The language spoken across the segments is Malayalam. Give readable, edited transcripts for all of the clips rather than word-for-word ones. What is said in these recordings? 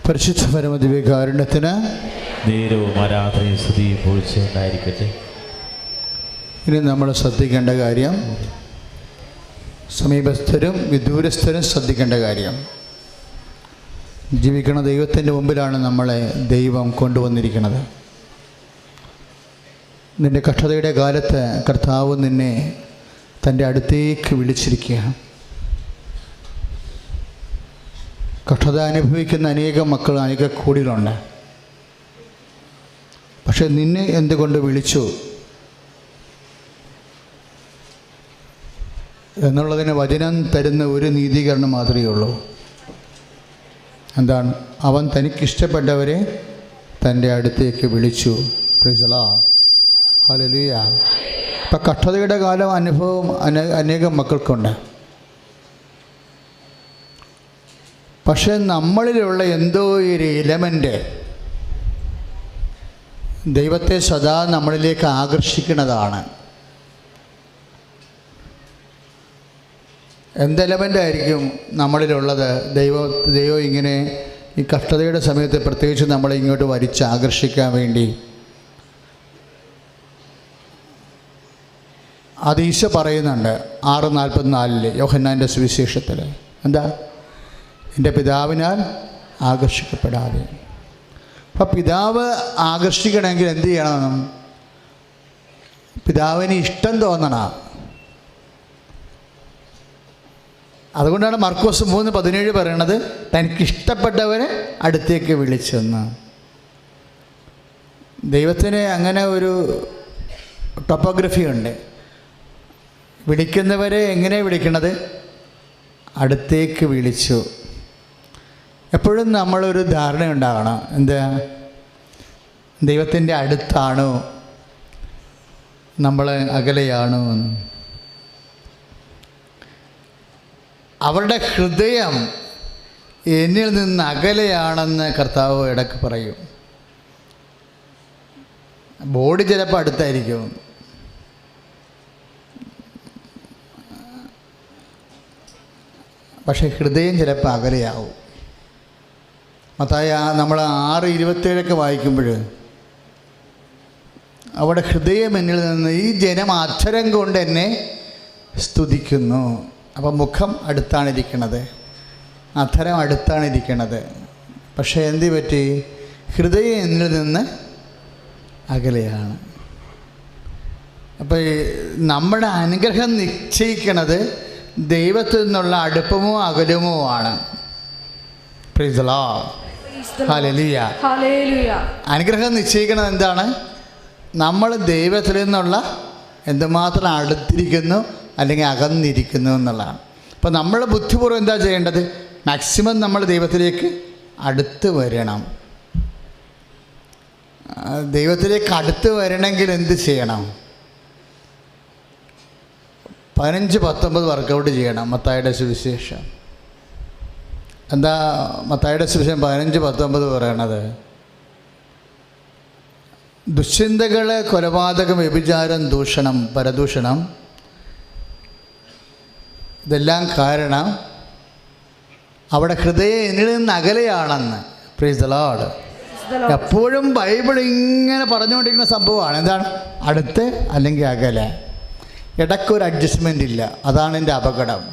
പരിശുദ്ധ പരമദിവ്യകാരുണ്യത്തിന് നേരവും ആരാധനയും സ്തുതിയും പുകഴ്ചയും ഉണ്ടായിരിക്കട്ടെ. ഇനി നമ്മൾ ശ്രദ്ധിക്കേണ്ട കാര്യം, സമീപസ്ഥരും വിദൂരസ്ഥരും ശ്രദ്ധിക്കേണ്ട കാര്യം, ജീവിക്കുന്ന ദൈവത്തിൻ്റെ മുമ്പിലാണ് നമ്മളെ ദൈവം കൊണ്ടുവന്നിരിക്കുന്നത്. നിൻ്റെ കഷ്ടതയുടെ കാലത്ത് കർത്താവ് നിന്നെ തൻ്റെ അടുത്തേക്ക് വിളിച്ചിരിക്കുക. കഷ്ടത അനുഭവിക്കുന്ന അനേകം മക്കൾ, അനേക കോടികളുണ്ട്. പക്ഷെ നിന്നെ എന്തുകൊണ്ട് വിളിച്ചു എന്നുള്ളതിന് വചനം തരുന്ന ഒരു നീതീകരണം മാത്രമേ ഉള്ളൂ. എന്താണ്? അവൻ തനിക്കിഷ്ടപ്പെട്ടവരെ തൻ്റെ അടുത്തേക്ക് വിളിച്ചു. Price the lord, hallelujah. ഇപ്പം കഷ്ടതയുടെ കാലം അനുഭവം അനേകം മക്കൾക്കുണ്ട്. പക്ഷെ നമ്മളിലുള്ള എന്തോ ഒരു എലമെൻ്റ് ദൈവത്തെ സദാ നമ്മളിലേക്ക് ആകർഷിക്കുന്നതാണ്. എന്ത് എലമെൻ്റായിരിക്കും നമ്മളിലുള്ളത്? ദൈവം ഇങ്ങനെ ഈ കഷ്ടതയുടെ സമയത്ത് പ്രത്യേകിച്ച് നമ്മളെ ഇങ്ങോട്ട് വലിച്ച് ആകർഷിക്കാൻ വേണ്ടി അത് ഈശോ പറയുന്നുണ്ട് 6:44 യോഹന്നാൻ്റെ സുവിശേഷത്തിൽ. എന്താ? എൻ്റെ പിതാവിനാൽ ആകർഷിക്കപ്പെടാതെ. അപ്പം പിതാവ് ആകർഷിക്കണമെങ്കിൽ എന്ത് ചെയ്യണം? പിതാവിന് ഇഷ്ടം തോന്നണം. അതുകൊണ്ടാണ് മർക്കോസ് 3:17 പറയണത്, തനിക്കിഷ്ടപ്പെട്ടവരെ അടുത്തേക്ക് വിളിച്ചെന്ന്. ദൈവത്തിന് അങ്ങനെ ഒരു ടോപ്പോഗ്രഫി ഉണ്ട്. വിളിക്കുന്നവരെ എങ്ങനെ വിളിക്കണത്? അടുത്തേക്ക് വിളിച്ചു. എപ്പോഴും നമ്മളൊരു ധാരണ ഉണ്ടാകണം. എന്താ? ദൈവത്തിൻ്റെ അടുത്താണോ, നമ്മൾ അകലെയാണോ എന്ന്. അവരുടെ ഹൃദയം എന്നിൽ നിന്ന് അകലെയാണെന്ന് കർത്താവ് ഇടയ്ക്ക് പറയും. ബോഡി ചിലപ്പോൾ അടുത്തായിരിക്കും, പക്ഷേ ഹൃദയം ചിലപ്പോൾ അകലെയാവും. മത്തായി നമ്മൾ 6:27 വായിക്കുമ്പോൾ അവിടെ ഹൃദയം എന്നിൽ നിന്ന് ഈ ജനം അക്ഷരം കൊണ്ട് എന്നെ സ്തുതിക്കുന്നു. അപ്പം മുഖം അടുത്താണിരിക്കണത്, അധരം അടുത്താണിരിക്കണത്, പക്ഷേ എന്ത് പറ്റി? ഹൃദയം എന്നിൽ നിന്ന് അകലെയാണ്. അപ്പോൾ നമ്മുടെ അനുഗ്രഹം നിശ്ചയിക്കണത് ദൈവത്തിൽ നിന്നുള്ള അടുപ്പമോ അകലമോ ആണ്. Price the lord, hallelujah. അനുഗ്രഹം നിശ്ചയിക്കുന്നത് എന്താണ്? നമ്മൾ ദൈവത്തിൽ നിന്നുള്ള എന്തുമാത്രം അടുത്തിരിക്കുന്നു അല്ലെങ്കിൽ അകന്നിരിക്കുന്നു എന്നുള്ളതാണ്. അപ്പോൾ നമ്മൾ ബുദ്ധിപൂർവ്വം എന്താ ചെയ്യേണ്ടത്? മാക്സിമം നമ്മൾ ദൈവത്തിലേക്ക് അടുത്ത് വരണം. ദൈവത്തിലേക്ക് അടുത്ത് വരണമെങ്കിൽ എന്ത് ചെയ്യണം? 15-19 വർക്കൗട്ട് ചെയ്യണം. മത്തായിയുടെ സുവിശേഷം എന്താ? മത്തായിയുടെ സുവിശേഷം 15-19 പറയണത്, ദുശ്ചിന്തകൾ, കൊലപാതകം, വ്യഭിചാരം, ദൂഷണം, പരദൂഷണം, ഇതെല്ലാം കാരണം അവിടെ ഹൃദയം എന്നിൽ നിന്ന് അകലെയാണെന്ന്. Praise the lord. എപ്പോഴും ബൈബിൾ ഇങ്ങനെ പറഞ്ഞുകൊണ്ടിരിക്കുന്ന സംഭവമാണ്. എന്താണ്? അടുത്ത് അല്ലെങ്കിൽ അകലെ. ഇടയ്ക്കൊരു അഡ്ജസ്റ്റ്മെൻ്റ് ഇല്ല. അതാണ് എൻ്റെ അപകടം.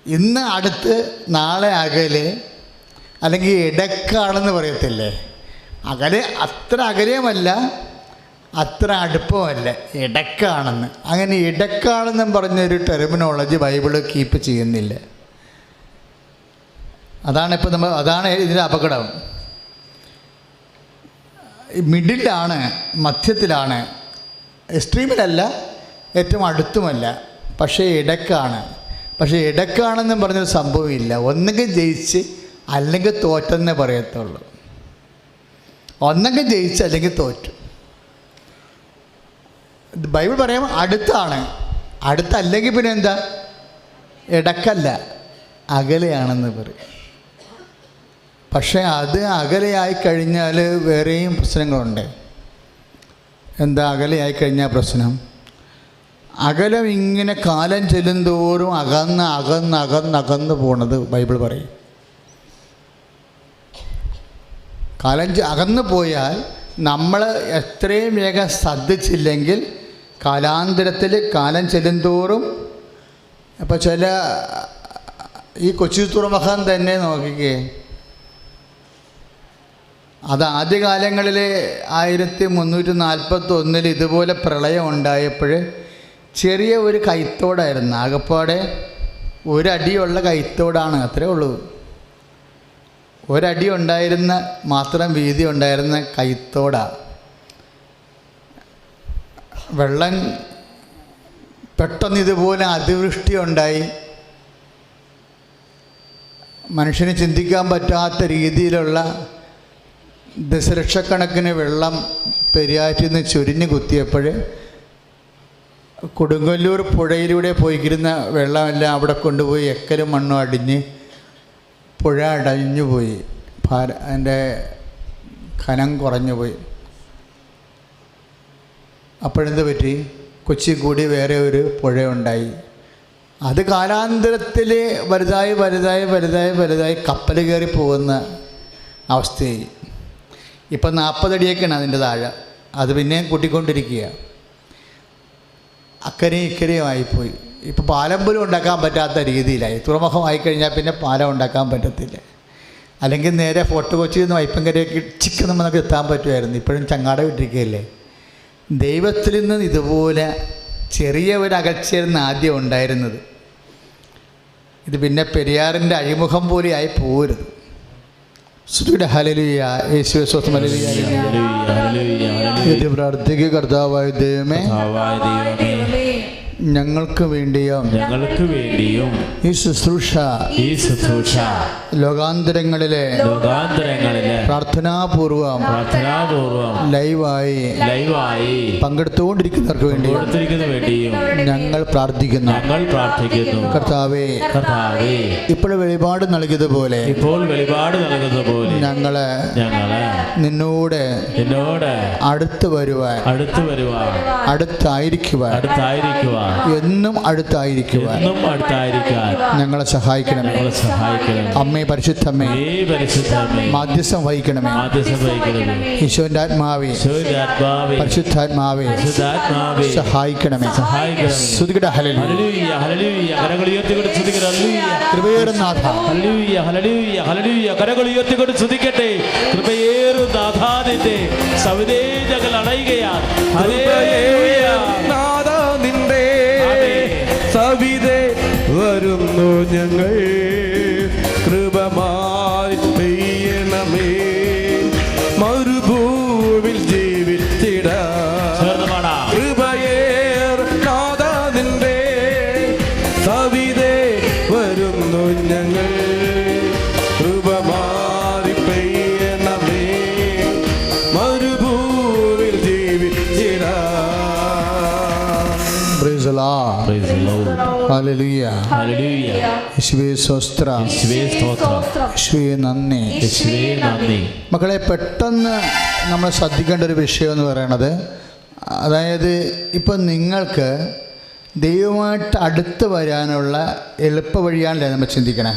ഇന്ന് അടുത്ത്, നാളെ അകലെ, അല്ലെങ്കിൽ ഇടക്കാണെന്ന് പറയത്തില്ലേ? അകലെ, അത്ര അകലെയുമല്ല അത്ര അടുപ്പമല്ല, ഇടക്കാണെന്ന്. അങ്ങനെ ഇടക്കാണെന്നും പറഞ്ഞൊരു ടെർമിനോളജി ബൈബിള് കീപ്പ് ചെയ്യുന്നില്ല. അതാണ് ഇതിൻ്റെ അപകടം. മിഡിലാണ്, മധ്യത്തിലാണ്, എക്സ്ട്രീമിലല്ല, ഏറ്റവും അടുത്തുമല്ല, പക്ഷേ ഇടക്കാണ്. പക്ഷേ ഇടക്കാണെന്നും പറഞ്ഞൊരു സംഭവമില്ല. ഒന്നെങ്കിൽ ജയിച്ച് അല്ലെങ്കിൽ തോറ്റെന്നേ പറയത്തുള്ളൂ. ഒന്നെങ്കിൽ ജയിച്ച് അല്ലെങ്കിൽ തോറ്റു. ബൈബിൾ പറയാം അടുത്താണ്. അടുത്തല്ലെങ്കിൽ പിന്നെ എന്താ? ഇടക്കല്ല, അകലെയാണെന്ന് പറയും. പക്ഷേ അത് അകലെയായി കഴിഞ്ഞാൽ വേറെയും പ്രശ്നങ്ങളുണ്ട്. എന്താ അകലെയായി കഴിഞ്ഞാൽ പ്രശ്നം? അകലം ഇങ്ങനെ കാലം ചെല്ലുന്തോറും അകന്ന് പോണത് ബൈബിൾ പറയും. കാലം അകന്നു പോയാൽ നമ്മൾ എത്രയും വേഗം ശ്രദ്ധിച്ചില്ലെങ്കിൽ കാലാന്തരത്തിൽ കാലം ചെല്ലുന്തോറും ഇപ്പോൾ ചില ഈ കൊച്ചി തുറമുഖം തന്നെ നോക്കിക്കേ, അത് ആദ്യകാലങ്ങളിൽ 1341 ഇതുപോലെ പ്രളയം ഉണ്ടായപ്പോൾ ചെറിയ ഒരു കൈത്തോടായിരുന്നു, ആകപ്പാടെ ഒരടിയുള്ള കൈത്തോടാണ്, അത്രേ ഉള്ളൂ. ഒരടി ഉണ്ടായിരുന്ന മാത്രം വീതി ഉണ്ടായിരുന്ന കൈത്തോടാണ്. വെള്ളം പെട്ടെന്ന് ഇതുപോലെ അതിവൃഷ്ടി ഉണ്ടായി, മനുഷ്യന് ചിന്തിക്കാൻ പറ്റാത്ത രീതിയിലുള്ള ദശലക്ഷക്കണക്കിന് വെള്ളം പെരിയാറ്റിൽ നിന്ന് ചൊരിഞ്ഞ് കുത്തിയപ്പോൾ കൊടുങ്ങല്ലൂർ പുഴയിലൂടെ പോയിക്കിരുന്ന വെള്ളമെല്ലാം അവിടെ കൊണ്ടുപോയി എക്കലും മണ്ണും അടിഞ്ഞ് പുഴ അടഞ്ഞു പോയി, അതിൻ്റെ കനം കുറഞ്ഞു പോയി. അപ്പോഴെന്ത് പറ്റി? കൊച്ചി കൂടി വേറെ ഒരു പുഴയുണ്ടായി. അത് കാലാന്തരത്തിൽ വലുതായി വലുതായി വലുതായി വലുതായി കപ്പൽ കയറി പോകുന്ന അവസ്ഥയായി. ഇപ്പം 40 അടിയൊക്കെയാണ് അതിൻ്റെ താഴെ, അത് പിന്നെയും കൂട്ടിക്കൊണ്ടിരിക്കുക. അക്കരയും ഇക്കരയും ആയിപ്പോയി. ഇപ്പോൾ പാലം പോലും ഉണ്ടാക്കാൻ പറ്റാത്ത രീതിയിലായി. തുറമുഖമായി കഴിഞ്ഞാൽ പിന്നെ പാലം ഉണ്ടാക്കാൻ പറ്റത്തില്ല. അല്ലെങ്കിൽ നേരെ ഫോർട്ട് കൊച്ചിയിൽ നിന്ന് വൈപ്പങ്കരയ്ക്ക് ചിക്കനൊക്കെ എത്താൻ പറ്റുമായിരുന്നു. ഇപ്പോഴും ചങ്ങാട വിട്ടിരിക്കുകയല്ലേ. ദൈവത്തിൽ നിന്ന് ഇതുപോലെ ചെറിയ ഒരു അകൽച്ചയായിരുന്നു ആദ്യം ഉണ്ടായിരുന്നത്. ഇത് പിന്നെ പെരിയാറിൻ്റെ അഴിമുഖം പോലെ ആയി പോകരുത്. ഹല്ലേലൂയ, യേശുവേ സ്തോത്രം, ഹല്ലേലൂയ. പ്രാർത്ഥിക്കുക, കർത്താവായ ദൈവമേ, ഞങ്ങൾക്ക് വേണ്ടിയും ഈ ശുശ്രൂഷ ലോകാന്തരങ്ങളിലെ പ്രാർത്ഥനാപൂർവം ലൈവായി പങ്കെടുത്തുകൊണ്ടിരിക്കുന്നവർക്ക് വേണ്ടിയും ഞങ്ങൾ പ്രാർത്ഥിക്കുന്നു. കർത്താവേ, ഇപ്പോൾ വെളിപാട് നൽകിയതുപോലെ ഞങ്ങളെ നിന്നോട് അടുത്ത് വരുവാൻ അടുത്തായിരിക്കുവാൻ എന്നും അടുത്തായിരിക്കുവാൻ ഞങ്ങളെ സഹായിക്കണമേ. അമ്മേ, പരിശുദ്ധമ്മേ, മാധ്യസ്ഥം വഹിക്കണമേ. ഈശോന്റെ ആത്മാവേ, പരിശുദ്ധാത്മാവേ, സഹായിക്കണമേ. സ്തുതിക്കട്ടെ. ഹല്ലേലൂയ, കൃപയേറും നാഥ, കരങ്ങൾ ഉയർത്തിക്കൊണ്ട് സ്തുതിക്കട്ടെ. കൃപയേറും നാഥാനിന്റെ സവിതേ ഞങ്ങൾ അണയുകയാണ്. സവിതേ വരുന്നു ഞങ്ങൾ, കൃപമായി പെയ്യണമേ, മരുഭൂവിൽ ജീവിച്ചിടാം. കൃപയേറിന്റെ സവിതേ വരുന്നു ഞങ്ങൾ, കൃപമായി പെയ്യണമേ, മരുഭൂവിൽ ജീവിച്ചിടാം. Praise the Lord. Praise the Lord. Hallelujah. Hallelujah. യേശുവേ സ്തോത്രം, യേശുവേ നന്ദി. മക്കളെ, പെട്ടെന്ന് നമ്മൾ ശ്രദ്ധിക്കേണ്ട ഒരു വിഷയം എന്ന് പറയുന്നത്, അതായത് ഇപ്പം നിങ്ങൾക്ക് ദൈവമായിട്ട് അടുത്ത് വരാനുള്ള എളുപ്പ വഴിയാണല്ലേ നമ്മൾ ചിന്തിക്കണേ.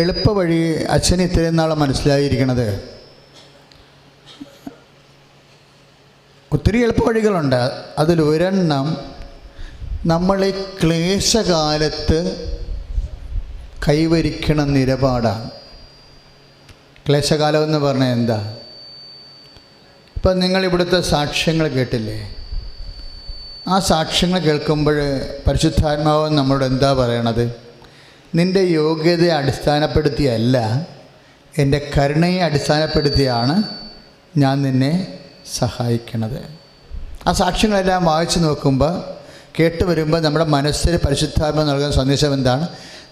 എളുപ്പ വഴി അച്ഛന് ഇത്രയും നാളെ മനസ്സിലായിരിക്കണത്, ഒത്തിരി എളുപ്പ വഴികളുണ്ട്. അതിലൊരെണ്ണം നമ്മൾ ഈ ക്ലേശകാലത്ത് കൈവരിക്കണ നിലപാടാണ്. ക്ലേശകാലം എന്ന് പറഞ്ഞാൽ എന്താ? ഇപ്പം നിങ്ങളിവിടുത്തെ സാക്ഷ്യങ്ങൾ കേട്ടില്ലേ? ആ സാക്ഷ്യങ്ങൾ കേൾക്കുമ്പോൾ പരിശുദ്ധാത്മാവ് നമ്മളോട് എന്താ പറയണത്? നിൻ്റെ യോഗ്യതയെ അടിസ്ഥാനപ്പെടുത്തിയല്ല, എൻ്റെ കരുണയെ അടിസ്ഥാനപ്പെടുത്തിയാണ് ഞാൻ നിന്നെ സഹായിക്കണത്. ആ സാക്ഷ്യങ്ങളെല്ലാം വായിച്ചു നോക്കുമ്പോൾ, കേട്ട് വരുമ്പോൾ നമ്മുടെ മനസ്സിൽ പരിശുദ്ധാത്മാവ് നൽകുന്ന സന്ദേശം എന്താണ്?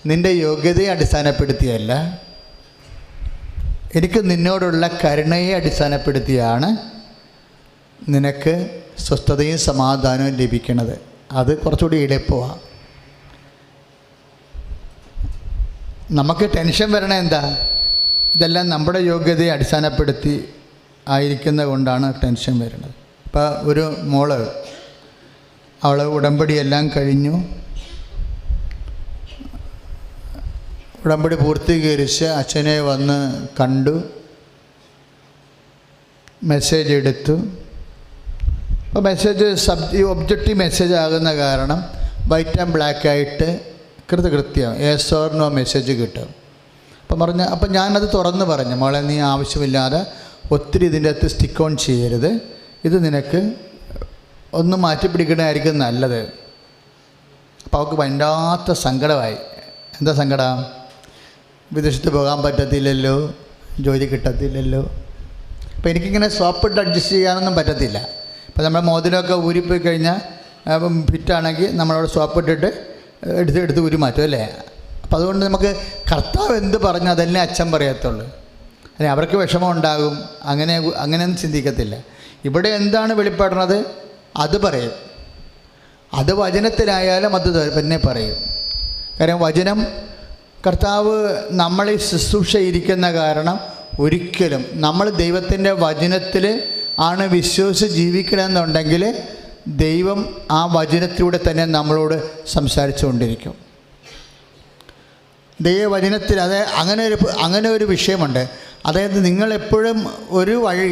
നിൻ്റെ യോഗ്യതയെ അടിസ്ഥാനപ്പെടുത്തിയല്ല, എനിക്ക് നിന്നോടുള്ള കരുണയെ അടിസ്ഥാനപ്പെടുത്തിയാണ് നിനക്ക് സ്വസ്ഥതയും സമാധാനവും ലഭിക്കണത്. അത് കുറച്ചുകൂടി എളുപ്പമാണ്. നമുക്ക് ടെൻഷൻ വരണേ എന്താ? ഇതെല്ലാം നമ്മുടെ യോഗ്യതയെ അടിസ്ഥാനപ്പെടുത്തി ആയിരിക്കുന്നത് കൊണ്ടാണ് ടെൻഷൻ വരുന്നത്. ഇപ്പോൾ ഒരു മോള്, അവൾ ഉടമ്പടിയെല്ലാം കഴിഞ്ഞു, ഉടമ്പടി പൂർത്തീകരിച്ച് അച്ഛനെ വന്ന് കണ്ടു. മെസ്സേജ് എടുത്തു. അപ്പോൾ മെസ്സേജ് ഒബ്ജക്റ്റീവ് മെസ്സേജ് ആകുന്ന കാരണം വൈറ്റ് ആൻഡ് ബ്ലാക്ക് ആയിട്ട് കൃത്യം യെസ് ഓർ നോ മെസ്സേജ് കിട്ടും. അപ്പം ഞാനത് തുറന്ന് പറഞ്ഞു, മോളെ നീ ആവശ്യമില്ലാതെ ഒത്തിരി ഇതിൻ്റെ അകത്ത് സ്റ്റിക്ക് ഓൺ ചെയ്യരുത്, ഇത് നിനക്ക് ഒന്ന് മാറ്റി പിടിക്കണമായിരിക്കും നല്ലത്. അപ്പോൾ അവൾക്ക് വല്ലാത്ത സങ്കടമായി. എന്താ സങ്കടം? വിദേശത്ത് പോകാൻ പറ്റത്തില്ലല്ലോ, ജോലി കിട്ടത്തില്ലല്ലോ. അപ്പോൾ എനിക്കിങ്ങനെ സോപ്പിട്ട് അഡ്ജസ്റ്റ് ചെയ്യാനൊന്നും പറ്റത്തില്ല. ഇപ്പോൾ നമ്മുടെ മോതിരമൊക്കെ ഊരിപ്പോയി കഴിഞ്ഞാൽ ഫിറ്റാണെങ്കിൽ നമ്മളവിടെ സോപ്പിട്ടിട്ട് എടുത്ത് ഊരി മാറ്റും അല്ലേ. അപ്പോൾ അതുകൊണ്ട് നമുക്ക് കർത്താവ് എന്ത് പറഞ്ഞു അതല്ലേ അച്ഛൻ പറയത്തുള്ളൂ. അല്ലെ, അവർക്ക് വിഷമം ഉണ്ടാകും, അങ്ങനെയൊന്നും ചിന്തിക്കത്തില്ല. ഇവിടെ എന്താണ് വെളിപ്പെടുന്നത് അത് പറയും. അത് വചനത്തിലായാലും അത് പിന്നെ പറയും. കാര്യം വചനം കർത്താവ് നമ്മളെ ശുശ്രൂഷയിരിക്കുന്ന കാരണം ഒരിക്കലും നമ്മൾ ദൈവത്തിൻ്റെ വചനത്തിൽ ആണ് വിശ്വസിച്ച് ജീവിക്കണമെന്നുണ്ടെങ്കിൽ ദൈവം ആ വചനത്തിലൂടെ തന്നെ നമ്മളോട് സംസാരിച്ചുകൊണ്ടിരിക്കും. ദൈവവചനത്തിൽ അങ്ങനെ ഒരു വിഷയമുണ്ട്. അതായത് നിങ്ങളെപ്പോഴും ഒരു വഴി,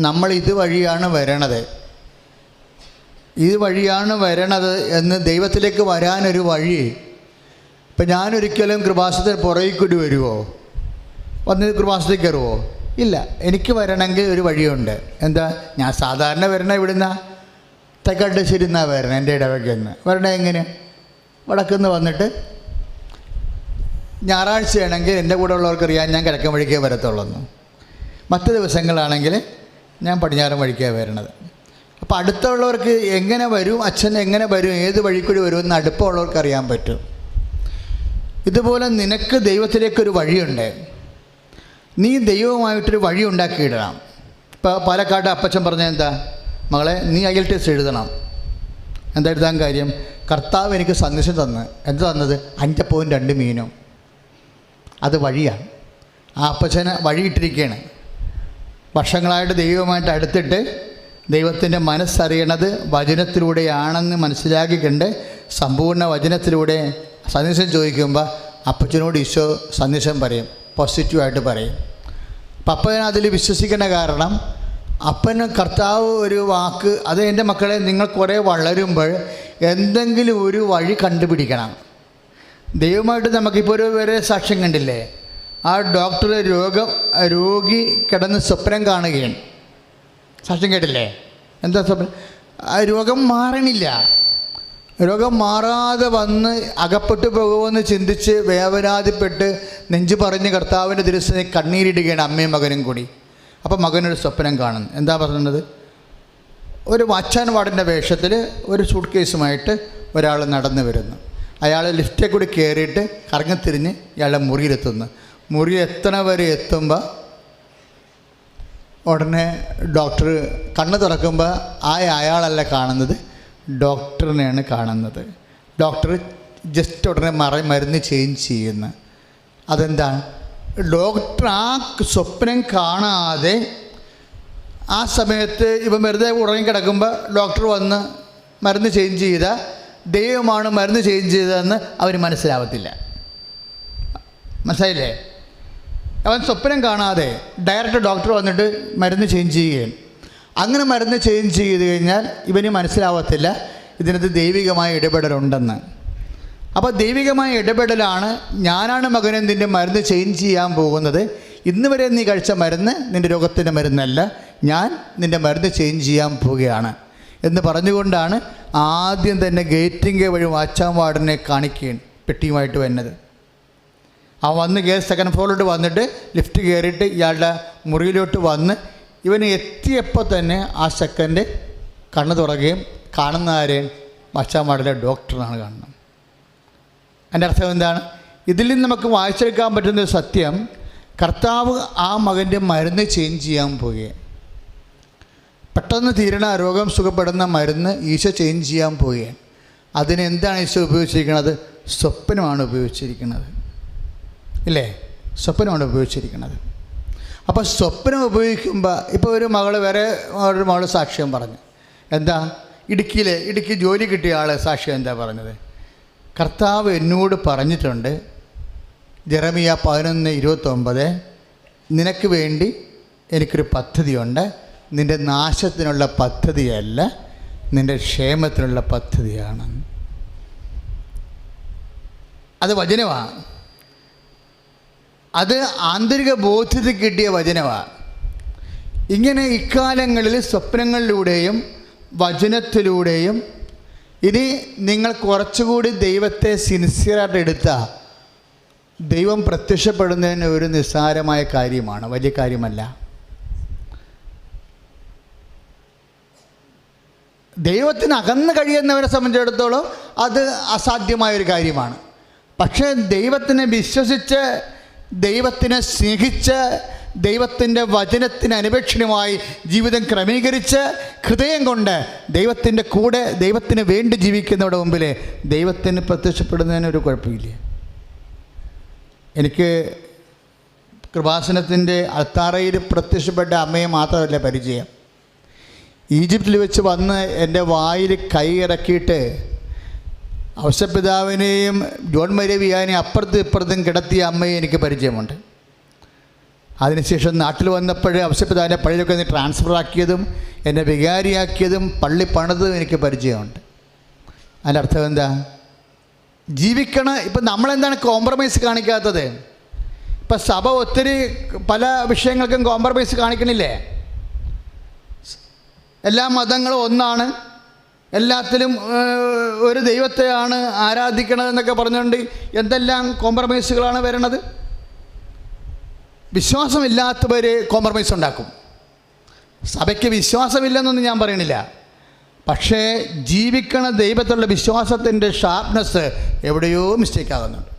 നമ്മൾ ഇതുവഴിയാണ് വരണത്, ഇതുവഴിയാണ് വരണത് എന്ന് ദൈവത്തിലേക്ക് വരാനൊരു വഴി. ഇപ്പം ഞാനൊരിക്കലും കൃപാസനത്തിൽ പുറകിൽ കൂടി വരുമോ, വന്ന് കൃപാസനത്തിൽ കയറുമോ? ഇല്ല. എനിക്ക് വരണമെങ്കിൽ ഒരു വഴിയുണ്ട്. എന്താ? ഞാൻ സാധാരണ വരണ ഇവിടുന്ന തെക്കട്ടശ്ശേരി നിന്നാണ് വരണം, എൻ്റെ ഇടവകയെന്ന് വരണേ. എങ്ങനെ? വടക്കുന്ന് വന്നിട്ട് ഞായറാഴ്ചയാണെങ്കിൽ എൻ്റെ കൂടെ ഉള്ളവർക്കറിയാം ഞാൻ കിഴക്കൻ വഴിക്കേ വരത്തുള്ളൂ. മറ്റ് ദിവസങ്ങളാണെങ്കിൽ ഞാൻ പടിഞ്ഞാറൻ വഴിക്കേ വരണത്. അപ്പോൾ അടുത്തുള്ളവർക്ക് എങ്ങനെ വരും, അച്ഛൻ എങ്ങനെ വരും, ഏത് വഴിക്കൂടി വരുമെന്ന് അടുപ്പമുള്ളവർക്ക് അറിയാൻ പറ്റും. ഇതുപോലെ നിനക്ക് ദൈവത്തിലേക്കൊരു വഴിയുണ്ട്. നീ ദൈവവുമായിട്ടൊരു വഴി ഉണ്ടാക്കിയിടണം. ഇപ്പോൾ പാലക്കാട് അപ്പച്ചൻ പറഞ്ഞത് എന്താ? മകളെ നീ IELTS എഴുതണം. എന്താ എഴുതാൻ കാര്യം? കർത്താവ് എനിക്ക് സന്ദേശം തന്ന്. എന്താ തന്നത്? 5.2 മീനും. അത് വഴിയാണ്. ആ അപ്പച്ചന് വഴിയിട്ടിരിക്കുകയാണ്. വർഷങ്ങളായിട്ട് ദൈവവുമായിട്ട് അടുത്തിട്ട് ദൈവത്തിൻ്റെ മനസ്സറിയണത് വചനത്തിലൂടെയാണെന്ന് മനസ്സിലാക്കിക്കൊണ്ട് സമ്പൂർണ്ണ വചനത്തിലൂടെ സന്ദേശം ചോദിക്കുമ്പോൾ അപ്പച്ചനോട് ഈശോ സന്ദേശം പറയും, പോസിറ്റീവായിട്ട് പറയും. അപ്പം അപ്പൻ അതിൽ വിശ്വസിക്കേണ്ട കാരണം അപ്പന് കർത്താവ് ഒരു വാക്ക്, അത് എൻ്റെ മക്കളെ നിങ്ങൾ കുറേ വളരുമ്പോൾ എന്തെങ്കിലും ഒരു വഴി കണ്ടുപിടിക്കണം. ദൈവമായിട്ട് നമുക്കിപ്പോൾ ഒരു വരെ സാക്ഷ്യം കണ്ടില്ലേ? ആ ഡോക്ടർ രോഗി കിടന്ന് സ്വപ്നം കാണുകയാണ്. സാക്ഷ്യം കേട്ടില്ലേ? എന്താ സ്വപ്നം? ആ രോഗം മാറണില്ല. രോഗം മാറാതെ വന്ന് അകപ്പെട്ടു പോകുമെന്ന് ചിന്തിച്ച് വേവനാതിപ്പെട്ട് നെഞ്ചു പറഞ്ഞ് കർത്താവിൻ്റെ ദിവസം കണ്ണീരിടുകയാണ് അമ്മയും മകനും കൂടി. അപ്പം മകനൊരു സ്വപ്നം കാണുന്നു. എന്താ പറയുന്നത്? ഒരു വാച്ചാൻ വാർഡിൻ്റെ വേഷത്തിൽ ഒരു സൂട്ട് കേസുമായിട്ട് ഒരാൾ നടന്നു വരുന്നു. അയാൾ ലിഫ്റ്റിൽ കൂടി കയറിയിട്ട് കറങ്ങിത്തിരിഞ്ഞ് ഇയാളുടെ മുറിയിലെത്തുന്നു. മുറി എത്തണ വരെ എത്തുമ്പോൾ ഉടനെ ഡോക്ടർ കണ്ണ് തുറക്കുമ്പോൾ അയാളല്ല കാണുന്നത്, ഡോക്ടറിനെയാണ് കാണുന്നത്. ഡോക്ടർ ജസ്റ്റ് ഉടനെ മരുന്ന് ചേഞ്ച് ചെയ്യുന്നു. അതെന്താണ്? ഡോക്ടർ ആ സ്വപ്നം കാണാതെ ആ സമയത്ത് ഇവൻ വെറുതെ ഉറങ്ങിക്കിടക്കുമ്പോൾ ഡോക്ടർ വന്ന് മരുന്ന് ചേഞ്ച് ചെയ്താൽ ദൈവമാണ് മരുന്ന് ചേഞ്ച് ചെയ്തതെന്ന് അവന് മനസ്സിലാവത്തില്ല. മനസ്സിലായില്ലേ? അവൻ സ്വപ്നം കാണാതെ ഡയറക്റ്റ് ഡോക്ടർ വന്നിട്ട് മരുന്ന് ചേഞ്ച് ചെയ്യുകയാണ്. അങ്ങനെ മരുന്ന് ചേഞ്ച് ചെയ്ത് കഴിഞ്ഞാൽ ഇവന് മനസ്സിലാവത്തില്ല ഇതിനകത്ത് ദൈവികമായ ഇടപെടലുണ്ടെന്ന്. അപ്പോൾ ദൈവികമായ ഇടപെടലാണ്, ഞാനാണ് മകനെ നിൻ്റെ മരുന്ന് ചേഞ്ച് ചെയ്യാൻ പോകുന്നത്, ഇന്ന് വരെ നീ കഴിച്ച മരുന്ന് നിൻ്റെ രോഗത്തിൻ്റെ മരുന്നല്ല, ഞാൻ നിൻ്റെ മരുന്ന് ചേഞ്ച് ചെയ്യാൻ പോവുകയാണ് എന്ന് പറഞ്ഞുകൊണ്ടാണ് ആദ്യം തന്നെ ഗേറ്റിംഗ് വഴി വാച്ചാൻ വാർഡിനെ കാണിക്കുകയാണ് പെട്ടിയുമായിട്ട് വന്നത്. അവൻ വന്ന് സെക്കൻഡ് ഫ്ലോറിലോട്ട് വന്നിട്ട് ലിഫ്റ്റ് കയറിയിട്ട് ഇയാളുടെ മുറിയിലോട്ട് വന്ന് ഇവന് എത്തിയപ്പോൾ തന്നെ ആ സെക്കൻഡ് കണ്ണ് തുറക്കുകയും കാണുന്ന ആരെയും വാച്ചാൻ വാർഡിലെ ഡോക്ടറാണ് കാണുന്നത്. അതിൻ്റെ അർത്ഥം എന്താണ്? ഇതിൽ നിന്ന് നമുക്ക് വായിച്ചെടുക്കാൻ പറ്റുന്ന സത്യം, കർത്താവ് ആ മകൻ്റെ മരുന്ന് ചേഞ്ച് ചെയ്യാൻ പോവുകയാണ്. പെട്ടെന്ന് തീരണ രോഗം സുഖപ്പെടുന്ന മരുന്ന് ഈശോ ചേഞ്ച് ചെയ്യാൻ പോവുകയാണ്. അതിനെന്താണ് ഈശോ ഉപയോഗിച്ചിരിക്കുന്നത്? സ്വപ്നമാണ് ഉപയോഗിച്ചിരിക്കുന്നത്, ഇല്ലേ? സ്വപ്നമാണ് ഉപയോഗിച്ചിരിക്കുന്നത്. അപ്പോൾ സ്വപ്നം ഉപയോഗിക്കുമ്പോൾ ഇപ്പോൾ ഒരു ഒരു മകൾ സാക്ഷ്യം പറഞ്ഞു. എന്താ? ഇടുക്കി ജോലി കിട്ടിയ ആൾ സാക്ഷ്യം എന്താ പറഞ്ഞത്? കർത്താവ് എന്നോട് പറഞ്ഞിട്ടുണ്ട്, ജെറമിയ 11:29, നിനക്ക് വേണ്ടി എനിക്കൊരു പദ്ധതിയുണ്ട്, നിൻ്റെ നാശത്തിനുള്ള പദ്ധതിയല്ല, നിൻ്റെ ക്ഷേമത്തിനുള്ള പദ്ധതിയാണ്. അത് വചനമാണ്. അത് ആന്തരിക ബോധ്യത്തിൽ കിട്ടിയ വചനമാണ്. ഇങ്ങനെ ഇക്കാലങ്ങളിൽ സ്വപ്നങ്ങളിലൂടെയും വചനത്തിലൂടെയും ഇനി നിങ്ങൾ കുറച്ചുകൂടി ദൈവത്തെ സിൻസിയറായിട്ട് എടുത്താൽ ദൈവം പ്രത്യക്ഷപ്പെടുന്നതിന് ഒരു നിസ്സാരമായ കാര്യമാണ്, വലിയ കാര്യമല്ല. ദൈവത്തിന് അകന്ന് കഴിയുന്നവരെ സംബന്ധിച്ചിടത്തോളം അത് അസാധ്യമായൊരു കാര്യമാണ്. പക്ഷേ ദൈവത്തിനെ വിശ്വസിച്ച്, ദൈവത്തിനെ സ്നേഹിച്ച്, ദൈവത്തിൻ്റെ വചനത്തിന് അനുപേക്ഷണമായി ജീവിതം ക്രമീകരിച്ച് ഹൃദയം കൊണ്ട് ദൈവത്തിൻ്റെ കൂടെ ദൈവത്തിന് വേണ്ടി ജീവിക്കുന്നവരുടെ മുമ്പിൽ ദൈവത്തിന് പ്രത്യക്ഷപ്പെടുന്നതിനൊരു കുഴപ്പമില്ല. എനിക്ക് കൃപാസനത്തിൻ്റെ അൾത്താറയിൽ പ്രത്യക്ഷപ്പെട്ട അമ്മയെ മാത്രമല്ല പരിചയം. ഈജിപ്തിൽ വെച്ച് വന്ന് എൻ്റെ വായിൽ കൈ ഇറക്കിയിട്ട് ഔസപിതാവിനെയും ജോൺ മരിയ വിയാനെയും അപ്പുറത്തും ഇപ്പുറത്തും കിടത്തിയ അമ്മയെ എനിക്ക് പരിചയമുണ്ട്. അതിനുശേഷം നാട്ടിൽ വന്നപ്പോൾ ഔസപിതാവിനെ പള്ളിയിലൊക്കെ ഒന്ന് ട്രാൻസ്ഫർ ആക്കിയതും എന്നെ വികാരിയാക്കിയതും പള്ളി പണിതും എനിക്ക് പരിചയമുണ്ട്. അതിൻ്റെ അർത്ഥം എന്താ? ജീവിക്കണം. ഇപ്പം നമ്മളെന്താണ് കോംപ്രമൈസ് കാണിക്കാത്തത്? ഇപ്പം സഭ ഒത്തിരി പല വിഷയങ്ങൾക്കും കോംപ്രമൈസ് കാണിക്കണില്ലേ? എല്ലാ മതങ്ങളും ഒന്നാണ്, എല്ലാത്തിലും ഒരു ദൈവത്തെയാണ് ആരാധിക്കണതെന്നൊക്കെ പറഞ്ഞുകൊണ്ട് എന്തെല്ലാം കോംപ്രമൈസുകളാണ് വരണത്. വിശ്വാസമില്ലാത്തവർ കോംപ്രമൈസ് ഉണ്ടാക്കും. സഭയ്ക്ക് വിശ്വാസമില്ലെന്നൊന്നും ഞാൻ പറയണില്ല. പക്ഷേ ജീവിക്കണ ദൈവത്തിലുള്ള വിശ്വാസത്തിൻ്റെ ഷാർപ്നെസ് എവിടെയോ മിസ്റ്റേക്ക് ആകുന്നുണ്ട്.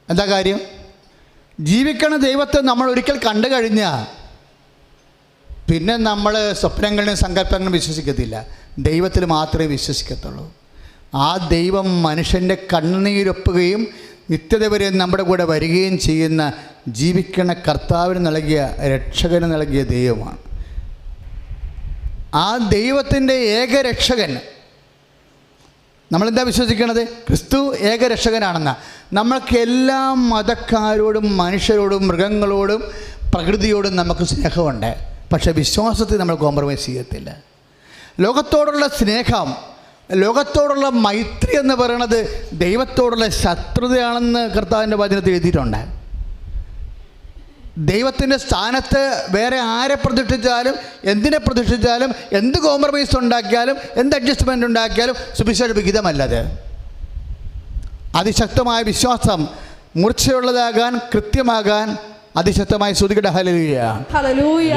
എന്താ കാര്യം? ജീവിക്കണ ദൈവത്തെ നമ്മൾ ഒരിക്കൽ കണ്ടു കഴിഞ്ഞാൽ പിന്നെ നമ്മൾ സ്വപ്നങ്ങളിലും സങ്കല്പങ്ങളിലും വിശ്വസിക്കത്തില്ല, ദൈവത്തിൽ മാത്രമേ വിശ്വസിക്കത്തുള്ളൂ. ആ ദൈവം മനുഷ്യൻ്റെ കണ്ണുനീരൊപ്പുകയും നിത്യത വരെ നമ്മുടെ കൂടെ വരികയും ചെയ്യുന്ന ജീവിക്കണ കർത്താവിന് നൽകിയ, രക്ഷകന് നൽകിയ ദൈവമാണ്. ആ ദൈവത്തിൻ്റെ ഏകരക്ഷകൻ, നമ്മളെന്താ വിശ്വസിക്കണത്? ക്രിസ്തു ഏകരക്ഷകനാണെന്ന. നമ്മൾക്ക് എല്ലാ മതക്കാരോടും മനുഷ്യരോടും മൃഗങ്ങളോടും പ്രകൃതിയോടും നമുക്ക് സ്നേഹമുണ്ട്. പക്ഷേ വിശ്വാസത്തിൽ നമ്മൾ കോംപ്രമൈസ് ചെയ്യത്തില്ല. ലോകത്തോടുള്ള സ്നേഹം, ലോകത്തോടുള്ള മൈത്രി എന്ന് പറയുന്നത് ദൈവത്തോടുള്ള ശത്രുതയാണെന്ന് കർത്താവിൻ്റെ വചനത്തിൽ എഴുതിയിട്ടുണ്ട്. ദൈവത്തിൻ്റെ സ്ഥാനത്ത് വേറെ ആരെ പ്രതിഷ്ഠിച്ചാലും, എന്തിനെ പ്രതിഷ്ഠിച്ചാലും, എന്ത് കോംപ്രമൈസ് ഉണ്ടാക്കിയാലും, എന്ത് അഡ്ജസ്റ്റ്മെൻ്റ് ഉണ്ടാക്കിയാലും സുവിശേഷ വിഹിതമല്ലത്. അതിശക്തമായ വിശ്വാസം മൂർച്ചയുള്ളതാകാൻ, കൃത്യമാകാൻ അതിശക്തമായി സ്തുതിക്കട്ടെ. ഹല്ലേലൂയ, ഹല്ലേലൂയ,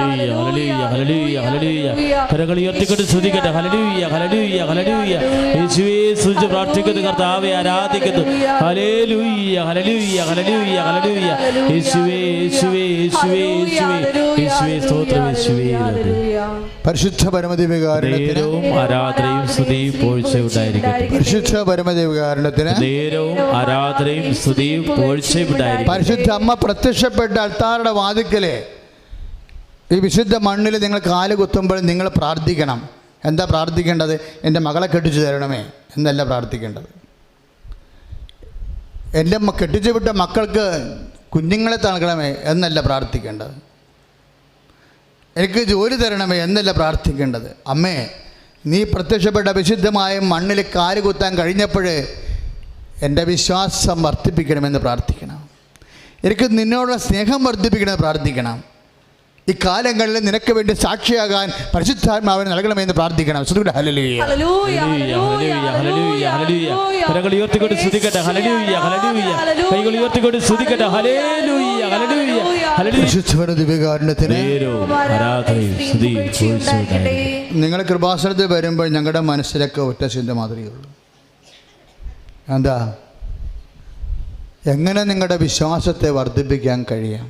ഹല്ലേലൂയ, ഹല്ലേലൂയ. കരങ്ങൾ ഉയർത്തിക്കൊണ്ട് സ്തുതിക്കട്ടെ. ഹല്ലേലൂയ, ഹല്ലേലൂയ, ഹല്ലേലൂയ. യേശുവേ സ്തുതിച്ച് പ്രാർത്ഥിക്കുന്നു, കർത്താവേ ആരാധിക്കുന്നു. ഹല്ലേലൂയ, ഹല്ലേലൂയ, ഹല്ലേലൂയ, ഹല്ലേലൂയ. യേശുവേ, യേശുവേ, യേശുവേ, യേശുവേ, യേശുവേ സ്തോത്രം. യേശുവേ പരിശുദ്ധ പരമദിവ്യകാരുണ്യത്തിന് ആരാധനയും സ്തുതിയും പോഴ്ചയും ഉണ്ടായിരിക്കട്ടെ. പരിശുദ്ധ പരമദിവ്യകാരുണ്യത്തിന് നേരവും ആരാധനയും സ്തുതിയും പോഴ്ചയും ഉണ്ടായിരിക്കട്ടെ. പരിശുദ്ധ അമ്മ പ്രത്യക്ഷപ്പെട്ട അൾത്താറുടെ വാതിക്കലെ ഈ വിശുദ്ധ മണ്ണിൽ നിങ്ങൾ കാല് കുത്തുമ്പോൾ നിങ്ങൾ പ്രാർത്ഥിക്കണം. എന്താ പ്രാർത്ഥിക്കേണ്ടത്? എൻ്റെ മകളെ കെട്ടിച്ചു തരണമേ എന്നല്ല പ്രാർത്ഥിക്കേണ്ടത്. എൻ്റെ കെട്ടിച്ചു വിട്ട മക്കൾക്ക് കുഞ്ഞുങ്ങളെ നൽകണമേ എന്നല്ല പ്രാർത്ഥിക്കേണ്ടത്. എനിക്ക് ജോലി തരണമേ എന്നല്ല പ്രാർത്ഥിക്കേണ്ടത്. അമ്മേ, നീ പ്രത്യക്ഷപ്പെട്ട വിശുദ്ധമായ മണ്ണിൽ കാല് കുത്താൻ കഴിഞ്ഞപ്പോൾ എൻ്റെ വിശ്വാസം വർദ്ധിപ്പിക്കണമെന്ന് പ്രാർത്ഥിക്കണം. എനിക്ക് നിന്നോടുള്ള സ്നേഹം വർദ്ധിപ്പിക്കണമെന്ന് പ്രാർത്ഥിക്കണം. ഈ കാലങ്ങളിൽ നിനക്ക് വേണ്ടി സാക്ഷിയാകാൻ പരിശുദ്ധാത്മാവിനെ നൽകണമെന്ന് പ്രാർത്ഥിക്കണം. ഹല്ലേലൂയ, ഹല്ലേലൂയ, ഹല്ലേലൂയ, ഹല്ലേലൂയ. കരങ്ങൾ ഉയർത്തിക്കൊണ്ട് സ്തുതിക്കട്ടെ. ഹല്ലേലൂയ, ഹല്ലേലൂയ. കൈകൾ ഉയർത്തിക്കൊണ്ട് സ്തുതിക്കട്ടെ. ഹല്ലേലൂയ, ഹല്ലേലൂയ, ഹല്ലേലൂയ. പരിശുദ്ധ ദിവ്യകാരുണ്യത്തിന് ആരാധനയും സ്തുതിയും പോഴ്ചയും ഉണ്ടായിരിക്കട്ടെ. നിങ്ങൾ കൃപാസനത്തിൽ വരുമ്പോൾ ഞങ്ങളുടെ മനസ്സിലൊക്കെ ഒറ്റ ചിന്ത മാത്രമേ ഉള്ളൂ. എന്താ? എങ്ങനെ നിങ്ങളുടെ വിശ്വാസത്തെ വർദ്ധിപ്പിക്കാൻ കഴിയാം?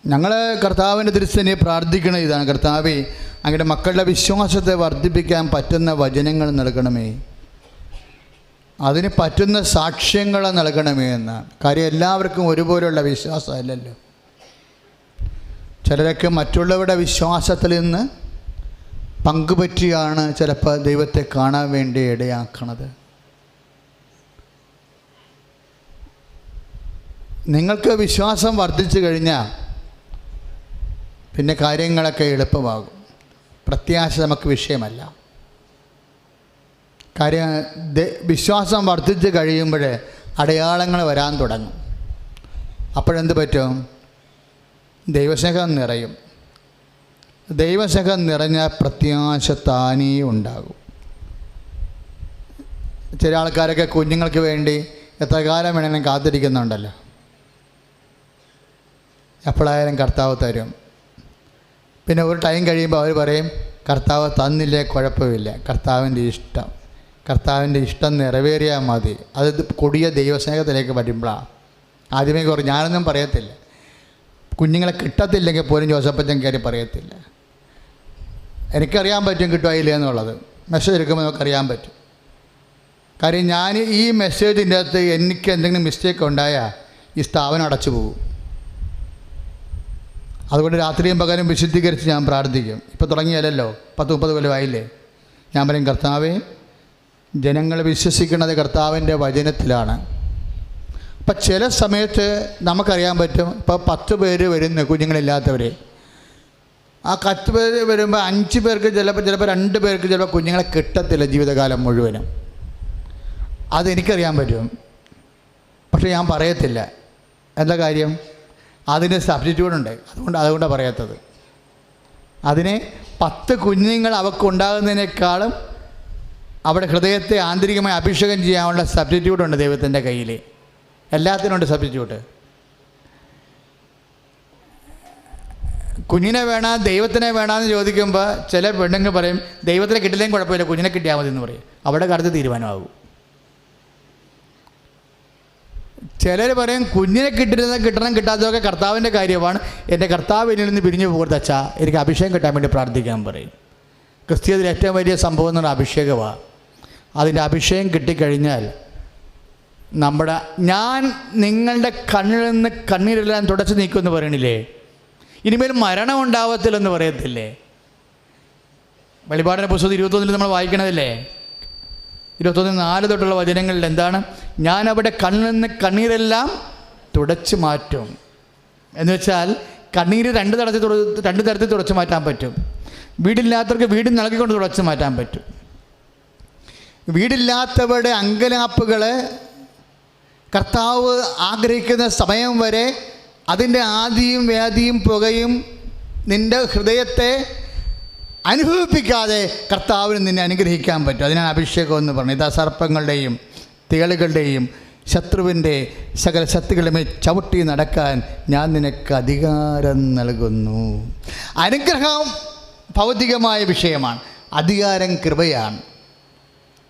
ഞങ്ങൾ കർത്താവിൻ്റെ തിരുസന്നിധിയിൽ പ്രാർത്ഥിക്കണ ഇതാണ്: കർത്താവേ, അങ്ങയുടെ മക്കളുടെ വിശ്വാസത്തെ വർദ്ധിപ്പിക്കാൻ പറ്റുന്ന വചനങ്ങൾ നൽകണമേ, അതിന് പറ്റുന്ന സാക്ഷ്യങ്ങൾ നൽകണമേ എന്നാണ്. കാര്യം എല്ലാവർക്കും ഒരുപോലെയുള്ള വിശ്വാസമല്ലല്ലോ. ചിലരൊക്കെ മറ്റുള്ളവരുടെ വിശ്വാസത്തിൽ നിന്ന് പങ്കുപറ്റിയാണ് ചിലപ്പോൾ ദൈവത്തെ കാണാൻ വേണ്ടി ഇടയാക്കണത്. നിങ്ങൾക്ക് വിശ്വാസം വർദ്ധിച്ചു കഴിഞ്ഞാൽ പിന്നെ കാര്യങ്ങളൊക്കെ എളുപ്പമാകും. പ്രത്യാശ നമുക്ക് വിഷയമല്ല. കാര്യം വിശ്വാസം വർദ്ധിച്ച് കഴിയുമ്പോൾ അടയാളങ്ങൾ വരാൻ തുടങ്ങും. അപ്പോഴെന്ത് പറ്റും? ദൈവസ്നേഹം നിറയും. ദൈവസ്നേഹം നിറഞ്ഞാൽ പ്രത്യാശ താനേ ഉണ്ടാകും. ചില ആൾക്കാരൊക്കെ കുഞ്ഞുങ്ങൾക്ക് വേണ്ടി എത്ര കാലം വേണമെങ്കിലും കാത്തിരിക്കുന്നുണ്ടല്ലോ. എപ്പോഴായാലും കർത്താവ് തരും. പിന്നെ ഒരു ടൈം കഴിയുമ്പോൾ അവർ പറയും കർത്താവ് തന്നില്ലേ കുഴപ്പമില്ല, കർത്താവിൻ്റെ ഇഷ്ടം നിറവേറിയാൽ മതി. അത് കൊടിയ ദൈവസ്നേഹത്തിലേക്ക് വരുമ്പോഴാണ്. ആദ്യമേ കുറച്ച് ഞാനൊന്നും പറയത്തില്ല. കുഞ്ഞുങ്ങളെ കിട്ടത്തില്ലെങ്കിൽ പോലും ജോസഫച്ചൻ കയറി പറയത്തില്ല. എനിക്കറിയാൻ പറ്റും കിട്ടുമായില്ല എന്നുള്ളത്. മെസ്സേജ് എടുക്കുമ്പോൾ നമുക്കറിയാൻ പറ്റും. കാര്യം ഞാൻ ഈ മെസ്സേജിൻ്റെ അകത്ത് എനിക്ക് എന്തെങ്കിലും മിസ്റ്റേക്ക് ഉണ്ടായാൽ ഈ സ്ഥാപനം അടച്ചു പോകും. അതുകൊണ്ട് രാത്രിയും പകലും വിശുദ്ധീകരിച്ച് ഞാൻ പ്രാർത്ഥിക്കും. ഇപ്പോൾ തുടങ്ങിയാലല്ലോ 10-30 കൊല്ലമായില്ലേ. ഞാൻ പറയും കർത്താവേ, ജനങ്ങൾ വിശ്വസിക്കുന്നത് കർത്താവിൻ്റെ വചനത്തിലാണ്. അപ്പം ചില സമയത്ത് നമുക്കറിയാൻ പറ്റും. ഇപ്പോൾ 10 പേര് വരുന്നു കുഞ്ഞുങ്ങളില്ലാത്തവർ. ആ 10 പേര് വരുമ്പോൾ 5 പേർക്ക് ചിലപ്പോൾ 2 പേർക്ക് ചിലപ്പോൾ കുഞ്ഞുങ്ങളെ കിട്ടത്തില്ല ജീവിതകാലം മുഴുവനും. അതെനിക്കറിയാൻ പറ്റും. പക്ഷെ ഞാൻ പറയത്തില്ല. എന്താ കാര്യം? അതിന് സബ്സ്റ്റിറ്റ്യൂട്ടുണ്ട്. അതുകൊണ്ടാണ് പറയാത്തത്. അതിനെ 10 കുഞ്ഞുങ്ങൾ അവൾക്കുണ്ടാകുന്നതിനേക്കാളും അവിടെ ഹൃദയത്തെ ആന്തരികമായി അഭിഷേകം ചെയ്യാനുള്ള സബ്സ്റ്റിറ്റ്യൂട്ടുണ്ട് ദൈവത്തിൻ്റെ കയ്യിൽ. എല്ലാത്തിനുണ്ട് സബ്സ്റ്റിറ്റ്യൂട്ട്. കുഞ്ഞിനെ വേണം ദൈവത്തിനെ വേണമെന്ന് ചോദിക്കുമ്പോൾ ചില പെണ്ണുങ്ങൾ പറയും ദൈവത്തിനെ കിട്ടില്ലെങ്കിൽ കുഴപ്പമില്ല, കുഞ്ഞിനെ കിട്ടിയാൽ മതി എന്ന് പറയും. അവിടെ കടുത്ത് തീരുമാനമാകും. ചിലർ പറയും കുഞ്ഞിനെ കിട്ടണം കിട്ടാത്തതൊക്കെ കർത്താവിൻ്റെ കാര്യമാണ്, എൻ്റെ കർത്താവ് എന്നിൽ നിന്ന് പിരിഞ്ഞു പോകരുത് അച്ഛാ, എനിക്ക് അഭിഷേകം കിട്ടാൻ വേണ്ടി പ്രാർത്ഥിക്കാൻ പറയും. ക്രിസ്ത്യത്തിൽ ഏറ്റവും വലിയ സംഭവം എന്ന് പറഞ്ഞാൽ അഭിഷേകമാണ്. അതിൻ്റെ അഭിഷേകം കിട്ടിക്കഴിഞ്ഞാൽ ഞാൻ നിങ്ങളുടെ കണ്ണിൽ നിന്ന് കണ്ണീരെല്ലാം തുടച്ച് നീക്കുമെന്ന് പറയണില്ലേ. ഇനിമേൽ മരണം ഉണ്ടാവത്തില്ലെന്ന് പറയത്തില്ലേ. വെളിപാടിൻ്റെ പുസ്തകം 21 നമ്മൾ വായിക്കണതില്ലേ. 21:4 തൊട്ടുള്ള വചനങ്ങളിൽ എന്താണ്? ഞാൻ അവിടെ കണ്ണിൽ നിന്ന് കണ്ണീരെല്ലാം തുടച്ച് മാറ്റും. എന്ന് വെച്ചാൽ കണ്ണീര് രണ്ട് തരത്തിൽ തുടച്ച് മാറ്റാൻ പറ്റും. വീടില്ലാത്തവർക്ക് വീട് നൽകിക്കൊണ്ട് തുടച്ച് മാറ്റാൻ പറ്റും. വീടില്ലാത്തവരുടെ അങ്കലാപ്പുകൾ കർത്താവ് ആഗ്രഹിക്കുന്ന സമയം വരെ അതിൻ്റെ ആദിയും വ്യാധിയും പുകയും നിൻ്റെ ഹൃദയത്തെ അനുഭവിപ്പിക്കാതെ കർത്താവിന് നിന്നെ അനുഗ്രഹിക്കാൻ പറ്റും. അതിനാണ് അഭിഷേകം എന്ന് പറഞ്ഞത്. ഇതാ സർപ്പങ്ങളുടെയും തേളുകളുടെയും ശത്രുവിൻ്റെ സകല ശക്തികളുമേ ചവിട്ടി നടക്കാൻ ഞാൻ നിനക്ക് അധികാരം നൽകുന്നു. അനുഗ്രഹം ഭൗതികമായ വിഷയമാണ്, അധികാരം കൃപയാണ്.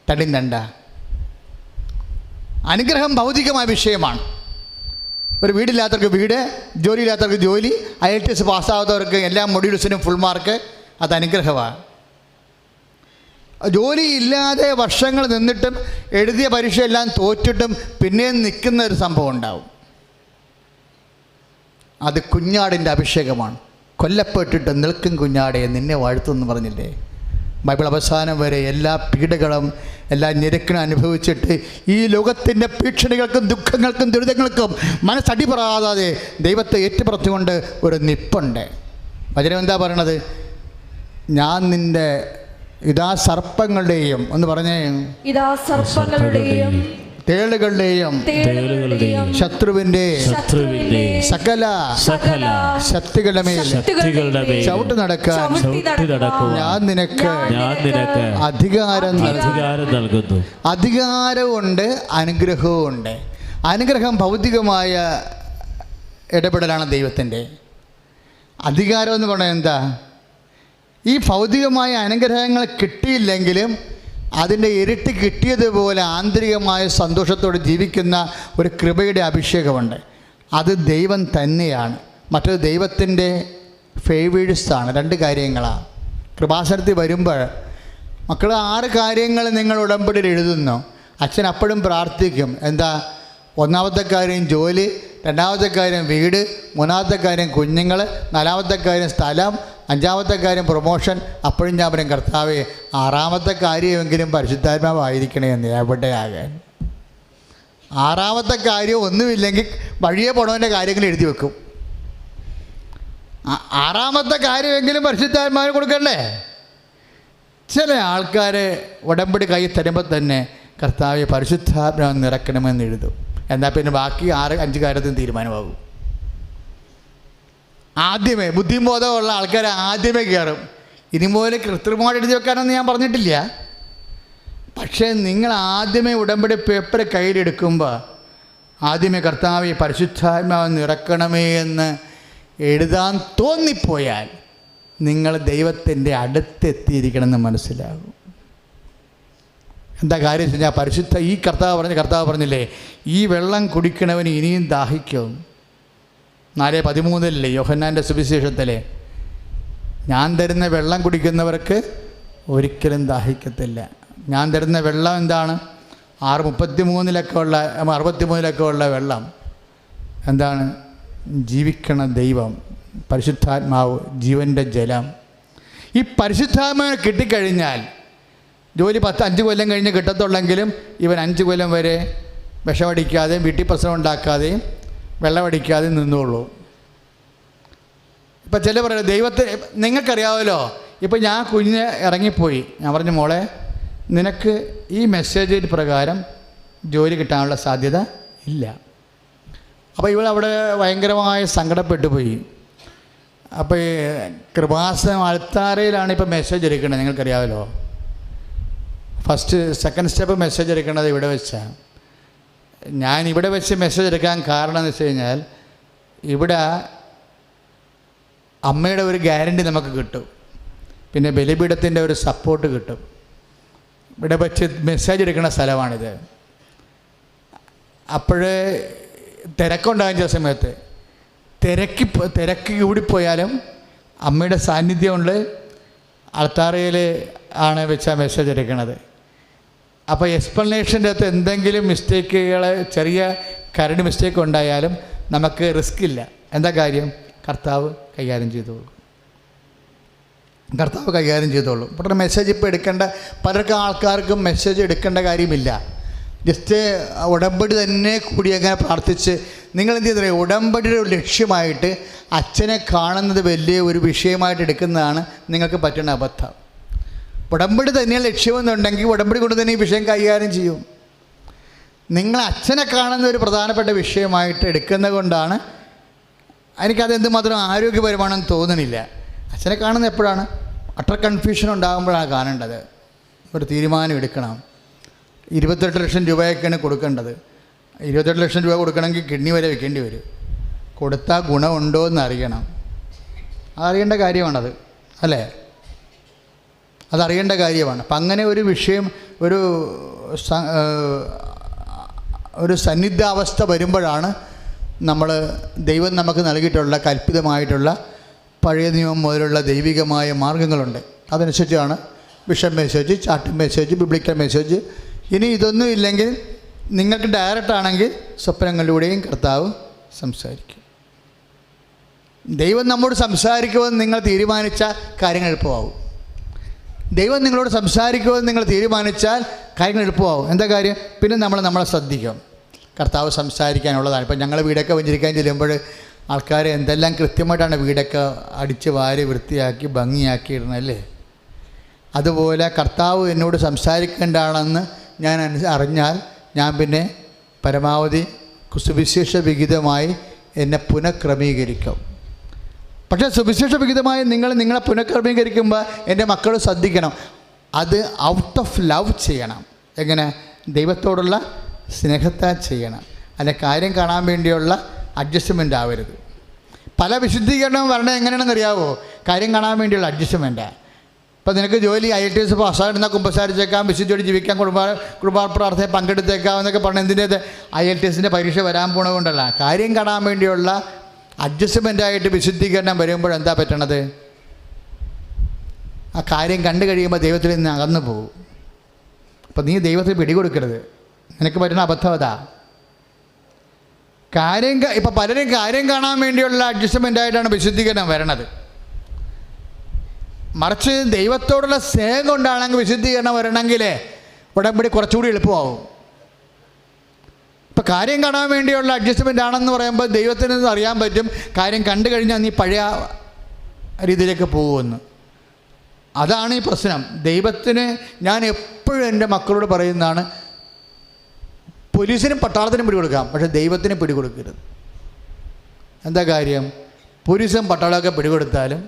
തടിന്തണ്ട. അനുഗ്രഹം ഭൗതികമായ വിഷയമാണ്. ഒരു വീടില്ലാത്തവർക്ക് വീട്, ജോലിയില്ലാത്തവർക്ക് ജോലി, IELTS പാസ്സാകാത്തവർക്ക് എല്ലാ മൊഡ്യൂൾസിനും ഫുൾ മാർക്ക്, അത് അനുഗ്രഹമാണ്. ജോലിയില്ലാതെ വർഷങ്ങൾ നിന്നിട്ടും എഴുതിയ പരീക്ഷയെല്ലാം തോറ്റിട്ടും പിന്നെയും നിൽക്കുന്ന ഒരു സംഭവം ഉണ്ടാവും. അത് കുഞ്ഞാടിൻ്റെ അഭിഷേകമാണ്. കൊല്ലപ്പെട്ടിട്ട് നിൽക്കും കുഞ്ഞാടെ നിന്നെ വാഴ്ത്തുമെന്ന് പറഞ്ഞില്ലേ ബൈബിൾ അവസാനം വരെ. എല്ലാ പീഡകളും എല്ലാ ഞെരുക്കിനും അനുഭവിച്ചിട്ട് ഈ ലോകത്തിൻ്റെ ഭീഷണികൾക്കും ദുഃഖങ്ങൾക്കും ദുരിതങ്ങൾക്കും മനസ്സടിപെടാതെ ദൈവത്തെ ഏറ്റുപറച്ചുകൊണ്ട് ഒരു നിപ്പുണ്ട്. വചനം എന്താ പറയണത്? ഞാൻ നിൻ്റെ ഇതാ സർപ്പങ്ങളുടെയും ഒന്ന് പറഞ്ഞേ, ഇതാ സർപ്പങ്ങളുടെയും തേളുകളുടെയും ശത്രുവിൻ്റെ സകല ശക്തികളുടെ മേൽ ചവിട്ട് നടക്കാൻ ഞാൻ നിനക്ക് അധികാരം നൽകുന്നു. അധികാരമുണ്ട്, അനുഗ്രഹവുമുണ്ട്. അനുഗ്രഹം ഭൗതികമായ ഇടപെടലാണ് ദൈവത്തിൻ്റെ. അധികാരം എന്ന് പറഞ്ഞാൽ എന്താ? ഈ ഭൗതികമായ അനുഗ്രഹങ്ങൾ കിട്ടിയില്ലെങ്കിലും അതിൻ്റെ ഇരട്ടി കിട്ടിയതുപോലെ ആന്തരികമായ സന്തോഷത്തോടെ ജീവിക്കുന്ന ഒരു കൃപയുടെ അഭിഷേകമുണ്ട്. അത് ദൈവം തന്നെയാണ്. മറ്റൊരു ദൈവത്തിൻ്റെ ഫേവേഴ്സാണ്. 2 കാര്യങ്ങളാണ്. കൃപാസനത്തിൽ വരുമ്പോൾ മക്കൾ 6 കാര്യങ്ങൾ നിങ്ങൾ ഉടമ്പടിയിൽ എഴുതുന്നു. അച്ഛൻ അപ്പോഴും പ്രാർത്ഥിക്കും. എന്താ? 1-ാമത്തെ കാര്യം ജോലി, 2-ാമത്തെ കാര്യം വീട്, 3-ാമത്തെ കാര്യം കുഞ്ഞുങ്ങൾ, 4-ാമത്തെ കാര്യം സ്ഥലം, 5-ാമത്തെ കാര്യം പ്രൊമോഷൻ. അപ്പോഴും ഞാൻ പറയും കർത്താവേ 6-ാമത്തെ കാര്യമെങ്കിലും പരിശുദ്ധാത്മാവായിരിക്കണേ എന്ന്. എവിടെയാകാൻ 6-ാമത്തെ കാര്യം ഒന്നുമില്ലെങ്കിൽ വഴിയെ പോണവൻ്റെ കാര്യങ്ങൾ എഴുതി വെക്കും. ആറാമത്തെ കാര്യമെങ്കിലും പരിശുദ്ധാത്മാവിന് കൊടുക്കണ്ടേ? ചില ആൾക്കാർ ഉടമ്പടി കൈ തരുമ്പോൾ തന്നെ കർത്താവെ പരിശുദ്ധാത്മാവ് നിറക്കണമെന്ന് എഴുതും. എന്നാൽ പിന്നെ ബാക്കി 5 കാര്യത്തിന് തീരുമാനമാകും. ആദ്യമേ ബുദ്ധിബോധമുള്ള ആൾക്കാർ ആദ്യമേ കയറും. ഇനി മുതൽ കൃത്രിമമായിട്ട് എഴുതി വെക്കാനൊന്നും ഞാൻ പറഞ്ഞിട്ടില്ല. പക്ഷേ നിങ്ങൾ ആദ്യമേ ഉടമ്പടി പേപ്പർ കയ്യിലെടുക്കുമ്പോൾ ആദ്യമേ കർത്താവെ പരിശുദ്ധാത്മാവ് നിറക്കണമേ എന്ന് എഴുതാൻ തോന്നിപ്പോയാൽ നിങ്ങൾ ദൈവത്തിൻ്റെ അടുത്തെത്തിയിരിക്കണമെന്ന് മനസ്സിലാകും. എന്താ കാര്യം വെച്ച് കഴിഞ്ഞാൽ ഈ കർത്താവ് പറഞ്ഞില്ലേ, ഈ വെള്ളം കുടിക്കണവന് ഇനിയും ദാഹിക്കും. 4:13 യോഹന്നാൻ്റെ സുവിശേഷത്തിലെ, ഞാൻ തരുന്ന വെള്ളം കുടിക്കുന്നവർക്ക് ഒരിക്കലും ദാഹിക്കത്തില്ല. ഞാൻ തരുന്ന വെള്ളം എന്താണ്? 63 ഉള്ള വെള്ളം എന്താണ്? ജീവിക്കണ ദൈവം, പരിശുദ്ധാത്മാവ്, ജീവൻ്റെ ജലം. ഈ പരിശുദ്ധാത്മാവിനെ കിട്ടിക്കഴിഞ്ഞാൽ ജോലി 5 കൊല്ലം കഴിഞ്ഞ് കിട്ടത്തുള്ളെങ്കിലും ഇവൻ 5 കൊല്ലം വരെ വിഷമടിക്കാതെയും വീട്ടിൽ പ്രശ്നം ഉണ്ടാക്കാതെയും വെള്ളമടിക്കാതെയും നിന്നോളൂ. ഇപ്പം ചില പറയുന്നത് ദൈവത്തെ നിങ്ങൾക്കറിയാമല്ലോ. ഇപ്പം ഞാൻ കുഞ്ഞ് ഇറങ്ങിപ്പോയി, ഞാൻ പറഞ്ഞു മോളെ നിനക്ക് ഈ മെസ്സേജ് പ്രകാരം ജോലി കിട്ടാനുള്ള സാധ്യത ഇല്ല. അപ്പോൾ ഇവളവിടെ ഭയങ്കരമായി സങ്കടപ്പെട്ടു പോയി. അപ്പോൾ ഈ കൃപാസനം അൾത്താരയിലാണ് ഇപ്പോൾ മെസ്സേജ് എടുക്കേണ്ടത്, നിങ്ങൾക്കറിയാമല്ലോ. സെക്കൻഡ് സ്റ്റെപ്പ് മെസ്സേജ് എടുക്കേണ്ടത് ഇവിടെ വെച്ചാണ്. ഞാൻ ഇവിടെ വെച്ച് മെസ്സേജ് എടുക്കാൻ കാരണം എന്ന് വെച്ച് കഴിഞ്ഞാൽ ഇവിടെ അമ്മയുടെ ഒരു ഗ്യാരണ്ടി നമുക്ക് കിട്ടും, പിന്നെ ബലിപീഠത്തിൻ്റെ ഒരു സപ്പോർട്ട് കിട്ടും. ഇവിടെ വെച്ച് മെസ്സേജ് എടുക്കുന്ന സ്ഥലമാണിത്. അപ്പോഴേ തിരക്കുണ്ടാകുന്ന ചില സമയത്ത് തിരക്ക് കൂടിപ്പോയാലും അമ്മയുടെ സാന്നിധ്യമുണ്ട്. അൾത്താരയിൽ ആണ് വെച്ചാൽ മെസ്സേജ് എടുക്കുന്നത്. അപ്പോൾ എക്സ്പ്ലനേഷൻ്റെ അകത്ത് എന്തെങ്കിലും മിസ്റ്റേക്കുകൾ, ചെറിയ കരട് മിസ്റ്റേക്ക് ഉണ്ടായാലും നമുക്ക് റിസ്ക് ഇല്ല. എന്താ കാര്യം? കർത്താവ് കൈകാര്യം ചെയ്തോളൂ. ഇപ്പോൾ മെസ്സേജ് ഇപ്പോൾ എടുക്കേണ്ട പലർക്കും ആൾക്കാർക്കും മെസ്സേജ് എടുക്കേണ്ട കാര്യമില്ല. ജസ്റ്റ് ഉടമ്പടി തന്നെ കൂടി അങ്ങനെ പ്രാർത്ഥിച്ച് നിങ്ങൾ എന്ത് ചെയ്തേ, ഉടമ്പടിയുടെ ഒരു ലക്ഷ്യമായിട്ട് അച്ഛനെ കാണുന്നത് വലിയ ഒരു വിഷയമായിട്ട് എടുക്കുന്നതാണ് നിങ്ങൾക്ക് പറ്റുന്ന അബദ്ധം. ഉടമ്പടി തന്നെയാണ് ലക്ഷ്യമെന്നുണ്ടെങ്കിൽ ഉടമ്പടി കൊണ്ട് തന്നെ ഈ വിഷയം കൈകാര്യം ചെയ്യും. നിങ്ങൾ അച്ഛനെ കാണുന്ന ഒരു പ്രധാനപ്പെട്ട വിഷയമായിട്ട് എടുക്കുന്നത് കൊണ്ടാണ് എനിക്കത് എന്തുമാത്രം ആരോഗ്യപരമാണെന്ന് തോന്നണില്ല. അച്ഛനെ കാണുന്നത് എപ്പോഴാണ്? അട്ടർ കൺഫ്യൂഷൻ ഉണ്ടാകുമ്പോഴാണ് കാണേണ്ടത്. ഒരു തീരുമാനം എടുക്കണം. 28 ലക്ഷം രൂപയൊക്കെയാണ് കൊടുക്കേണ്ടത്. 28 ലക്ഷം രൂപ കൊടുക്കണമെങ്കിൽ കിഡ്നി വരെ വെക്കേണ്ടി വരും. കൊടുത്താൽ ഗുണമുണ്ടോ എന്ന് അറിയണം. അതറിയേണ്ട കാര്യമാണത്, അല്ലേ? അതറിയേണ്ട കാര്യമാണ്. അപ്പം അങ്ങനെ ഒരു വിഷയം, ഒരു സന്നിഗ്ധാവസ്ഥ വരുമ്പോഴാണ് ദൈവം നമുക്ക് നൽകിയിട്ടുള്ള കൽപ്പിതമായിട്ടുള്ള പഴയ നിയമം മുതലുള്ള ദൈവികമായ മാർഗങ്ങളുണ്ട്. അതനുസരിച്ചാണ് vision message, chart message, biblical message. ഇനി ഇതൊന്നും ഇല്ലെങ്കിൽ നിങ്ങൾക്ക് ഡയറക്റ്റാണെങ്കിൽ സ്വപ്നങ്ങളിലൂടെയും കർത്താവ് സംസാരിക്കും. ദൈവം നമ്മോട് സംസാരിക്കുമെന്ന് നിങ്ങൾ തീരുമാനിച്ച കാര്യങ്ങൾ എളുപ്പമാവും. ദൈവം നിങ്ങളോട് സംസാരിക്കുമെന്ന് നിങ്ങൾ തീരുമാനിച്ചാൽ കാര്യങ്ങൾ എളുപ്പമാവും. എന്താ കാര്യം? പിന്നെ നമ്മളെ ശ്രദ്ധിക്കും. കർത്താവ് സംസാരിക്കാനുള്ളതാണ്. ഇപ്പം ഞങ്ങൾ വീടൊക്കെ വെഞ്ചരിക്കാൻ ചെല്ലുമ്പോൾ ആൾക്കാർ എന്തെല്ലാം കൃത്യമായിട്ടാണ് വീടൊക്കെ അടിച്ച് വാരി വൃത്തിയാക്കി ഭംഗിയാക്കി ഇടണല്ലേ. അതുപോലെ കർത്താവ് എന്നോട് സംസാരിക്കേണ്ടതാണെന്ന് ഞാൻ അറിഞ്ഞാൽ ഞാൻ പിന്നെ പരമാവധി സുവിശേഷ വിഹിതമായി എന്നെ പുനഃക്രമീകരിക്കും. പക്ഷേ സുവിശേഷ വിഹിതമായി നിങ്ങളെ പുനഃക്രമീകരിക്കുമ്പോൾ എൻ്റെ മക്കൾ ശ്രദ്ധിക്കണം, അത് ഔട്ട് ഓഫ് ലവ് ചെയ്യണം. എങ്ങനെ? ദൈവത്തോടുള്ള സ്നേഹത്താൽ ചെയ്യണം. അല്ല കാര്യം കാണാൻ വേണ്ടിയുള്ള അഡ്ജസ്റ്റ്മെൻ്റ് ആവരുത്. പല വിശുദ്ധീകരണവും വരണത് എങ്ങനെയാണെന്ന് അറിയാവോ? കാര്യം കാണാൻ വേണ്ടിയുള്ള അഡ്ജസ്റ്റ്മെൻറ്റാണ്. ഇപ്പോൾ നിനക്ക് ജോലി IELTS പാസ്സായിരുന്നാൽ കുമ്പസാരിച്ചേക്കാം, വിശുദ്ധിയോട് ജീവിക്കാൻ, കുർബാന പ്രാർത്ഥനയിൽ പങ്കെടുത്തേക്കാം എന്നൊക്കെ പറഞ്ഞാൽ എന്തിൻ്റെ IELTSൻ്റെ പരീക്ഷ വരാൻ പോണതുകൊണ്ടല്ല. കാര്യം കാണാൻ വേണ്ടിയുള്ള അഡ്ജസ്റ്റ്മെൻറ്റായിട്ട് വിശുദ്ധീകരണം വരുമ്പോഴെന്താ പറ്റണത്? ആ കാര്യം കണ്ടു കഴിയുമ്പോൾ ദൈവത്തിൽ നിന്ന് അകന്നു പോകും. അപ്പം നീ ദൈവത്തിന് പിടികൊടുക്കരുത്. നിനക്ക് പറ്റുന്ന അബദ്ധം അതാ. ഇപ്പം പലരും കാര്യം കാണാൻ വേണ്ടിയുള്ള അഡ്ജസ്റ്റ്മെൻറ്റായിട്ടാണ് വിശുദ്ധീകരണം വരണത്. മറിച്ച് ദൈവത്തോടുള്ള സ്നേഹം കൊണ്ടാണെങ്കിൽ വിശുദ്ധീകരണം വരണമെങ്കിൽ ഉടമ്പടി കുറച്ചുകൂടി എളുപ്പമാവും. ഇപ്പം കാര്യം കാണാൻ വേണ്ടിയുള്ള അഡ്ജസ്റ്റ്മെൻ്റ് ആണെന്ന് പറയുമ്പോൾ ദൈവത്തിന് അറിയാൻ പറ്റും. കാര്യം കണ്ടു കഴിഞ്ഞാൽ നീ പഴയ രീതിയിലേക്ക് പോകുമെന്ന്. അതാണ് ഈ പ്രശ്നം. ദൈവത്തിന് ഞാൻ എപ്പോഴും എൻ്റെ മക്കളോട് പറയുന്നതാണ്, പോലീസിനും പട്ടാളത്തിനും പിടികൊടുക്കാം, പക്ഷേ ദൈവത്തിന് പിടികൊടുക്കരുത്. എന്താ കാര്യം? പോലീസും പട്ടാളമൊക്കെ പിടികൊടുത്താലും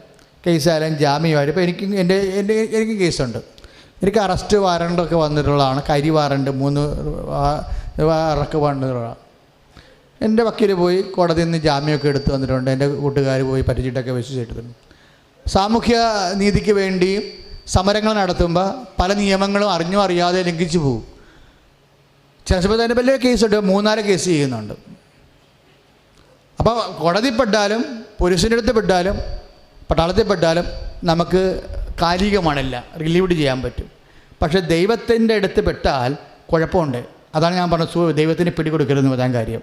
കേസായാലും ജാമ്യമായാലും, ഇപ്പോൾ എനിക്ക് കേസുണ്ട്, എനിക്ക് അറസ്റ്റ് വാറണ്ടൊക്കെ വന്നിട്ടുള്ളതാണ്. കരി വാറണ്ട് 3 വാറൊക്കെ വന്നിട്ടുള്ളതാണ്. എൻ്റെ വക്കീൽ പോയി കോടതിയിൽ നിന്ന് ജാമ്യമൊക്കെ എടുത്ത് വന്നിട്ടുണ്ട്. എൻ്റെ കൂട്ടുകാർ പോയി പരിചയട്ടൊക്കെ വെച്ച് ചെയ്തിട്ടുണ്ട്. സാമൂഹ്യ നീതിക്ക് വേണ്ടി സമരങ്ങൾ നടത്തുമ്പോൾ പല നിയമങ്ങളും അറിഞ്ഞോ അറിയാതെ ലംഘിച്ചു പോകും. ചില സമയത്ത് അതിൻ്റെ വലിയ കേസുണ്ട്, 3-4 കേസ് ചെയ്യുന്നുണ്ട്. അപ്പോൾ കോടതിപ്പെട്ടാലും പോലീസിൻ്റെ അടുത്ത് പെട്ടാലും പട്ടാളത്തിൽ പെട്ടാലും നമുക്ക് കാലികമാണല്ല, റിലീവ്ഡ് ചെയ്യാൻ പറ്റും. പക്ഷേ ദൈവത്തിൻ്റെ അടുത്ത് പെട്ടാൽ കുഴപ്പമുണ്ട്. അതാണ് ഞാൻ പറഞ്ഞത്, ദൈവത്തിന് പിടികൊടുക്കരുതെന്ന് പറയാൻ കാര്യം.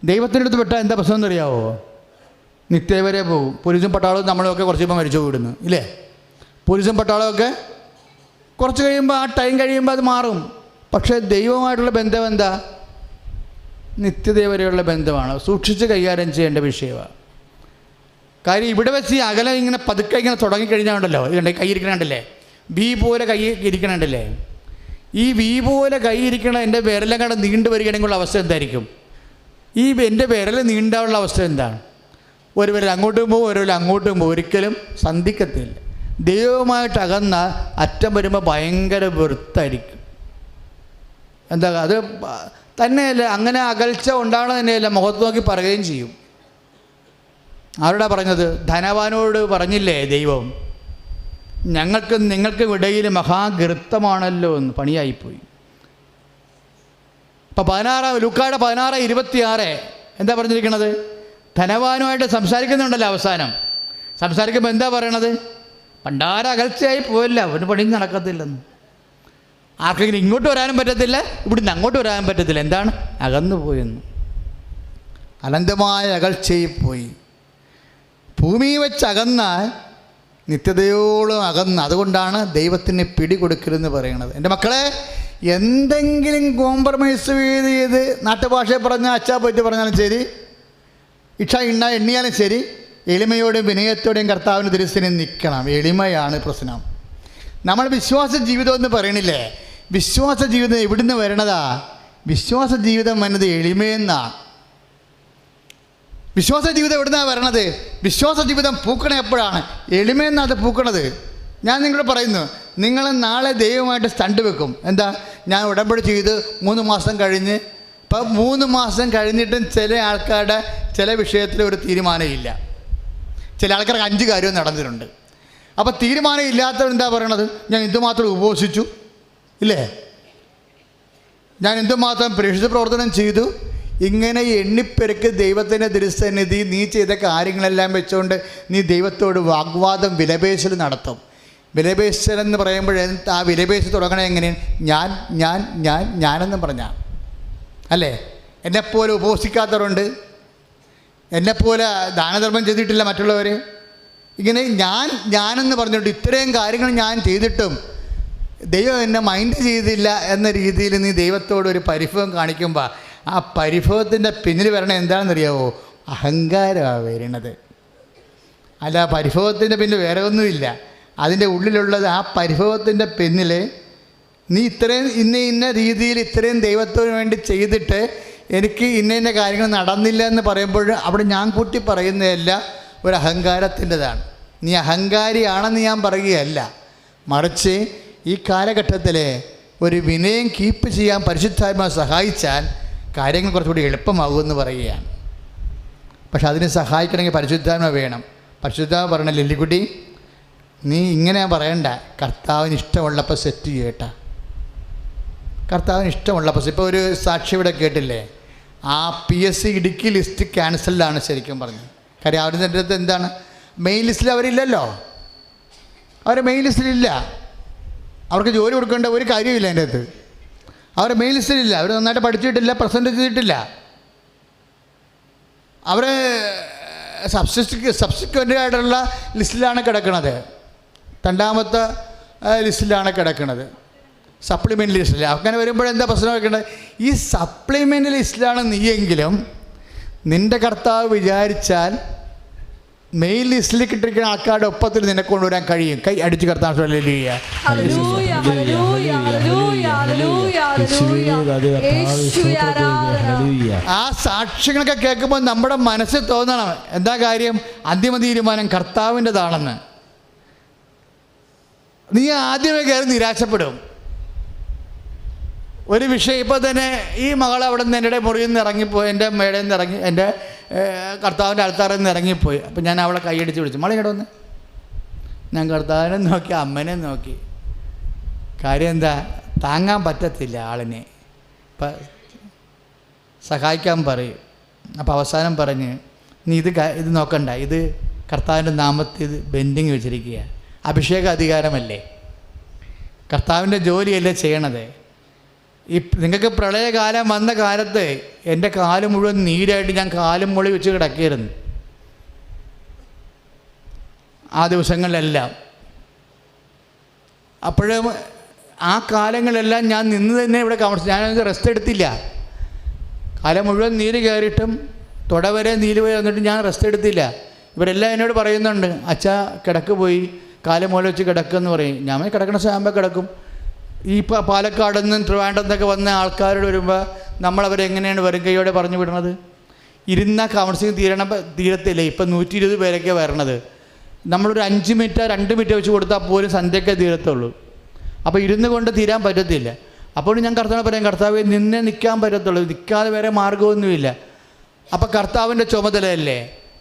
ദൈവത്തിൻ്റെ അടുത്ത് പെട്ടാൽ എന്താ പ്രശ്നം എന്നറിയാവോ? നിത്യം വരെ പോകും. പോലീസും പട്ടാളവും നമ്മളൊക്കെ കുറച്ച് കഴിയുമ്പോൾ മരിച്ചു വിടുന്നു ഇല്ലേ? പോലീസും പട്ടാളമൊക്കെ കുറച്ച് കഴിയുമ്പോൾ, ആ ടൈം കഴിയുമ്പോൾ അത് മാറും. പക്ഷേ ദൈവമായിട്ടുള്ള ബന്ധം എന്താ? നിത്യത വരെയുള്ള ബന്ധമാണ്. സൂക്ഷിച്ച് കൈകാര്യം ചെയ്യേണ്ട വിഷയമാണ്. കാര്യം ഇവിടെ വെച്ച് ഈ അകലം ഇങ്ങനെ പതുക്കെ ഇങ്ങനെ തുടങ്ങിക്കഴിഞ്ഞാണ്ടല്ലോ, ഇതുണ്ട് കൈ ഇരിക്കണുണ്ടല്ലേ, വി പോലെ കൈ ഇരിക്കണുണ്ടല്ലേ, ഈ വി പോലെ കൈ ഇരിക്കണ എൻ്റെ വിരലം കണ്ട് നീണ്ടു വരികയാണെങ്കിലുള്ള അവസ്ഥ എന്തായിരിക്കും? ഈ എൻ്റെ വിരൽ നീണ്ടാനുള്ള അവസ്ഥ എന്താണ്? ഒരു വിരൽ അങ്ങോട്ടും പോകും, ഒരു വിരൽ അങ്ങോട്ടും പോകും, ഒരിക്കലും സന്ധിക്കത്തില്ല. ദൈവമായിട്ട് അകന്ന അറ്റം വരുമ്പോൾ ഭയങ്കര വെറുത്തായിരിക്കും. എന്താ അത് തന്നെയല്ല, അങ്ങനെ അകൽച്ച ഉണ്ടാകണം തന്നെയല്ല, മുഖത്ത് നോക്കി പറയുകയും ചെയ്യും. ആരോടാ പറഞ്ഞത്? ധനവാനോട് പറഞ്ഞില്ലേ ദൈവം, ഞങ്ങൾക്കും നിങ്ങൾക്കും ഇടയിൽ മഹാഗൃത്തമാണല്ലോ എന്ന്. പണിയായിപ്പോയി. അപ്പോൾ 16 ലൂക്കായുടെ 16:26 എന്താ പറഞ്ഞിരിക്കണത്? ധനവാനുമായിട്ട് സംസാരിക്കുന്നുണ്ടല്ലോ. അവസാനം സംസാരിക്കുമ്പോൾ എന്താ പറയണത്? പണ്ടാര അകൽച്ചയായി പോയല്ല, അവന് പണി നടക്കത്തില്ലെന്ന്. ആർക്കെങ്കിലും ഇങ്ങോട്ട് വരാനും പറ്റത്തില്ല, ഇവിടുന്ന് അങ്ങോട്ട് വരാനും പറ്റത്തില്ല. എന്താണ്? അകന്നു പോയെന്ന്. അനന്തമായ അകൽച്ചയിൽ പോയി. ഭൂമി വെച്ച് അകന്നാൽ നിത്യതയോളം അകന്ന്. അതുകൊണ്ടാണ് ദൈവത്തിന് പിടികൊടുക്കരുതെന്ന് പറയുന്നത്. എൻ്റെ മക്കളെ, എന്തെങ്കിലും കോംപ്രമൈസ് ചെയ്ത് നാട്ടുഭാഷയിൽ പറഞ്ഞാൽ അച്ഛാ പറ്റി പറഞ്ഞാലും ശരി, ഇക്ഷ എണ്ണിയാലും ശരി, എളിമയോടെയും വിനയത്തോടെയും കർത്താവിന് തിരുസന്നിധിയിൽ നിൽക്കണം. എളിമയാണ് പ്രശ്നം. നമ്മൾ വിശ്വാസ ജീവിതം എന്ന് പറയണില്ലേ? വിശ്വാസ ജീവിതം എവിടുന്ന് വരണതാ? വിശ്വാസ ജീവിതം വന്നത് എളിമയെന്നാണ്. വിശ്വാസ ജീവിതം എവിടുന്നാണ് വരണത്? വിശ്വാസ ജീവിതം പൂക്കണ എപ്പോഴാണ്? എളിമയെന്നാണ് അത് പൂക്കണത്. ഞാൻ നിങ്ങളോട് പറയുന്നു, നിങ്ങൾ നാളെ ദൈവമായിട്ട് സ്റ്റണ്ട് വെക്കും. എന്താ? ഞാൻ ഉടമ്പടി ചെയ്ത് 3 മാസം കഴിഞ്ഞ്, ഇപ്പം 3 മാസം കഴിഞ്ഞിട്ടും ചില ആൾക്കാരുടെ ചില വിഷയത്തിൽ ഒരു തീരുമാനമില്ല. ചില ആൾക്കാർക്ക് 5 കാര്യവും നടന്നിട്ടുണ്ട്. അപ്പോൾ തീരുമാനം ഇല്ലാത്തവർ എന്താ പറയണത്? ഞാൻ എന്തുമാത്രം ഉപവസിച്ചു ഇല്ലേ, ഞാൻ എന്തുമാത്രം പ്രേക്ഷിത പ്രവർത്തനം ചെയ്തു. ഇങ്ങനെ എണ്ണിപ്പെരുക്ക് ദൈവത്തിൻ്റെ തിരുസന്നിധി നീ ചെയ്ത കാര്യങ്ങളെല്ലാം വെച്ചുകൊണ്ട് നീ ദൈവത്തോട് വാഗ്വാദം, വിലപേശൽ നടത്തും. വിലപേശൽ എന്ന് പറയുമ്പോൾ ആ വിലപേശൽ തുടങ്ങണത് എങ്ങനെയാണ്? ഞാനെന്ന് പറഞ്ഞാൽ അല്ലേ? എന്നെപ്പോലെ ഉപവസിക്കാത്തവരുണ്ട്, എന്നെപ്പോലെ ദാനധർമ്മം ചെയ്തിട്ടില്ല മറ്റുള്ളവർ. ഇങ്ങനെ ഞാനെന്ന് പറഞ്ഞിട്ട് ഇത്രയും കാര്യങ്ങൾ ഞാൻ ചെയ്തിട്ടും ദൈവം എന്നെ മൈൻഡ് ചെയ്തില്ല എന്ന രീതിയിൽ നീ ദൈവത്തോട് ഒരു പരിഭവം കാണിക്കുമ്പോൾ ആ പരിഭവത്തിൻ്റെ പിന്നിൽ വരണത് എന്താണെന്നറിയാവോ? അഹങ്കാരമാണ് വരുന്നത്. അല്ല, പരിഭവത്തിൻ്റെ പിന്നിൽ വേറെ ഒന്നുമില്ല. അതിൻ്റെ ഉള്ളിലുള്ളത് ആ പരിഭവത്തിൻ്റെ പിന്നിൽ നീ ഇത്രയും ഇന്ന രീതിയിൽ ഇത്രയും ദൈവത്തിന് വേണ്ടി ചെയ്തിട്ട് എനിക്ക് ഇന്ന കാര്യങ്ങൾ നടന്നില്ല എന്ന് പറയുമ്പോൾ അവിടെ ഞാൻ കൂട്ടി പറയുന്നതല്ല, ഒരു അഹങ്കാരത്തിൻ്റെതാണ്. നീ അഹങ്കാരിയാണെന്ന് ഞാൻ പറയുകയല്ല, മറിച്ച് ഈ കാലഘട്ടത്തിൽ ഒരു വിനയം കീപ്പ് ചെയ്യാൻ പരിശുദ്ധാത്മാവ് സഹായിച്ചാൽ കാര്യങ്ങൾ കുറച്ചുകൂടി എളുപ്പമാകുമെന്ന് പറയുകയാണ്. പക്ഷെ അതിന് സഹായിക്കണമെങ്കിൽ പരിശുദ്ധാത്മാവ് വേണം. പരിശുദ്ധാത്മ പറഞ്ഞ ലില്ലിക്കുട്ടി, നീ ഇങ്ങനെ പറയണ്ട, കർത്താവിന് ഇഷ്ടമുള്ളപ്പോൾ സെറ്റ് ചെയ്യട്ടാ. കർത്താവിന് ഇഷ്ടമുള്ളപ്പോൾ. ഇപ്പോൾ ഒരു സാക്ഷി ഇവിടെ കേട്ടില്ലേ, ആ PSC ഇടുക്കി ലിസ്റ്റ് ക്യാൻസൽഡാണ് ശരിക്കും പറഞ്ഞു. കാര്യം അവരുടെ അടുത്ത് എന്താണ്, മെയിൻ ലിസ്റ്റിൽ അവരില്ലല്ലോ. അവർ മെയിൻ ലിസ്റ്റിലില്ല. അവർക്ക് ജോലി കൊടുക്കേണ്ട ഒരു കാര്യമില്ല അതിൻ്റെ അകത്ത്. അവർ മെയിൻ ലിസ്റ്റിലില്ല. അവർ നന്നായിട്ട് പഠിച്ചിട്ടില്ല, പ്രസൻറ്റ് ചെയ്തിട്ടില്ല. അവർ സബ്സിക്വൻ്റ് ആയിട്ടുള്ള ലിസ്റ്റിലാണ് കിടക്കുന്നത്. 2ാമത്തെ ലിസ്റ്റിലാണ് കിടക്കുന്നത്, സപ്ലിമെൻ്റ് ലിസ്റ്റിൽ. അങ്ങനെ വരുമ്പോഴെന്താ പ്രശ്നം വെക്കേണ്ടത്? ഈ സപ്ലിമെൻ്റ് ലിസ്റ്റിലാണ് നീയെങ്കിലും നിൻ്റെ കർത്താവ് വിചാരിച്ചാൽ മെയിൻ ലിസ്റ്റിലേക്ക് ഇട്ടിരിക്കുന്ന ആൾക്കാരുടെ ഒപ്പത്തിൽ നിന്നെ കൊണ്ടുവരാൻ കഴിയും. കൈ അടിച്ച് കർത്താൻ ഹല്ലേലൂയ. ഹല്ലേലൂയ, ഹല്ലേലൂയ, ഹല്ലേലൂയ, ഹല്ലേലൂയ, ഹല്ലേലൂയ. ആ സാക്ഷ്യങ്ങളൊക്കെ കേൾക്കുമ്പോൾ നമ്മുടെ മനസ്സിൽ തോന്നണം, എന്താ കാര്യം? അന്തിമ തീരുമാനം കർത്താവിൻ്റെതാണെന്ന്. നീ ആദ്യമേ കയറി നിരാശപ്പെടും. ഒരു വിഷയം ഇപ്പോൾ തന്നെ ഈ മകൾ അവിടെ നിന്ന് എൻ്റെ മുറിയിൽ നിന്ന് ഇറങ്ങിപ്പോയി, എൻ്റെ മേടയിൽ നിന്ന് ഇറങ്ങി, എൻ്റെ കർത്താവിൻ്റെ ആൾക്കാരിൽ നിന്ന് ഇറങ്ങിപ്പോയി. അപ്പം ഞാൻ അവളെ കൈയടിച്ച് വിളിച്ചു, മകളെ ഇങ്ങോട്ട് വന്ന്. ഞാൻ കർത്താവിനെ നോക്കി, അമ്മനെ നോക്കി. കാര്യം എന്താ, താങ്ങാൻ പറ്റത്തില്ല ആളിനെ. ഇപ്പം സഹായിക്കാൻ പറയും. അപ്പോൾ അവസാനം പറഞ്ഞ്, നീ ഇത് നോക്കണ്ട, ഇത് കർത്താവിൻ്റെ നാമത്തിൽ ഇത് ബെൻഡിങ് വെച്ചിരിക്കുക. അഭിഷേക അധികാരമല്ലേ, കർത്താവിൻ്റെ ജോലിയല്ലേ ചെയ്യണത്. നിങ്ങൾക്ക് പ്രളയകാലം വന്ന കാലത്ത് എൻ്റെ കാല് മുഴുവൻ നീരായിട്ട് ഞാൻ കാലും മുളി വെച്ച് കിടക്കുകയായിരുന്നു ആ ദിവസങ്ങളിലെല്ലാം. അപ്പോഴും ആ കാലങ്ങളെല്ലാം ഞാൻ നിന്ന് തന്നെ ഇവിടെ താമസിച്ചു. ഞാനത് റെസ്റ്റ് എടുത്തില്ല. കാലം മുഴുവൻ നീര് കയറിയിട്ടും തുടവരെ നീര് പോയി വന്നിട്ട് ഞാൻ റെസ്റ്റ് എടുത്തില്ല. ഇവരെല്ലാം എന്നോട് പറയുന്നുണ്ട്, അച്ഛാ കിടക്ക് പോയി കാലം മുളി വെച്ച് കിടക്കുമെന്ന് പറയും. ഞാൻ കിടക്കണ സമയം കിടക്കും. ഈ പാലക്കാട് നിന്നും ട്രിവാൻഡ്രം നിന്നൊക്കെ വന്ന ആൾക്കാരോട് വരുമ്പോൾ നമ്മളവരെങ്ങനെയാണ് വെറും കൈയോടെ പറഞ്ഞു വിടണത്? ഇരുന്ന കൗൺസിലിംഗ് തീരത്തില്ലേ. ഇപ്പം 120 പേരൊക്കെ വരണത്. നമ്മളൊരു 5 മിനിറ്റ് 2 മിനിറ്റ് വെച്ച് കൊടുത്താൽ പോലും സന്ധ്യയൊക്കെ തീരത്തുള്ളൂ. അപ്പോൾ ഇരുന്ന് കൊണ്ട് തീരാൻ പറ്റത്തില്ല. അപ്പോൾ ഞാൻ കർത്താവിനെ പറയാം, കർത്താവ് നിന്നെ നിൽക്കാൻ പറ്റത്തുള്ളൂ, നിൽക്കാതെ വേറെ മാർഗ്ഗമൊന്നുമില്ല. അപ്പോൾ കർത്താവിൻ്റെ ചുമതലയല്ലേ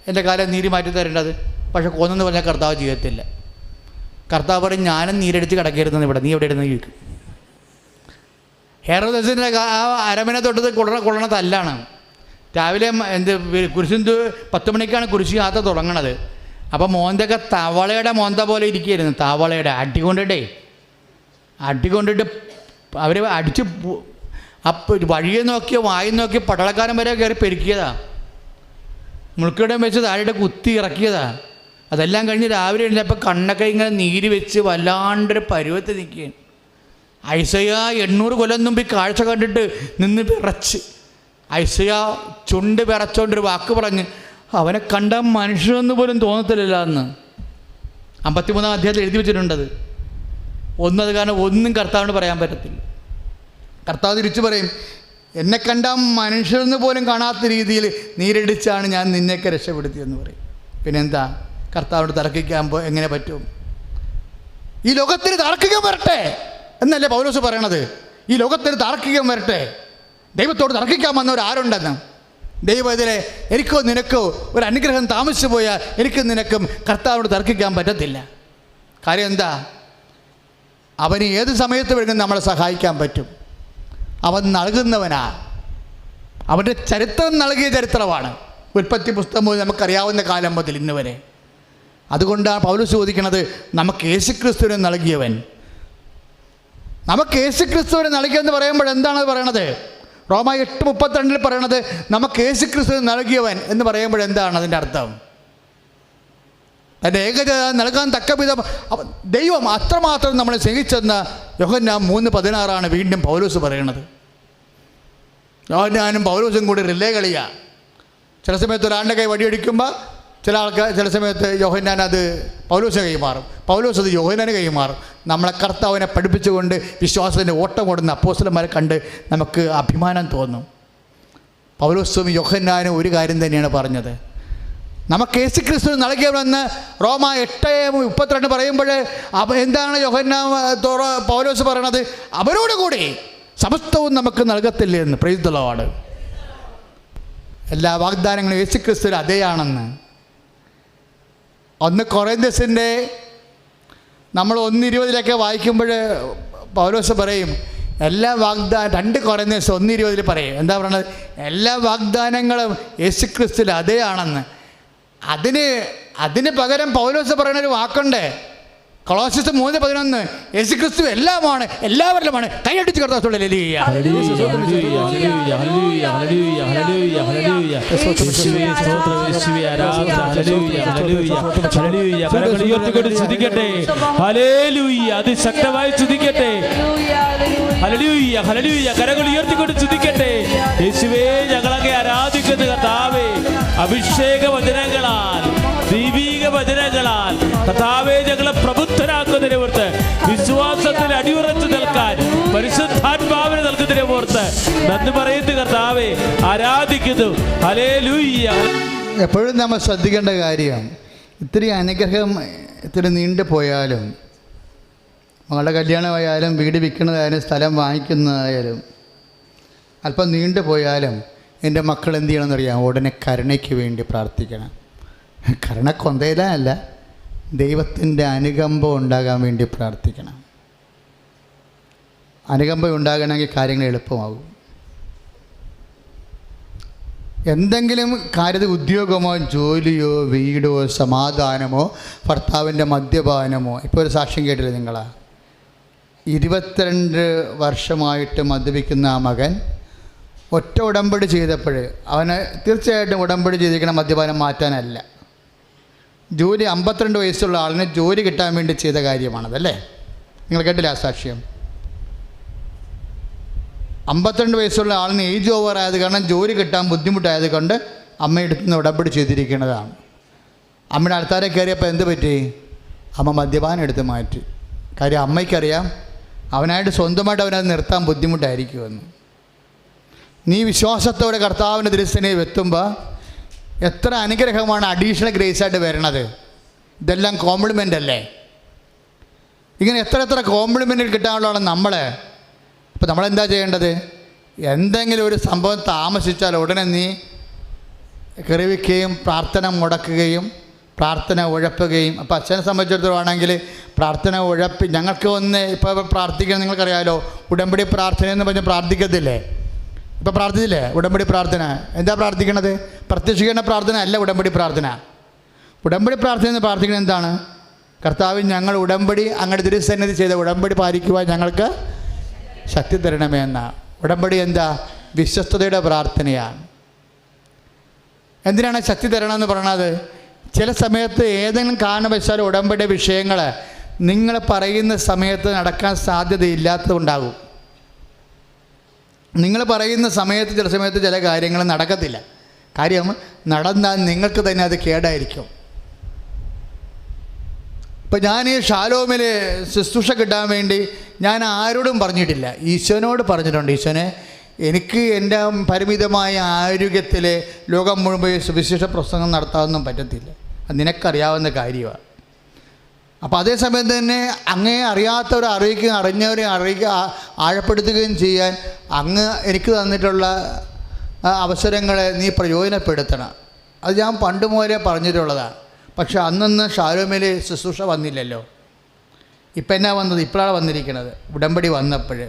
എൻ്റെ കാലം നീര് മാറ്റി തരേണ്ടത്. പക്ഷെ കൊന്നെന്ന് പറഞ്ഞാൽ കർത്താവ് ചെയ്യത്തില്ല. കർത്താവ് പറയും, ഞാനും നീരടിച്ച് കിടക്കരുതെന്ന് ഇവിടെ, നീ എവിടെ ഇരുന്ന് ചോദിക്കും. ഹെറോദസിൻ്റെ ആ അരമന തൊട്ടത് കൊള്ളണ തല്ലാണ്. രാവിലെ കുരിശിന്തു 10 മണിക്കാണ് കുരിശ് യാത്ര തുടങ്ങണത്. അപ്പം മോന്തൊക്കെ തവളയുടെ മോന്ത പോലെ ഇരിക്കുകയായിരുന്നു. തവളയുടെ അടികൊണ്ടിട്ട് അവർ അടിച്ച് അപ്പം വഴിയെ നോക്കി വായി നോക്കി പടളക്കാരൻ വരെ കയറി പെരുക്കിയതാ. മുൾക്കിടം വെച്ച് താഴെ കുത്തി ഇറക്കിയതാ. അതെല്ലാം കഴിഞ്ഞ് രാവിലെ എഴുന്നപ്പോൾ കണ്ണൊക്കെ ഇങ്ങനെ നീര് വെച്ച് വല്ലാണ്ടൊരു പരുവത്തിൽ നിൽക്കുകയാണ്. ഐസയ്യ 800 കൊല്ലം മുമ്പ് കാഴ്ച കണ്ടിട്ട് നിന്ന് വിറച്ച്. ഐസയ്യ ചുണ്ട് വിറച്ചോണ്ടൊരു വാക്ക് പറഞ്ഞ്, അവനെ കണ്ട മനുഷ്യനെന്ന് പോലും തോന്നത്തില്ല എന്ന് 53-ാം അധ്യായത്തിൽ എഴുതി വെച്ചിട്ടുണ്ടത്. ഒന്നത് കാരണം ഒന്നും കർത്താവിന് പറയാൻ പറ്റത്തില്ല. കർത്താവ് തിരിച്ചു പറയും, എന്നെ കണ്ട മനുഷ്യരെന്ന് പോലും കാണാത്ത രീതിയിൽ നീരടിച്ചാണ് ഞാൻ നിന്നെയൊക്കെ രക്ഷപ്പെടുത്തിയെന്ന് പറയും. പിന്നെന്താ, കർത്താവിനോട് തർക്കിക്കാൻ എങ്ങനെ പറ്റും? ഈ ലോകത്തിന് താർക്കികം വരട്ടെ എന്നല്ലേ പൗലോസ് പറയണത്. ഈ ലോകത്തിന് താർക്കികം വരട്ടെ. ദൈവത്തോട് തർക്കിക്കാൻ വന്നവരാരുണ്ടെന്ന്. ദൈവം ഇതിലെ എനിക്കോ നിനക്കോ ഒരു അനുഗ്രഹം താമസിച്ചു പോയാൽ എനിക്കും നിനക്കും കർത്താവിനോട് തർക്കിക്കാൻ പറ്റത്തില്ല. കാര്യം എന്താ, അവന് ഏത് സമയത്ത് വേണമെങ്കിലും നമ്മളെ സഹായിക്കാൻ പറ്റും. അവൻ നൽകുന്നവനാ. അവൻ്റെ ചരിത്രം നൽകിയ ചരിത്രമാണ്. ഉൽപ്പത്തി പുസ്തകം മുതൽ നമുക്കറിയാവുന്ന കാലം മുതൽ ഇന്ന് വരെ. അതുകൊണ്ടാണ് പൗലോസ് ചോദിക്കുന്നത്, നമുക്ക് യേശുക്രിസ്തുവിനെ നൽകിയവൻ. നമുക്ക് യേശുക്രിസ്തുവിനെ നൽകിയെന്ന് പറയുമ്പോൾ എന്താണ് പറയണത്? റോമ 8:32 പറയണത് നമുക്ക് യേശുക്രിസ്തുവിനെ നൽകിയവൻ എന്ന് പറയുമ്പോൾ എന്താണ് അതിൻ്റെ അർത്ഥം? തൻ്റെ ഏകജ നൽകാൻ തക്ക വിധം ദൈവം അത്രമാത്രം നമ്മളെ സ്നേഹിച്ചെന്ന് യോഹന്നാൻ 3:16 വീണ്ടും പൗലോസ് പറയണത്. യോഹന്നാനും പൗലോസും കൂടി റിലേ കളിയാ. ചില സമയത്ത് ഒരാളുടെ കൈ വടിയടിക്കുമ്പോൾ ചില സമയത്ത് യോഹന്നാൻ അത് പൗലോസിന് കൈമാറും, പൗലോസ് അത് യോഹന്നാന് കൈമാറും. നമ്മളെ കർത്താവിനെ പഠിപ്പിച്ചുകൊണ്ട് വിശ്വാസത്തിൻ്റെ ഓട്ടം കൊടുക്കുന്ന അപ്പോസ്തലന്മാരെ കണ്ട് നമുക്ക് അഭിമാനം തോന്നും. പൗലോസും യോഹന്നാനും ഒരു കാര്യം തന്നെയാണ് പറഞ്ഞത്, നമുക്ക് യേശുക്രിസ്തു നൽകിയവനെന്ന്. റോമ 8:32 പറയുമ്പോൾ എന്താണ് പൗലോസ് പറയണത്? അവരോട് കൂടി സമസ്തവും നമുക്ക് നൽകത്തില്ലേ എന്ന്. Price the Lord. എല്ലാ വാഗ്ദാനങ്ങളും യേശുക്രിസ്തു അതേയാണെന്ന്. 1 കൊറിന്ത്യസിൻ്റെ നമ്മൾ 1:20 വായിക്കുമ്പോൾ പൗലോസ് പറയും, എല്ലാ 2 കൊറിന്ത്യസ് 1:20 പറയും. എന്താ പറയണത്? എല്ലാ വാഗ്ദാനങ്ങളും യേശുക്രിസ്തുവിൽ അതേയാണെന്ന്. അതിന് പകരം പൗലോസ് പറയുന്നൊരു വാക്കുണ്ട്, കൊളോസ്യസ് 3:11, യേശുക്രിസ്തു എല്ലാമാണ്, എല്ലാവരിലുമാണ്. കൈയടിച്ച് കർത്താവ് അതിശക്തമായി സ്തുതിക്കട്ടെ. കരങ്ങൾ ഉയർത്തിക്കൊണ്ട് സ്തുതിക്കട്ടെ. യേശുവേ, ഞങ്ങളങ്ങെ ആരാധിക്കുന്നു കർത്താവേ. അഭിഷേക വചനങ്ങളാൽ, ദൈവീക വചനങ്ങളാൽ കർത്താവേ ഞങ്ങളെ പ്രബുദ്ധരാക്കുന്നതിനെ ഓർത്ത്, വിശ്വാസത്തിൽ അടിയുറച്ചു നിൽക്കാൻ പരിശുദ്ധാത്മാവിനെ നൽകുന്നതിനെ ഓർത്ത് നന്ദി പറയുന്നു കർത്താവേ, ആരാധിക്കുന്നു. ഹല്ലേലൂയ. എപ്പോഴും നമ്മൾ ശ്രദ്ധിക്കേണ്ട കാര്യം, ഇത്തിരി അനുഗ്രഹം ഇത്തിരി നീണ്ടു പോയാലും, മകളുടെ കല്യാണമായാലും വീട് വിൽക്കുന്നതായാലും സ്ഥലം വാങ്ങിക്കുന്നതായാലും അല്പം നീണ്ടു പോയാലും എൻ്റെ മക്കൾ എന്ത് ചെയ്യണമെന്നറിയാം? ഉടനെ കരുണയ്ക്ക് വേണ്ടി പ്രാർത്ഥിക്കണം. കരുണക്കൊന്തയിലല്ല, ദൈവത്തിൻ്റെ അനുകമ്പം ഉണ്ടാകാൻ വേണ്ടി പ്രാർത്ഥിക്കണം. അനുകമ്പം ഉണ്ടാകണമെങ്കിൽ കാര്യങ്ങൾ എളുപ്പമാകും. എന്തെങ്കിലും കാര്യത്തിൽ ഉദ്യോഗമോ ജോലിയോ വീടോ സമാധാനമോ ഭർത്താവിൻ്റെ മദ്യപാനമോ, ഇപ്പോൾ ഒരു സാക്ഷ്യം കേട്ടില്ല നിങ്ങളാ? 22 വർഷമായിട്ട് മദ്യപിക്കുന്ന ആ മകൻ ഒറ്റ ഉടമ്പടി ചെയ്തപ്പോൾ അവന് തീർച്ചയായിട്ടും ഉടമ്പടി ചെയ്തിരിക്കണം മദ്യപാനം മാറ്റാനല്ല. ജോലി 52 വയസ്സുള്ള ആളിന് ജോലി കിട്ടാൻ വേണ്ടി ചെയ്ത കാര്യമാണതല്ലേ? നിങ്ങൾ കേട്ടില്ല ആ സാക്ഷ്യം? 52 വയസ്സുള്ള ആളിന് ഏജ് ഓവർ ആയത് കാരണം ജോലി കിട്ടാൻ ബുദ്ധിമുട്ടായത് കൊണ്ട് അമ്മയെടുത്ത് നിന്ന് ഉടമ്പടി ചെയ്തിരിക്കുന്നതാണ്. അമ്മയുടെ ആൾക്കാരെ കയറിയപ്പോൾ എന്ത് പറ്റി? അമ്മ മദ്യപാനം എടുത്ത് മാറ്റി. കാര്യം അമ്മയ്ക്കറിയാം അവനായിട്ട് സ്വന്തമായിട്ട് അവനത് നിർത്താൻ ബുദ്ധിമുട്ടായിരിക്കുമെന്ന്. നീ വിശ്വാസത്തോടെ കർത്താവിൻ്റെ തിരുസന്നിധിയിൽ എത്തുമ്പോൾ എത്ര അനുഗ്രഹമാണ് അഡീഷണൽ ഗ്രേസ് ആയിട്ട് വരണത്. ഇതെല്ലാം കോംപ്ലിമെൻ്റ് അല്ലേ? ഇങ്ങനെ എത്ര കോംപ്ലിമെൻ്റ് കിട്ടാനുള്ളതാണ് നമ്മൾ. അപ്പോൾ നമ്മളെന്താ ചെയ്യേണ്ടത്? എന്തെങ്കിലും ഒരു സംഭവം താമസിച്ചാൽ ഉടനെ നീ കറിവയ്ക്കുകയും പ്രാർത്ഥന മുടക്കുകയും പ്രാർത്ഥന ഉഴപ്പുകയും. അപ്പോൾ അച്ഛനെ സംബന്ധിച്ചിടത്തോളാണെങ്കിൽ പ്രാർത്ഥന ഉഴപ്പി ഞങ്ങൾക്ക് ഒന്ന് ഇപ്പോൾ പ്രാർത്ഥിക്കണം. നിങ്ങൾക്കറിയാമല്ലോ, ഉടമ്പടി പ്രാർത്ഥന എന്ന് പറഞ്ഞ് പ്രാർത്ഥിക്കത്തില്ലേ? ഇപ്പോൾ പ്രാർത്ഥിച്ചില്ലേ ഉടമ്പടി പ്രാർത്ഥന? എന്താ പ്രാർത്ഥിക്കണത്? പ്രത്യക്ഷീകരണ പ്രാർത്ഥന അല്ല ഉടമ്പടി പ്രാർത്ഥന. ഉടമ്പടി പ്രാർത്ഥന എന്ന് പ്രാർത്ഥിക്കുന്നത് എന്താണ്? കർത്താവ്, ഞങ്ങൾ ഉടമ്പടി അങ്ങയുടെ തിരുസന്നിധി ചെയ്ത ഉടമ്പടി പാലിക്കുവാൻ ഞങ്ങൾക്ക് ശക്തി തരണമേ എന്ന ഉടമ്പടി. എന്താ? വിശ്വസ്തതയുടെ പ്രാർത്ഥനയാണ്. എന്തിനാണ് ശക്തി തരണമെന്ന് പറയണത്? ചില സമയത്ത് ഏതെങ്കിലും കാരണവശാൽ ഉടമ്പടി വിഷയങ്ങൾ നിങ്ങൾ പറയുന്ന സമയത്ത് നടക്കാൻ സാധ്യതയില്ലാത്തതുണ്ടാകും. നിങ്ങൾ പറയുന്ന സമയത്ത് ചില സമയത്ത് ചില കാര്യങ്ങൾ നടക്കത്തില്ല. കാര്യം നടന്നാൽ നിങ്ങൾക്ക് തന്നെ അത് കേടായിരിക്കും. ഇപ്പം ഞാൻ ഈ ഷാലോമിൽ ശുശ്രൂഷ കിട്ടാൻ വേണ്ടി ഞാൻ ആരോടും പറഞ്ഞിട്ടില്ല, ഈശോനോട് പറഞ്ഞിട്ടുണ്ട്. ഈശോനെ, എനിക്ക് എൻ്റെ പരിമിതമായ ആരോഗ്യത്തിൽ ലോകം മുഴുവൻ സുവിശേഷ പ്രസംഗം നടത്താനൊന്നും പറ്റത്തില്ല, അത് നിനക്കറിയാവുന്ന കാര്യമാണ്. അപ്പോൾ അതേസമയം തന്നെ അങ്ങേ അറിയാത്തവരെ അറിയിക്കുകയും അറിഞ്ഞവരെ ആഴപ്പെടുത്തുകയും ചെയ്യാൻ അങ്ങ് എനിക്ക് തന്നിട്ടുള്ള അവസരങ്ങളെ നീ പ്രയോജനപ്പെടുത്തണം. അത് ഞാൻ പണ്ട് മുതലേ പറഞ്ഞിട്ടുള്ളതാണ്. പക്ഷെ അന്നൊന്നും ഷാലോമിൽ ശുശ്രൂഷ വന്നില്ലല്ലോ. ഇപ്പം എന്നാ വന്നത്? ഇപ്പോഴാണ് വന്നിരിക്കുന്നത്. ഉടമ്പടി വന്നപ്പോൾ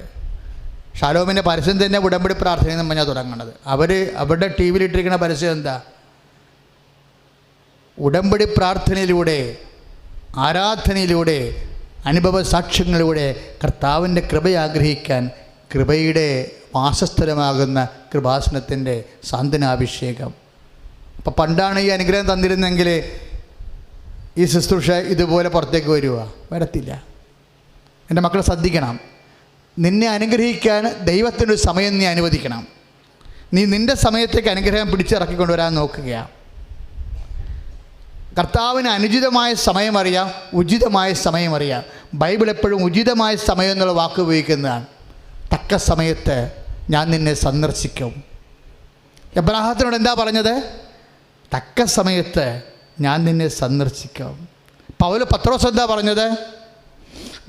ഷാലോമിൻ്റെ പരസ്യം തന്നെ ഉടമ്പടി പ്രാർത്ഥനയെന്ന് പറഞ്ഞാൽ തുടങ്ങുന്നത്. അവരുടെ ടി വിയിലിട്ടിരിക്കുന്ന പരസ്യം എന്താ? ഉടമ്പടി പ്രാർത്ഥനയിലൂടെ, ആരാധനയിലൂടെ, അനുഭവ സാക്ഷ്യങ്ങളിലൂടെ കർത്താവിൻ്റെ കൃപ ആഗ്രഹിക്കാൻ കൃപയുടെ വാസസ്ഥലമാകുന്ന കൃപാസനത്തിൻ്റെ സാന്ത്വനാഭിഷേകം. അപ്പം പണ്ടാണ് ഈ അനുഗ്രഹം തന്നിരുന്നെങ്കിൽ ഈ ശുശ്രൂഷ ഇതുപോലെ പുറത്തേക്ക് വരത്തില്ല. എൻ്റെ മക്കളെ ശ്രദ്ധിക്കണം. നിന്നെ അനുഗ്രഹിക്കാൻ ദൈവത്തിനൊരു സമയം നീ അനുവദിക്കണം. നീ നിൻ്റെ സമയത്തേക്ക് അനുഗ്രഹം പിടിച്ചിറക്കിക്കൊണ്ടുവരാൻ നോക്കുകയാണ്. കർത്താവിന് അനുചിതമായ സമയം അറിയാം, ഉചിതമായ സമയം അറിയാം. ബൈബിൾ എപ്പോഴും ഉചിതമായ സമയം എന്നുള്ള വാക്ക് ഉപയോഗിക്കുന്നതാണ്. തക്ക സമയത്ത് ഞാൻ നിന്നെ സന്ദർശിക്കും. എബ്രാഹത്തിനോട് എന്താ പറഞ്ഞത്? തക്ക സമയത്ത് ഞാൻ നിന്നെ സന്ദർശിക്കും. പത്രോസ് എന്താ പറഞ്ഞത്?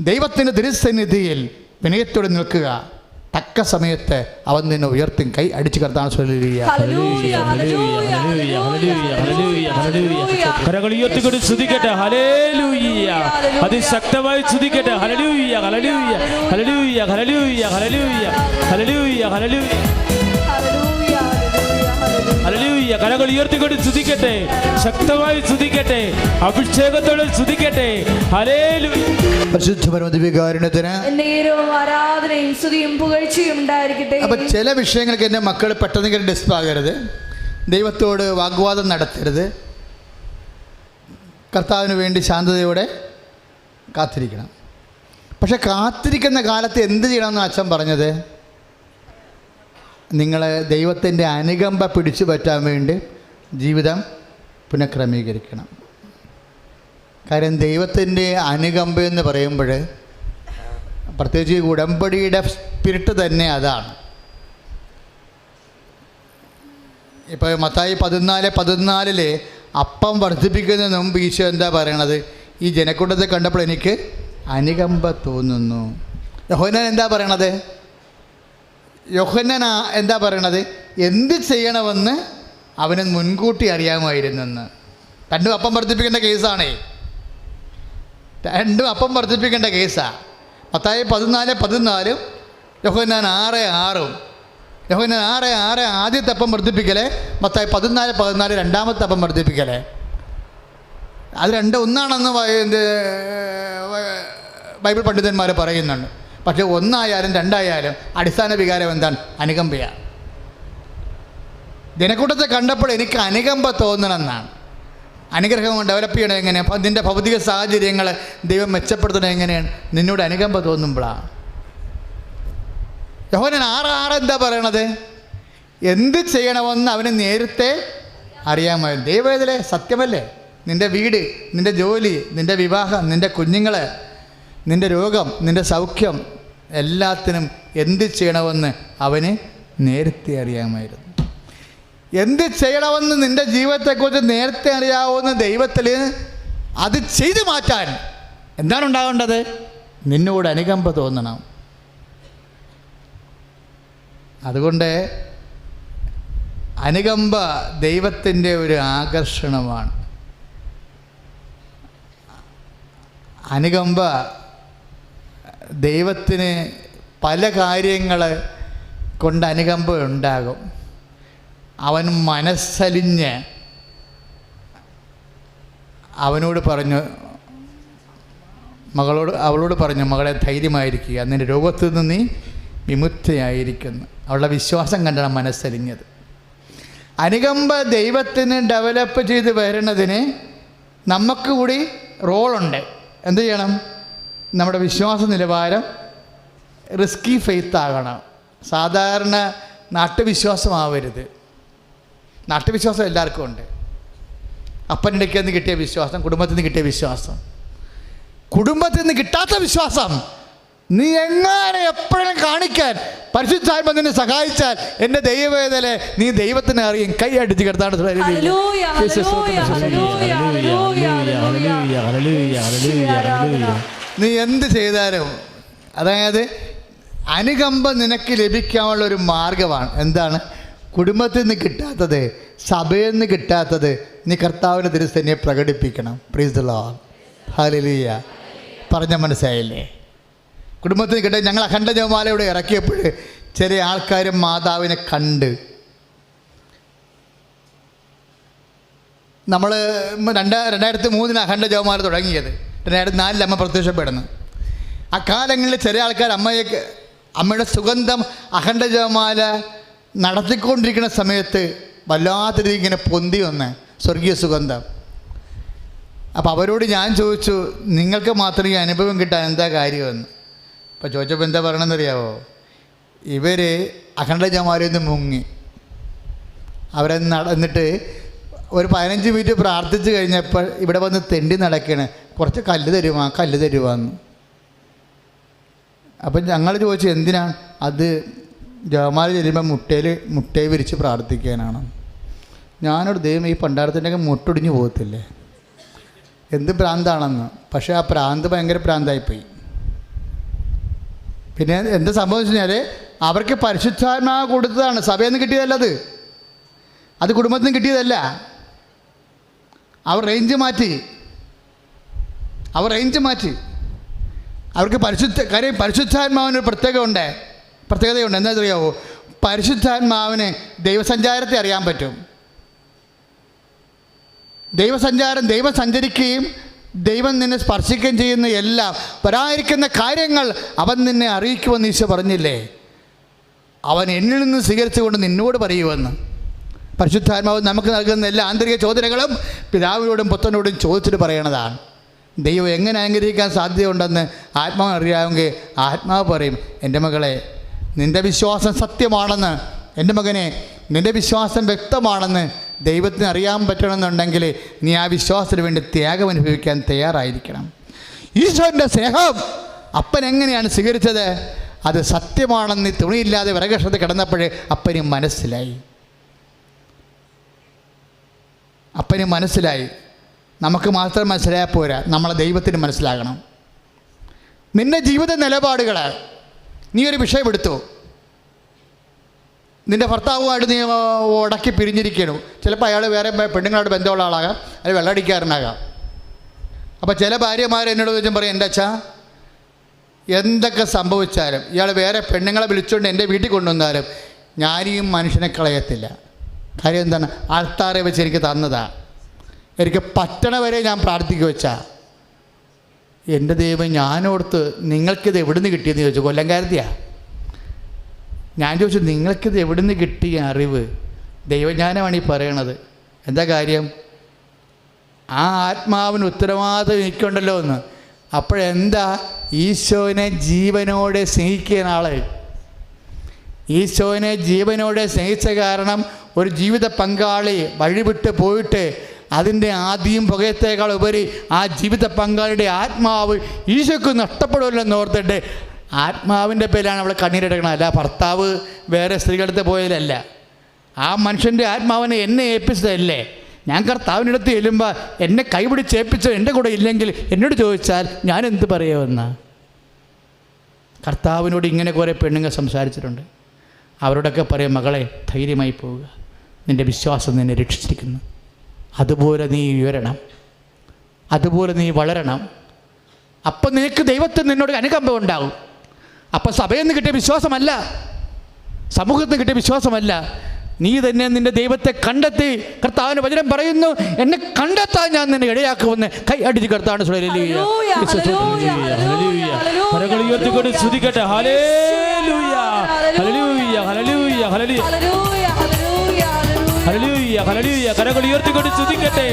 ദൈവത്തിൻ്റെ തിരുസന്നിധിയിൽ വിനയത്തോടെ നിൽക്കുക, തക്ക സമയത്ത് അവൻ നിന്നെ ഉയർത്തും. കൈ അടിച്ചു കർത്താവ് കരങ്ങൾ ഉയർത്തിക്കൊണ്ട് സ്തുതിക്കട്ടെ. ഹല്ലേലൂയ. അതിശക്തമായി സ്തുതിക്കട്ടെ. ഹല്ലേലൂയ, ഹല്ലേലൂയ, ഹല്ലേലൂയ, ഹല്ലേലൂയ, ഹല്ലേലൂയ, ഹല്ലേലൂയ, ഹല്ലേലൂയ, ഹല്ലേലൂയ. കരങ്ങൾ ഉയർത്തിക്കൊണ്ട് സ്തുതിക്കട്ടെ, ശക്തമായി സ്തുതിക്കട്ടെ, അഭിഷേകത്തോടെ സ്തുതിക്കട്ടെ. ഹല്ലേലൂയ. പരിശുദ്ധ പരമദിവ്യകാരുണ്യത്തിന് ആരാധനയും സ്തുതിയും പുകഴ്ചയും ഉണ്ടായിരിക്കട്ടെ. അപ്പം ചില വിഷയങ്ങൾക്ക് എൻ്റെ മക്കൾ പെട്ടെന്ന് ഡിസ്പാകരുത്, ദൈവത്തോട് വാഗ്വാദം നടത്തരുത്, കർത്താവിന് വേണ്ടി ശാന്തതയോടെ കാത്തിരിക്കണം. പക്ഷെ കാത്തിരിക്കുന്ന കാലത്ത് എന്ത് ചെയ്യണമെന്ന് അച്ഛൻ പറഞ്ഞത്? നിങ്ങൾ ദൈവത്തിൻ്റെ അനുകമ്പ പിടിച്ചു പറ്റാൻ വേണ്ടി ജീവിതം പുനഃക്രമീകരിക്കണം. കാര്യം ദൈവത്തിൻ്റെ അനുകമ്പ എന്ന് പറയുമ്പോൾ പ്രത്യേകിച്ച് ഈ ഉടമ്പടിയുടെ സ്പിരിറ്റ് തന്നെ അതാണ്. ഇപ്പോൾ മത്തായി 14:14 അപ്പം വർദ്ധിപ്പിക്കുന്നതിന് മുമ്പ് ഈശോ എന്താ പറയണത്? ഈ ജനക്കൂട്ടത്തെ കണ്ടപ്പോൾ എനിക്ക് അനുകമ്പ തോന്നുന്നു. യോഹന്നാൻ എന്താ പറയണത്? യോഹന്നാൻ എന്താ പറയണത്? എന്ത് ചെയ്യണമെന്ന് അവന് മുൻകൂട്ടി അറിയാമായിരുന്നെന്ന്. രണ്ടും അപ്പം വർദ്ധിപ്പിക്കേണ്ട കേസാണേ, രണ്ടും അപ്പം വർദ്ധിപ്പിക്കേണ്ട കേസാണ്. മത്തായി 14:14, യോഹന്നാൻ 6:6. യോഹന്നാൻ 6:6 ആദ്യത്തെ അപ്പം വർദ്ധിപ്പിക്കലേ, മത്തായി 14:14 രണ്ടാമത്തെ അപ്പം വർദ്ധിപ്പിക്കലേ. അത് രണ്ടും ഒന്നാണെന്ന് ബൈബിൾ പണ്ഡിതന്മാർ പറയുന്നുണ്ട്. പക്ഷേ ഒന്നായാലും രണ്ടായാലും അടിസ്ഥാന വികാരം എന്താണ്? അനുകമ്പയാണ്. ജനക്കൂട്ടത്തെ കണ്ടപ്പോൾ എനിക്ക് അനുകമ്പ തോന്നണമെന്നാണ്. അനുഗ്രഹം ഡെവലപ്പ് ചെയ്യണം എങ്ങനെയാണ്? നിൻ്റെ ഭൗതിക സാഹചര്യങ്ങൾ ദൈവം മെച്ചപ്പെടുത്തണം എങ്ങനെയാണ്? നിന്നോട് അനുകമ്പ തോന്നുമ്പോഴാണ്. യോഹന്നാൻ 6:6 എന്താ പറയണത്? എന്ത് ചെയ്യണമെന്ന് അവന് നേരത്തെ അറിയാമായിരുന്നു. ദൈവവേദന സത്യമല്ലേ? നിൻ്റെ വീട്, നിൻ്റെ ജോലി, നിൻ്റെ വിവാഹം, നിൻ്റെ കുഞ്ഞുങ്ങൾ, നിൻ്റെ രോഗം, നിൻ്റെ സൗഖ്യം, എല്ലാത്തിനും എന്ത് ചെയ്യണമെന്ന് അവന് നേരത്തെ അറിയാമായിരുന്നു. എന്ത് ചെയ്യണമെന്ന് നിൻ്റെ ജീവിതത്തെക്കുറിച്ച് നേരത്തെ അറിയാവുന്ന ദൈവത്തിൽ അത് ചെയ്തു മാറ്റാൻ എന്താണ് ഉണ്ടാകേണ്ടത്? നിന്നോട് അനുകമ്പ തോന്നണം. അതുകൊണ്ട് അനുകമ്പ ദൈവത്തിൻ്റെ ഒരു ആകർഷണമാണ്. അനുകമ്പ ദൈവത്തിന് പല കാര്യങ്ങൾ കൊണ്ട് അനുകമ്പ ഉണ്ടാകും. അവൻ മനസ്സലിഞ്ഞ് അവനോട് പറഞ്ഞു, അവളോട് പറഞ്ഞു, മകളെ ധൈര്യമായിരിക്കുക, നിൻ്റെ രോഗത്തു നിന്ന് നീ വിമുക്തയായിരിക്കുന്നു. അവളുടെ വിശ്വാസം കണ്ടാണ് മനസ്സലിഞ്ഞത്. അനുകമ്പ ദൈവത്തിന് ഡെവലപ്പ് ചെയ്ത് വരുന്നതിന് നമുക്ക് കൂടി റോളുണ്ട്. എന്ത് ചെയ്യണം? നമ്മുടെ വിശ്വാസ നിലവാരം റിസ്കി ഫെയ്ത്ത് ആകണം. സാധാരണ നാട്ടുവിശ്വാസമാവരുത്. നാട്ടുവിശ്വാസം എല്ലാവർക്കും ഉണ്ട്. അപ്പൻ്റെ നിന്ന് കിട്ടിയ വിശ്വാസം, കുടുംബത്തിൽ നിന്ന് കിട്ടിയ വിശ്വാസം, കുടുംബത്തിൽ നിന്ന് കിട്ടാത്ത വിശ്വാസം നീ എങ്ങനെ എപ്പോഴും കാണിക്കാൻ പരിശുദ്ധാത്മ നിന്നെ സഹായിച്ചാൽ എൻ്റെ ദൈവവേദന നീ ദൈവത്തിനെ അറിയും. കൈ അടിച്ച് കിടത്താണ്. നീ എന്ത് ചെയ്താലും, അതായത് അനുകമ്പ നിനക്ക് ലഭിക്കാനുള്ള ഒരു മാർഗമാണ്. എന്താണ്? കുടുംബത്തിൽ നിന്ന് കിട്ടാത്തത്, സഭയിൽ നിന്ന് കിട്ടാത്തത് നീ കർത്താവിൻ്റെ തിരുസന്നിധിയെ പ്രകടിപ്പിക്കണം. Praise the lord. ഹല്ലേലൂയ. പറഞ്ഞ മനസ്സിലായില്ലേ? കുടുംബത്തിൽ നിന്ന് കിട്ടാൻ ഞങ്ങൾ അഖണ്ഡ ജപമാലയുടെ ഇറക്കിയപ്പോൾ ചില ആൾക്കാരും മാതാവിനെ കണ്ട്, നമ്മൾ 2003 അഖണ്ഡ ജപമാല തുടങ്ങിയത്, 2004 അമ്മ പ്രത്യക്ഷപ്പെടുന്നു. ആ കാലങ്ങളിൽ ചില ആൾക്കാർ അമ്മയുടെ സുഗന്ധം അഖണ്ഡ ജപമാല നടത്തിക്കൊണ്ടിരിക്കുന്ന സമയത്ത് വല്ലാത്ത രീതി ഇങ്ങനെ പൊന്തി വന്ന് സ്വർഗീയ സുഗന്ധം. അപ്പോൾ അവരോട് ഞാൻ ചോദിച്ചു, നിങ്ങൾക്ക് മാത്രം ഈ അനുഭവം കിട്ടാൻ എന്താ കാര്യമെന്ന്. അപ്പോൾ ചോദിച്ചപ്പോൾ എന്താ പറയണമെന്നറിയാവോ? ഇവർ അഖണ്ഡ ജപമാലയിൽ നിന്ന് മുങ്ങി. അവരെ നടന്നിട്ട് ഒരു 15 മിനിറ്റ് പ്രാർത്ഥിച്ച് കഴിഞ്ഞപ്പോൾ ഇവിടെ വന്ന് തെണ്ടി നടക്കുകയാണ്. കുറച്ച് കല്ല് തരുവാന്ന്. അപ്പം ഞങ്ങൾ ചോദിച്ചു എന്തിനാണ്? അത് ജപമാല ചെല്ലുമ്പോൾ മുട്ടയെ വിരിച്ച് പ്രാർത്ഥിക്കാനാണ്. ഞാനോട് ദൈവം ഈ പണ്ടാരത്തിൻ്റെയൊക്കെ മുട്ടൊടിഞ്ഞു പോകത്തില്ലേ, എന്ത് പ്രാന്താണെന്ന്. പക്ഷേ ആ പ്രാന്ത് ഭയങ്കര പ്രാന്തായിപ്പോയി. പിന്നെ എന്താ സംഭവിച്ചു കഴിഞ്ഞാൽ അവർക്ക് പരിശുദ്ധാത്മാവ് കൊടുത്തതാണ്, സഭയിൽ നിന്ന് കിട്ടിയതല്ല അത് കുടുംബത്തിൽ നിന്ന് കിട്ടിയതല്ല. അവർ റേഞ്ച് മാറ്റി. അവർക്ക് പരിശുദ്ധാത്മാവിന് പ്രത്യേകതയുണ്ട്. എന്താ അറിയാവോ? പരിശുദ്ധാത്മാവിന് ദൈവസഞ്ചാരത്തെ അറിയാൻ പറ്റും. ദൈവം സഞ്ചരിക്കുകയും ദൈവം നിന്നെ സ്പർശിക്കുകയും ചെയ്യുന്ന എല്ലാം വരാതിരിക്കുന്ന കാര്യങ്ങൾ അവൻ നിന്നെ അറിയിക്കുമെന്ന് ഈശോ പറഞ്ഞില്ലേ? അവൻ എന്നിൽ നിന്ന് സ്വീകരിച്ചുകൊണ്ട് നിന്നോട് പറയുമെന്ന്. പരിശുദ്ധാത്മാവ് നമുക്ക് നൽകുന്ന എല്ലാ ആന്തരിക ചോദനകളും പിതാവിനോടും പുത്രനോടും ചോദിച്ചിട്ട് പറയണതാണ്. ദൈവം എങ്ങനെ അനുഗ്രഹിക്കാൻ സാധ്യതയുണ്ടെന്ന് ആത്മാവ് അറിയാമെങ്കിൽ ആത്മാവ് പറയും, എൻ്റെ മകളെ നിൻ്റെ വിശ്വാസം സത്യമാണെന്ന്, എൻ്റെ മകനെ നിൻ്റെ വിശ്വാസം വ്യക്തമാണെന്ന് ദൈവത്തിന് അറിയാൻ പറ്റണമെന്നുണ്ടെങ്കിൽ നീ ആ വിശ്വാസത്തിന് വേണ്ടി ത്യാഗം അനുഭവിക്കാൻ തയ്യാറായിരിക്കണം. ഈശോൻ്റെ സ്നേഹം അപ്പൻ എങ്ങനെയാണ് സ്വീകരിച്ചത്? അത് സത്യമാണെന്ന് തുണിയില്ലാതെ വിറകക്ഷത്ത് കിടന്നപ്പോഴേ അപ്പന് മനസ്സിലായി. അപ്പന് മനസ്സിലായി. നമുക്ക് മാത്രം മനസ്സിലായാൽ പോരാ, നമ്മളെ ദൈവത്തിന് മനസ്സിലാകണം. നിൻ്റെ ജീവിത നിലപാടുകൾ, നീ ഒരു വിഷയമെടുത്തു, നിൻ്റെ ഭർത്താവുമായിട്ട് നീ ഉടക്കി പിരിഞ്ഞിരിക്കണം. ചിലപ്പോൾ അയാൾ വേറെ പെണ്ണുങ്ങളോട് ബന്ധമുള്ള ആളാകാം, അല്ലെങ്കിൽ വെള്ളടിക്കാരനാകാം. അപ്പോൾ ചില ഭാര്യമാർ എന്നോട് ചോദിച്ചും പറയും, എൻ്റെ അച്ഛാ എന്തൊക്കെ സംഭവിച്ചാലും ഇയാൾ വേറെ പെണ്ണുങ്ങളെ വിളിച്ചുകൊണ്ട് എൻ്റെ വീട്ടിൽ കൊണ്ടുവന്നാലും ഞാനീ മനുഷ്യനെ കളയത്തില്ല. കാര്യം എന്താണ്? ആൾത്താറെ വെച്ച് എനിക്ക് തന്നതാ, എനിക്ക് പറ്റണ വരെ ഞാൻ പ്രാർത്ഥിക്കുക വെച്ചാ. എൻ്റെ ദൈവം, ഞാനോർത്ത് നിങ്ങൾക്കിത് എവിടുന്ന് കിട്ടിയെന്ന് ചോദിച്ചു. കൊല്ലംകാരത്തിയാ. ഞാൻ ചോദിച്ചു, നിങ്ങൾക്കിത് എവിടുന്ന് കിട്ടിയ അറിവ്? ദൈവജ്ഞാനമാണ് ഈ പറയണത്. എന്താ കാര്യം? ആ ആത്മാവിന് ഉത്തരവാദിത്വം എനിക്കുണ്ടല്ലോ എന്ന്. അപ്പോഴെന്താ? ഈശോനെ ജീവനോടെ സ്നേഹിക്കുന്ന ആള്, ഈശോനെ ജീവനോടെ സ്നേഹിച്ച കാരണം ഒരു ജീവിത പങ്കാളി വഴിവിട്ട് പോയിട്ട് അതിൻ്റെ ആദ്യം പുകയത്തേക്കാൾ ഉപരി ആ ജീവിത പങ്കാളിയുടെ ആത്മാവ് ഈശോയ്ക്ക് നഷ്ടപ്പെടുമല്ലെന്ന് ഓർത്തിട്ട് ആത്മാവിൻ്റെ പേരിലാണ് അവൾ കണ്ണീരെടുക്കണം. അല്ല ഭർത്താവ് വേറെ സ്ത്രീകളടുത്ത് പോയതല്ല. ആ മനുഷ്യൻ്റെ ആത്മാവിനെ എന്നെ ഏൽപ്പിച്ചതല്ലേ. ഞാൻ കർത്താവിൻ്റെ അടുത്ത് ചെല്ലുമ്പോൾ എന്നെ കൈപിടിച്ച് ഏൽപ്പിച്ചത് എൻ്റെ കൂടെ ഇല്ലെങ്കിൽ എന്നോട് ചോദിച്ചാൽ ഞാൻ എന്ത് പറയുമെന്ന്. കർത്താവിനോട് ഇങ്ങനെ കുറേ പെണ്ണുങ്ങൾ സംസാരിച്ചിട്ടുണ്ട്. അവരോടൊക്കെ പറയും, മകളെ ധൈര്യമായി പോവുക, നിൻ്റെ വിശ്വാസം നിന്നെ രക്ഷിച്ചിരിക്കുന്നു. അതുപോലെ നീ ഉയരണം, അതുപോലെ നീ വളരണം. അപ്പം നിനക്ക് ദൈവത്തിൽ നിന്നോട് അനുകമ്പം ഉണ്ടാകും. അപ്പം സഭയിൽ നിന്ന് കിട്ടിയ വിശ്വാസമല്ല, സമൂഹത്തിൽ നിന്ന് കിട്ടിയ വിശ്വാസമല്ല, നീ തന്നെ നിൻ്റെ ദൈവത്തെ കണ്ടെത്തി. കർത്താവിൻ്റെ വചനം പറയുന്നു, എന്നെ കണ്ടെത്താൻ ഞാൻ നിന്നെ ഇടയാക്കുമെന്ന്. കൈ അടിച്ച് കർത്താവിനെ ഉയർത്തിക്കൊണ്ട് സ്തുതിക്കട്ടെ. ഹല്ലേലൂയ ഹല്ലേലൂയ ഹല്ലേലൂയ ഹല്ലേലൂയ ഹല്ലേലൂയ ഹല്ലേലൂയ. കരങ്ങൾ ഉയർത്തിക്കൊണ്ട് സ്തുതിക്കട്ടെ,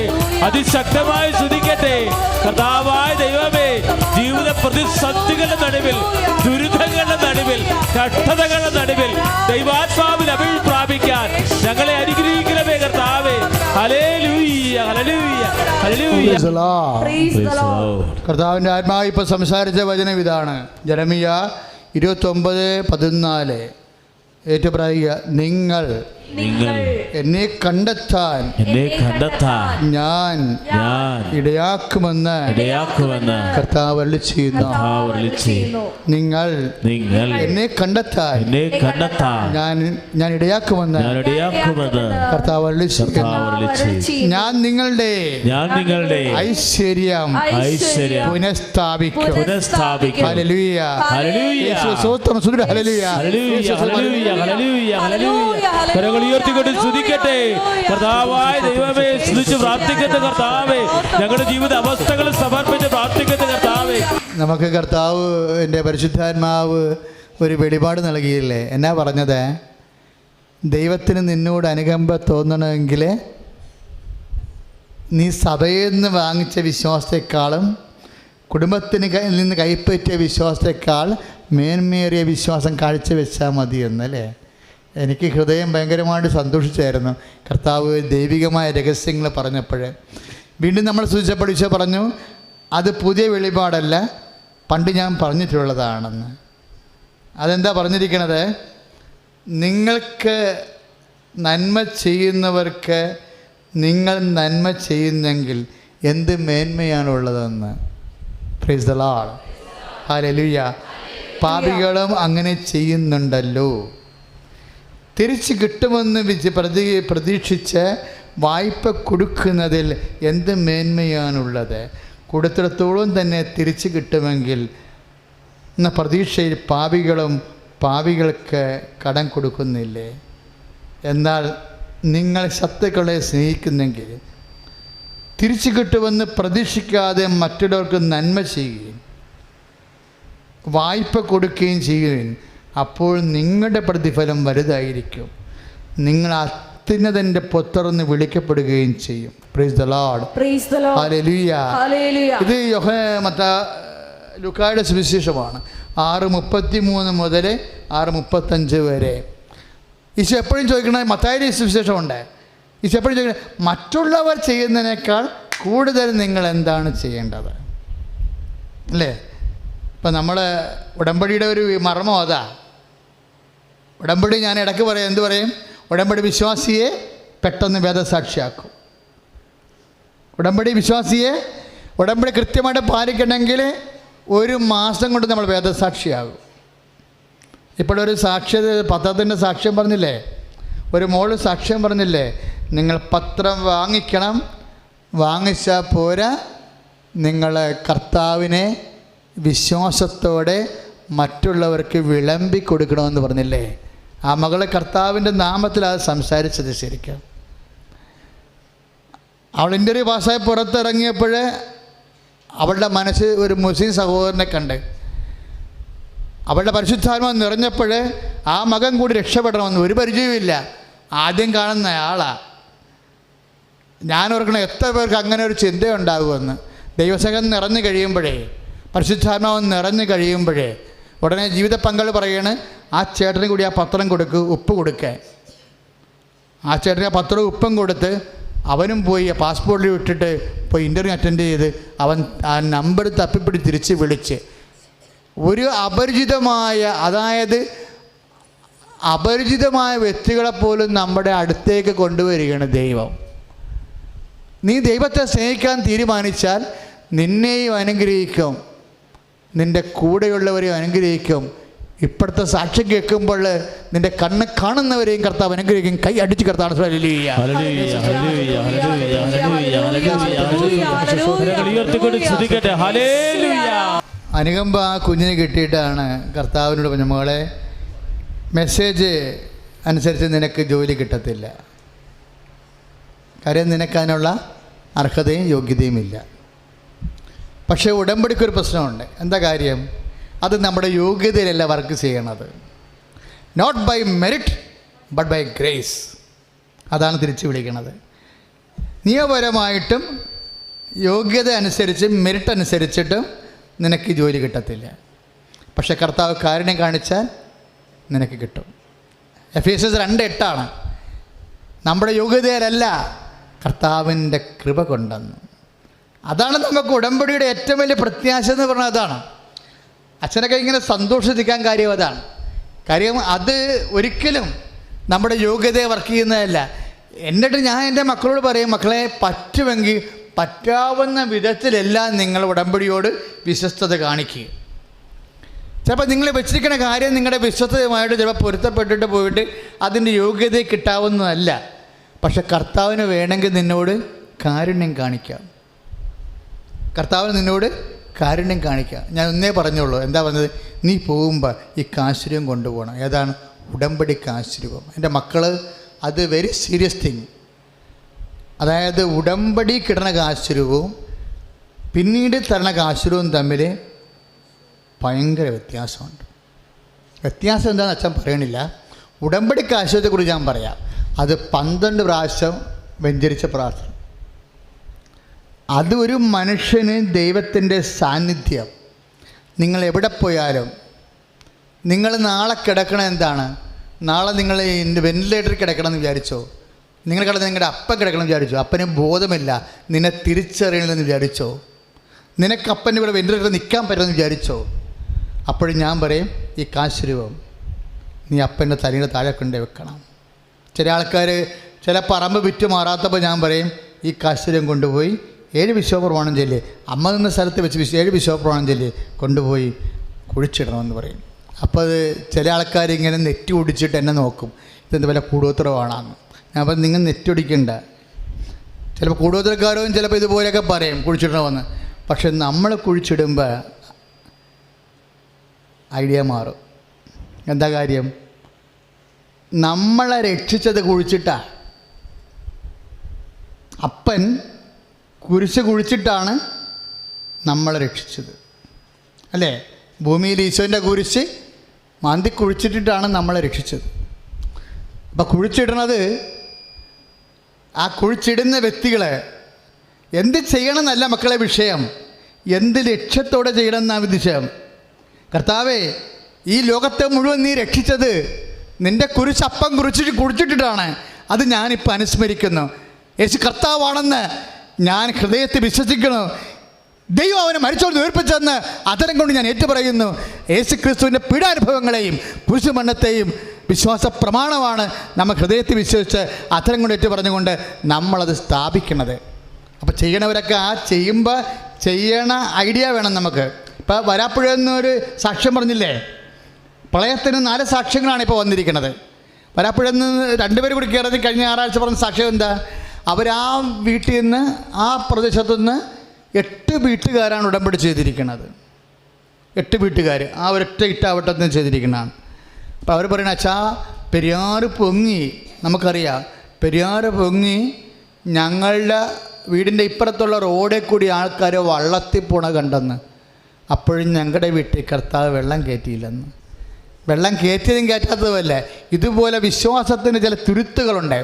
അതിശക്തമായി സ്തുതിക്കട്ടെ. കർത്താവായ ദൈവമേ, ജീവിത പ്രതിസന്ധികളുടെ നടുവിൽ, ദുരിതങ്ങളുടെ നടുവിൽ, കഷ്ടതകളുടെ നടുവിൽ ദൈവാത്മാവിൽ അഭിൽ പ്രാപിക്കാൻ ഞങ്ങളെ അനുഗ്രഹിക്കണമേ കർത്താവേ. ഹല്ലേലൂയ ഹല്ലേലൂയ ഹല്ലേലൂയ. കർത്താവിൻ്റെ ആത്മാവ് ഇപ്പോൾ സംസാരിച്ച വചനം ഇതാണ്. ജെറമിയ 29:14 ഏറ്റുപറയുക, നിങ്ങൾ എന്നെ കണ്ടെത്താൻ ഞാൻ ഇടയാക്കുമെന്ന് കർത്താവ് അരുളിച്ചെയ്യുന്നു. നിങ്ങൾ എന്നെ കണ്ടെത്താൻ ഞാൻ ഇടയാക്കുമെന്ന് കർത്താവ് അരുളിച്ചെയ്യുന്നു. ഞാൻ നിങ്ങളുടെ ഐശ്വര്യം പുനഃസ്ഥാപിക്കും. ഹല്ലേലൂയ യേശു സ്തോത്രം. ഹല്ലേലൂയ കരങ്ങൾ ഉയർത്തിക്കൊണ്ട് സ്തുതിക്കട്ടെ. കർത്താവായ ദൈവമേ, സ്തുതിച്ച് പ്രാർത്ഥിക്കട്ടെ കർത്താവേ. ഞങ്ങളുടെ ജീവിത അവസ്ഥകൾ സമർപ്പിച്ച് പ്രാർത്ഥിക്കട്ടെ കർത്താവേ. നമുക്ക് കർത്താവ് എൻ്റെ പരിശുദ്ധാത്മാവ് ഒരു വെളിപാട് നൽകിയില്ലേ? എന്നാ പറഞ്ഞത്? ദൈവത്തിന് നിന്നോട് അനുകമ്പ തോന്നണമെങ്കിൽ നീ സഭയിൽ നിന്ന് വാങ്ങിച്ച വിശ്വാസത്തെക്കാളും കുടുംബത്തിന് നിന്ന് കൈപ്പറ്റിയ വിശ്വാസത്തെക്കാൾ മേന്മേറിയ വിശ്വാസം കാഴ്ചവെച്ചാൽ മതിയെന്നല്ലേ? എനിക്ക് ഹൃദയം ഭയങ്കരമായിട്ട് സന്തോഷിച്ചായിരുന്നു കർത്താവ് ദൈവികമായ രഹസ്യങ്ങൾ പറഞ്ഞപ്പോൾ. വീണ്ടും നമ്മൾ സൂചിച്ചപ്പോൾ ഈശോ പറഞ്ഞു, അത് പുതിയ വെളിപാടല്ല, പണ്ട് ഞാൻ പറഞ്ഞിട്ടുള്ളതാണെന്ന്. അതെന്താ പറഞ്ഞിരിക്കണത്? നിങ്ങൾക്ക് നന്മ ചെയ്യുന്നവർക്ക് നിങ്ങൾ നന്മ ചെയ്യുന്നെങ്കിൽ എന്ത് മേന്മയാണുള്ളതെന്ന്. Praise the lord. ഹല്ലേലൂയ. പാപികളും അങ്ങനെ ചെയ്യുന്നുണ്ടല്ലോ. തിരിച്ച് കിട്ടുമെന്ന് പ്രതീക്ഷിച്ച് വായ്പ കൊടുക്കുന്നതിൽ എന്ത് മേന്മയാണുള്ളത്? കൊടുത്തിടത്തോളം തന്നെ തിരിച്ച് കിട്ടുമെങ്കിൽ എന്ന പ്രതീക്ഷയിൽ പാപികൾക്ക് കടം കൊടുക്കുന്നില്ലേ? എന്നാൽ നിങ്ങൾ ശത്രുക്കളെ സ്നേഹിക്കുന്നെങ്കിൽ തിരിച്ചു കിട്ടുമെന്ന് പ്രതീക്ഷിക്കാതെ മറ്റുള്ളവർക്ക് നന്മ ചെയ്യുകയും വായ്പ കൊടുക്കുകയും ചെയ്യുകയും അപ്പോൾ നിങ്ങളുടെ പ്രതിഫലം വലുതായിരിക്കും. നിങ്ങൾ അത്യുന്നതൻ്റെ പുത്രനെന്ന് വിളിക്കപ്പെടുകയും ചെയ്യും. Price the lord. ഹല്ലേലൂയ. ഇത് ലൂക്കായുടെ സുവിശേഷമാണ്. 6:33 മുതൽ 6:35 വരെ. ഈശോ എപ്പോഴും ചോദിക്കണത്, മത്തായിയുടെ സുവിശേഷമുണ്ട്, ഈശോ എപ്പോഴും ചോദിക്കുന്നത്, മറ്റുള്ളവർ ചെയ്യുന്നതിനേക്കാൾ കൂടുതൽ നിങ്ങൾ എന്താണ് ചെയ്യേണ്ടത്? അല്ലേ? ഇപ്പം നമ്മൾ ഉടമ്പടിയുടെ ഒരു മർമ്മം അതാ. ഉടമ്പടി ഞാൻ ഇടയ്ക്ക് പറയും, എന്ത് പറയും? ഉടമ്പടി വിശ്വാസിയെ പെട്ടെന്ന് വേദസാക്ഷിയാക്കും. ഉടമ്പടി കൃത്യമായിട്ട് പാലിക്കണമെങ്കിൽ 1 മാസം കൊണ്ട് നമ്മൾ വേദസാക്ഷിയാകും. ഇപ്പോഴൊരു പത്രത്തിൻ്റെ സാക്ഷ്യം പറഞ്ഞില്ലേ, ഒരു മോള് സാക്ഷ്യം പറഞ്ഞില്ലേ, നിങ്ങൾ പത്രം വാങ്ങിക്കണം, വാങ്ങിച്ചാൽ പോരാ, നിങ്ങൾ കർത്താവിനെ വിശ്വാസത്തോടെ മറ്റുള്ളവർക്ക് വിളമ്പി കൊടുക്കണമെന്ന് പറഞ്ഞില്ലേ. ആ മകളെ കർത്താവിൻ്റെ നാമത്തിൽ അത് സംസാരിച്ചത് ശരിക്കും. അവൾ ഇൻ്റർവ്യൂ പാസ്സായി പുറത്തിറങ്ങിയപ്പോൾ അവളുടെ മനസ്സ് ഒരു മുസ്ലിം സഹോദരനെ കണ്ട്, അവളുടെ പരിശുദ്ധാത്മാവ് നിറഞ്ഞപ്പോൾ ആ മകൻ കൂടി രക്ഷപ്പെടണമെന്ന് ഒരു പരിചയവുമില്ല. ആദ്യം കാണുന്ന ആളാണ്. ഞാൻ ഓർക്കണം എത്ര പേർക്ക് അങ്ങനെ ഒരു ചിന്തയുണ്ടാകുമെന്ന്. ദൈവസേവൻ നിറഞ്ഞു കഴിയുമ്പോഴേ, പരിശുദ്ധാത്മാവ് നിറഞ്ഞു കഴിയുമ്പോഴേ ഉടനെ ജീവിത പങ്കാളി പറയാണ്, ആ ചേട്ടന് കൂടി ആ പത്രം കൊടുക്ക്, ഉപ്പ് കൊടുക്കാൻ. ആ ചേട്ടന് ആ പത്രവും ഉപ്പും കൊടുത്ത് അവനും പോയി പാസ്പോർട്ടിൽ വിട്ടിട്ട് പോയി ഇൻ്റർവ്യൂ അറ്റൻഡ് ചെയ്ത് അവൻ ആ നമ്പർ തപ്പിപ്പിടി തിരിച്ച് വിളിച്ച് ഒരു അപരിചിതമായ വ്യക്തികളെപ്പോലും നമ്മുടെ അടുത്തേക്ക് കൊണ്ടുവരികയാണ് ദൈവം. നീ ദൈവത്തെ സ്നേഹിക്കാൻ തീരുമാനിച്ചാൽ നിന്നെയും അനുഗ്രഹിക്കും, നിൻ്റെ കൂടെയുള്ളവരെയും അനുഗ്രഹിക്കും. ഇപ്പോഴത്തെ സാക്ഷ്യം കേൾക്കുമ്പോൾ നിൻ്റെ കണ്ണ് കാണുന്നവരെയും കർത്താവ് അനുഗ്രഹിക്കും. കൈ അടിച്ച് കർത്താവ് അനുകമ്പ ആ കുഞ്ഞിന് കിട്ടിയിട്ടാണ് കർത്താവിനോട് പറഞ്ഞ, മകളെ മെസ്സേജ് അനുസരിച്ച് നിനക്ക് ജോലി കിട്ടത്തില്ല. കാര്യം നിനക്കതിനുള്ള അർഹതയും യോഗ്യതയും ഇല്ല. പക്ഷേ ഉടമ്പടിക്കൊരു പ്രശ്നമുണ്ട്. എന്താ കാര്യം? അത് നമ്മുടെ യോഗ്യതയിലല്ല വർക്ക് ചെയ്യണത്. Not by merit but by grace. അതാണ് തിരിച്ചു വിളിക്കുന്നത്. നിയമപരമായിട്ടും യോഗ്യത അനുസരിച്ച് മെറിറ്റ് അനുസരിച്ചിട്ടും നിനക്ക് ജോലി കിട്ടത്തില്ല. പക്ഷെ കർത്താവ് കാരുണ്യം കാണിച്ചാൽ നിനക്ക് കിട്ടും. എഫേസ്യർ 2:8 നമ്മുടെ യോഗ്യതയിലല്ല, കർത്താവിൻ്റെ കൃപ കൊണ്ടെന്ന്. അതാണ് നമുക്ക് ഉടമ്പടിയുടെ ഏറ്റവും വലിയ പ്രത്യാശ എന്ന് പറഞ്ഞാൽ അതാണ്. അച്ഛനൊക്കെ ഇങ്ങനെ സന്തോഷിക്കാൻ കാര്യം അതാണ്. കാര്യം അത് ഒരിക്കലും നമ്മുടെ യോഗ്യതയെ വർക്ക് ചെയ്യുന്നതല്ല. എന്നിട്ട് ഞാൻ എൻ്റെ മക്കളോട് പറയും, മക്കളെ പറ്റുമെങ്കിൽ പറ്റാവുന്ന വിധത്തിലെല്ലാം നിങ്ങൾ ഉടമ്പടിയോട് വിശ്വസ്തത കാണിക്കുക. ചിലപ്പോൾ നിങ്ങൾ വെച്ചിരിക്കുന്ന കാര്യം നിങ്ങളുടെ വിശ്വസ്തയുമായിട്ട് ചിലപ്പോൾ പൊരുത്തപ്പെട്ടിട്ട് പോയിട്ട് അതിൻ്റെ യോഗ്യതയെ കിട്ടാവുന്നതല്ല. പക്ഷെ കർത്താവിന് വേണമെങ്കിൽ നിന്നോട് കാരുണ്യം കാണിക്കാം. ഞാൻ ഒന്നേ പറഞ്ഞുള്ളൂ. എന്താ പറഞ്ഞത്? നീ പോകുമ്പോൾ ഈ കാശുരൂപം കൊണ്ടുപോകണം. ഏതാണ്? ഉടമ്പടി കാശുരൂപം. എൻ്റെ മക്കൾ അത് വെരി സീരിയസ് തിങ്. അതായത് ഉടമ്പടി കിടന്ന കാശുരൂപവും പിന്നീട് തരണ കാശുരൂപവും തമ്മിൽ ഭയങ്കര വ്യത്യാസമുണ്ട്. വ്യത്യാസം എന്താണെന്ന് അച്ഛൻ പറയണില്ല. ഉടമ്പടി കാശുരൂപത്തെക്കുറിച്ച് ഞാൻ പറയാം. അത് 12 പ്രാവശ്യം വെഞ്ചരിച്ച പ്രാർത്ഥന. അത് ഒരു മനുഷ്യന് ദൈവത്തിൻ്റെ സാന്നിധ്യം. നിങ്ങൾ എവിടെ പോയാലും, നിങ്ങൾ നാളെ കിടക്കണം എന്താണ്? നാളെ നിങ്ങൾ വെന്റിലേറ്ററിൽ കിടക്കണം എന്ന് വിചാരിച്ചോ? നിങ്ങൾ കിടന്ന് നിങ്ങളുടെ അപ്പൻ കിടക്കണം എന്ന് വിചാരിച്ചോ? അപ്പന് ബോധമില്ല, നിന്നെ തിരിച്ചറിയണമെന്ന് വിചാരിച്ചോ? നിനക്ക് അപ്പൻ്റെ ഇവിടെ വെന്റിലേറ്ററിൽ നിൽക്കാൻ പറ്റുമെന്ന് വിചാരിച്ചോ? അപ്പോഴും ഞാൻ പറയും, ഈ കാശുരൂപം നീ അപ്പൻ്റെ തലയുടെ താഴെ കൊണ്ടേ വെക്കണം. ചില ആൾക്കാർ ചില പറമ്പ് വിറ്റ് മാറാത്തപ്പോൾ ഞാൻ പറയും, ഈ കാശുരൂപം കൊണ്ടുപോയി 7 വിശ്വപ്രമാണം ചൊല്ലി, അമ്മ നിന്ന സ്ഥലത്ത് വെച്ച് 7 വിശ്വപ്രമാണം ചൊല്ലി കൊണ്ടുപോയി കുഴിച്ചിടണമെന്ന് പറയും. അപ്പോൾ അത് ചില ആൾക്കാർ ഇങ്ങനെ നെറ്റി ഒടിച്ചിട്ട് എന്നെ നോക്കും, ഇതെന്ത് വല്ല കൂടോത്രമാണെന്ന്. ഞാൻ അപ്പം നിങ്ങൾ നെറ്റി ഒടിക്കണ്ട. ചിലപ്പോൾ കൂടോത്രക്കാരും ചിലപ്പോൾ ഇതുപോലെയൊക്കെ പറയും കുഴിച്ചിടണമെന്ന്. പക്ഷെ നമ്മൾ കുഴിച്ചിടുമ്പോൾ ഐഡിയ മാറും. എന്താ കാര്യം? നമ്മളെ രക്ഷിച്ചത് കുഴിച്ചിട്ടാണ്. അപ്പൻ കുരിശ് കുഴിച്ചിട്ടാണ് നമ്മളെ രക്ഷിച്ചത്, അല്ലേ? ഭൂമിയിൽ ഈശോൻ്റെ കുരിശ് മാന്തി കുഴിച്ചിട്ടിട്ടാണ് നമ്മളെ രക്ഷിച്ചത്. അപ്പം കുഴിച്ചിടണത്, ആ കുഴിച്ചിടുന്ന വ്യക്തികളെ എന്ത് ചെയ്യണമെന്നല്ല മക്കളെ വിഷയം, എന്ത് ലക്ഷ്യത്തോടെ ചെയ്യണമെന്നാണ് വിഷയം. കർത്താവേ, ഈ ലോകത്തെ മുഴുവൻ നീ രക്ഷിച്ചത് നിൻ്റെ കുരിശ് അപ്പം കുഴിച്ചിട്ടിട്ടാണ്. അത് ഞാനിപ്പോൾ അനുസ്മരിക്കുന്നു. യേശു കർത്താവാണെന്ന് ഞാൻ ഹൃദയത്തിൽ വിശ്വസിക്കുന്നു. ദൈവം അവനെ മരിച്ചോട് ഉയർപ്പിച്ചെന്ന് അതരം കൊണ്ട് ഞാൻ ഏറ്റുപറയുന്നു. യേശു ക്രിസ്തുവിൻ്റെ പീഡാനുഭവങ്ങളെയും കുരിശുമരണത്തെയും വിശ്വാസ പ്രമാണമാണ് നമ്മൾ ഹൃദയത്തിൽ വിശ്വസിച്ച് അതരം കൊണ്ട് ഏറ്റു പറഞ്ഞുകൊണ്ട് നമ്മളത് സ്ഥാപിക്കുന്നത്. അപ്പോൾ ചെയ്യണവരൊക്കെ ആ ചെയ്യുമ്പോൾ ചെയ്യണ ഐഡിയ വേണം നമുക്ക്. ഇപ്പോൾ വരാപ്പുഴയെന്നൊരു സാക്ഷ്യം പറഞ്ഞില്ലേ, പ്രളയത്തിന് 4 സാക്ഷ്യങ്ങളാണ് ഇപ്പോൾ വന്നിരിക്കുന്നത്. വരാപ്പുഴന്ന് 2 പേര് കൂടി കയറി കഴിഞ്ഞ ഞായറാഴ്ച പറഞ്ഞ സാക്ഷ്യം എന്താ? അവരാ വീട്ടിൽ നിന്ന് ആ പ്രദേശത്തു നിന്ന് 8 വീട്ടുകാരാണ് ഉടമ്പടി ചെയ്തിരിക്കുന്നത്. 8 വീട്ടുകാർ ആ ഒരൊറ്റ ഇട്ടാവട്ടത്തിന് ചെയ്തിരിക്കുന്നതാണ്. അപ്പോൾ അവർ പറയുന്നത്, അച്ഛാ പെരിയാർ പൊങ്ങി, നമുക്കറിയാം പെരിയാർ പൊങ്ങി ഞങ്ങളുടെ വീടിൻ്റെ ഇപ്പുറത്തുള്ള റോഡിൽ കൂടി ആൾക്കാർ വള്ളത്തിൽ പോണ കണ്ടെന്ന്. അപ്പോഴും ഞങ്ങളുടെ വീട്ടിൽ കർത്താവ് വെള്ളം കയറ്റിയില്ലെന്ന്. വെള്ളം കയറ്റിയതും കയറ്റാത്തതുമല്ല, ഇതുപോലെ വിശ്വാസത്തിന് ചില തുരുത്തുകളുണ്ട്.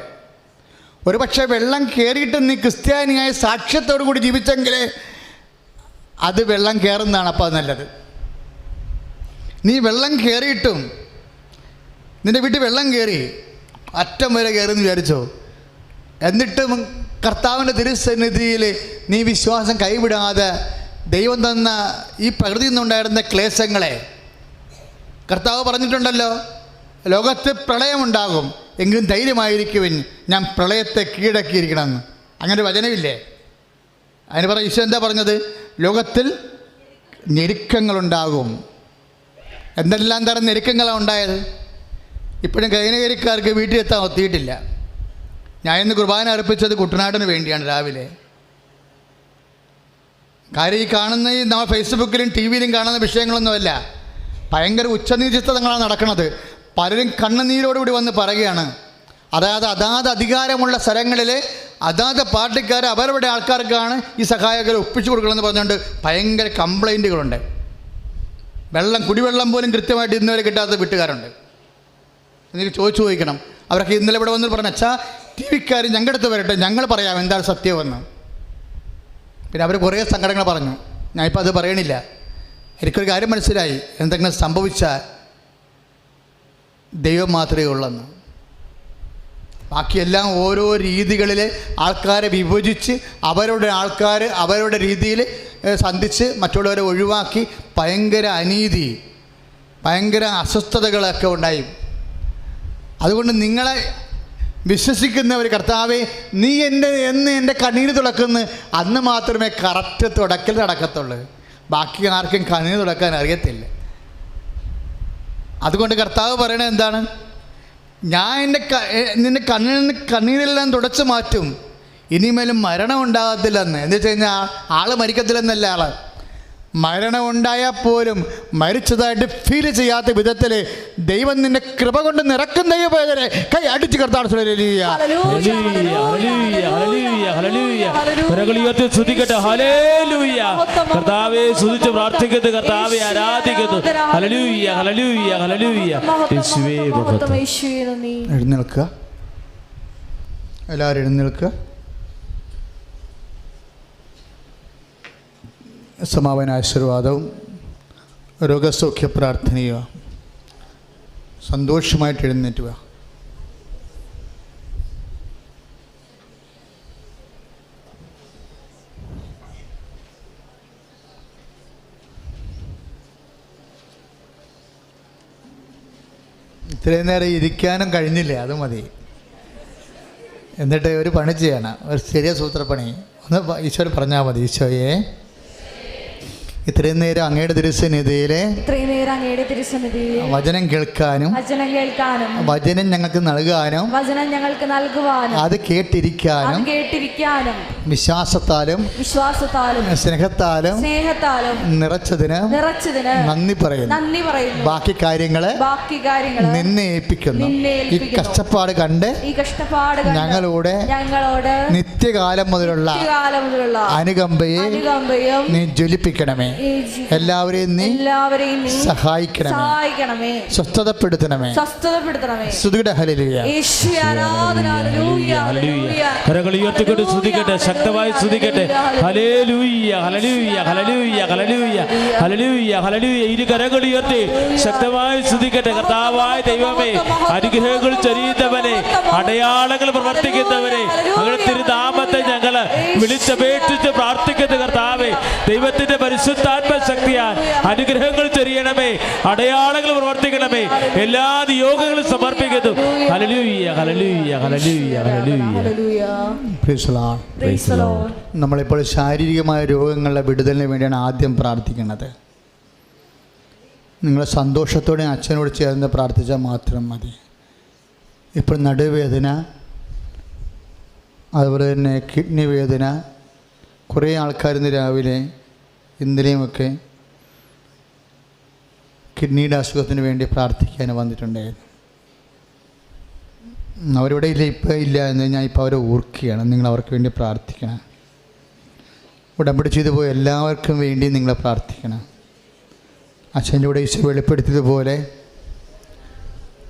ഒരു പക്ഷേ വെള്ളം കയറിയിട്ട് നീ ക്രിസ്ത്യാനിയായ സാക്ഷ്യത്തോടു കൂടി ജീവിച്ചെങ്കിൽ അത് വെള്ളം കയറുന്നതാണ്. അപ്പോൾ അത് നല്ലത്. നീ വെള്ളം കയറിയിട്ടും നിൻ്റെ വീട്ടിൽ വെള്ളം കയറി അറ്റം വരെ കയറുമെന്ന് വിചാരിച്ചോ, എന്നിട്ടും കർത്താവിൻ്റെ തിരുസന്നിധിയിൽ നീ വിശ്വാസം കൈവിടാതെ ദൈവം തന്ന ഈ പ്രകൃതിയിൽ നിന്നുണ്ടായിരുന്ന ക്ലേശങ്ങളെ, കർത്താവ് പറഞ്ഞിട്ടുണ്ടല്ലോ, ലോകത്ത് പ്രളയമുണ്ടാകും എങ്കിലും ധൈര്യമായിരിക്കുവിൻ, ഞാൻ പ്രളയത്തെ കീഴടക്കിയിരിക്കണമെന്ന്. അങ്ങനെ ഒരു വചനമില്ലേ? അതിന് പറ ഈശോ എന്താ പറഞ്ഞത്? ലോകത്തിൽ ഞെരുക്കങ്ങളുണ്ടാകും. എന്തെല്ലാം തരം ഞെരുക്കങ്ങളാണ് ഉണ്ടായത്? ഇപ്പോഴും കൈനകരിക്കാർക്ക് വീട്ടിലെത്താൻ ഒത്തിയിട്ടില്ല. ഞാൻ ഇന്ന് കുർബാന അർപ്പിച്ചത് കുട്ടനാടിന് വേണ്ടിയാണ് രാവിലെ. കാര്യം ഈ കാണുന്ന ഈ നമ്മൾ ഫേസ്ബുക്കിലും ടി വിയിലും കാണുന്ന വിഷയങ്ങളൊന്നുമല്ല. ഭയങ്കര ഉച്ചനീചിത്വങ്ങളാണ് നടക്കുന്നത്. പലരും കണ്ണുനീരോടുകൂടി വന്ന് പറയുകയാണ്. അതാത് അധികാരമുള്ള സ്ഥലങ്ങളിൽ അതാത് പാർട്ടിക്കാർ അവരുടെ ആൾക്കാർക്കാണ് ഈ സഹായകരെ ഒപ്പിച്ചു കൊടുക്കണമെന്ന് പറഞ്ഞുകൊണ്ട് ഭയങ്കര കംപ്ലൈൻറ്റുകളുണ്ട്. കുടിവെള്ളം പോലും കൃത്യമായിട്ട് ഇന്നുവരെ കിട്ടാത്ത വീട്ടുകാരുണ്ട്. എനിക്ക് ചോദിക്കണം. അവരൊക്കെ ഇന്നലെ ഇവിടെ വന്ന് പറഞ്ഞ, അച്ഛാ ടി വിക്കാർ ഞങ്ങളുടെ അടുത്ത് വരട്ടെ, ഞങ്ങൾ പറയാം എന്താണ് സത്യമെന്ന്. പിന്നെ അവർ കുറേ സങ്കടങ്ങൾ പറഞ്ഞു. ഞാനിപ്പോൾ അത് പറയണില്ല. എനിക്കൊരു കാര്യം മനസ്സിലായി, എന്തെങ്കിലും സംഭവിച്ചാൽ ദൈവം മാത്രമേ ഉള്ളെന്ന്. ബാക്കിയെല്ലാം ഓരോ രീതികളിൽ ആൾക്കാരെ വിഭജിച്ച് അവരുടെ രീതിയിൽ സന്ധിച്ച് മറ്റുള്ളവരെ ഒഴിവാക്കി ഭയങ്കര അനീതി, ഭയങ്കര അസ്വസ്ഥതകളൊക്കെ ഉണ്ടായി. അതുകൊണ്ട് നിങ്ങളെ വിശ്വസിക്കുന്നവർ, കർത്താവേ നീ എൻ്റെ കണ്ണീര് തുളക്കുന്നു, അന്ന് മാത്രമേ കറക്റ്റ് തുടക്കൽ നടക്കത്തുള്ളൂ. ബാക്കി ആർക്കും കണ്ണീര് തുളക്കാൻ അറിയത്തില്ല. അതുകൊണ്ട് കർത്താവ് പറയണത് എന്താണ്? ഞാൻ നിൻ്റെ കണ്ണീരെല്ലാം തുടച്ചു മാറ്റും, ഇനിമേലും മരണം ഉണ്ടാകത്തില്ലെന്ന്. എന്ന് വെച്ച് കഴിഞ്ഞാൽ ആൾ മരിക്കത്തില്ലെന്നല്ല, മരണം ഉണ്ടായാൽ പോലും മരിച്ചതായിട്ട് ഫീൽ ചെയ്യാത്ത വിധത്തിൽ ദൈവം നിന്റെ കൃപ കൊണ്ട് നിറക്കുന്ന ദൈവവേദനെ കൈ അടിച്ച് കർത്താവ് കർത്താവെ സ്തുതിച്ച് പ്രാർത്ഥിക്കുന്നു, കർത്താവെ ആരാധിക്കുന്നു. എഴുന്നേൽക്കുക, എല്ലാവരും എഴുന്നേൽക്കുക. സമാപന ആശീർവാദവും രോഗസൗഖ്യ പ്രാർത്ഥനയും. സന്തോഷമായിട്ട് എഴുന്നേറ്റുക. ഇത്രയും നേരം ഇരിക്കാനും കഴിഞ്ഞില്ലേ? അത് മതി. എന്നിട്ട് ഒരു പണി ചെയ്യണം, ഒരു ചെറിയ സൂത്രപ്പണി. ഒന്ന് ഈശോയോട് പറഞ്ഞാൽ മതി, ഈശോയെ ഇത്രയും നേരം അങ്ങയുടെ തിരുസന്നിധിയിലെ വചനം കേൾക്കാനും വചനം ഞങ്ങൾക്ക് നൽകാനും അത് കേട്ടിരിക്കാനും വിശ്വാസത്താലും സ്നേഹത്താലും നിറച്ചതിന് നന്ദി പറയുന്നു. ബാക്കി കാര്യങ്ങള് നിന്നെ ഏൽപ്പിക്കുന്നു. ഈ കഷ്ടപ്പാട് കണ്ട് ഞങ്ങളോട് നിത്യകാലം മുതലുള്ള അനുകമ്പയെ നീ ജ്വലിപ്പിക്കണമേ. എല്ലാവരെയും നീ സഹായിക്കണമേ, സ്വസ്ഥതപ്പെടുത്തണമേ. സ്തുതിയുടെ ഹല്ലേലൂയ. കരങ്ങൾ ഉയർത്തിക്കൊണ്ട് സ്തുതിക്കട്ടെ, ശക്തമായി സ്തുതിക്കട്ടെ. ഹല്ലേലൂയ ഹല്ലേലൂയ ഹല്ലേലൂയ ഹല്ലേലൂയ ഹല്ലേലൂയ ഹല്ലേലൂയ. ഇരു കരങ്ങൾ ഉയർത്തി ശക്തമായി സ്തുതിക്കട്ടെ. കർത്താവായ ദൈവമേ, അനുഗ്രഹങ്ങൾ ചൊരിയുന്നവനെ, അടയാളങ്ങൾ പ്രവർത്തിക്കുന്നവനെ, അങ്ങനെ തിരുനാമത്തെ ഞങ്ങൾ വിളിച്ചപേക്ഷിച്ച് പ്രാർത്ഥിക്കുന്ന കർത്താവേ, ദൈവത്തിന്റെ പരിശുദ്ധാത്മ ശക്തിയാൽ അനുഗ്രഹങ്ങൾ ചൊരിയണമേ, അടയാളങ്ങൾ പ്രവർത്തിക്കണമേ. എല്ലാ നിയോഗങ്ങളും സമർപ്പിക്കുന്നു. ഹല്ലേലൂയ ഹല്ലേലൂയ ഹല്ലേലൂയ hallelujah. Price the Lord. Price the Lord. നമ്മളിപ്പോൾ ശാരീരികമായ രോഗങ്ങളുടെ വിടുതലിന് വേണ്ടിയാണ് ആദ്യം പ്രാർത്ഥിക്കുന്നത്. നിങ്ങൾ സന്തോഷത്തോടെ അച്ഛനോട് ചേർന്ന് പ്രാർത്ഥിച്ചാൽ മാത്രം മതി. ഇപ്പോൾ നടുവേദന, അതുപോലെ തന്നെ കിഡ്നി വേദന, കുറേ ആൾക്കാർ ഇന്ന് രാവിലെ ഇന്നലെയുമൊക്കെ കിഡ്നിയുടെ അസുഖത്തിന് വേണ്ടി പ്രാർത്ഥിക്കാൻ വന്നിട്ടുണ്ടായിരുന്നു. അവരിവിടെ ഇല്ല, ഇപ്പോൾ ഇല്ല എന്ന് ഞാൻ ഇപ്പോൾ അവരെ ഓർക്കുകയാണ്. നിങ്ങൾ അവർക്ക് വേണ്ടി പ്രാർത്ഥിക്കണം. ഉടമ്പടി ചെയ്തു പോയ എല്ലാവർക്കും വേണ്ടി നിങ്ങൾ പ്രാർത്ഥിക്കണം. അച്ഛൻ്റെ കൂടെ ഈശോ വെളിപ്പെടുത്തിയതുപോലെ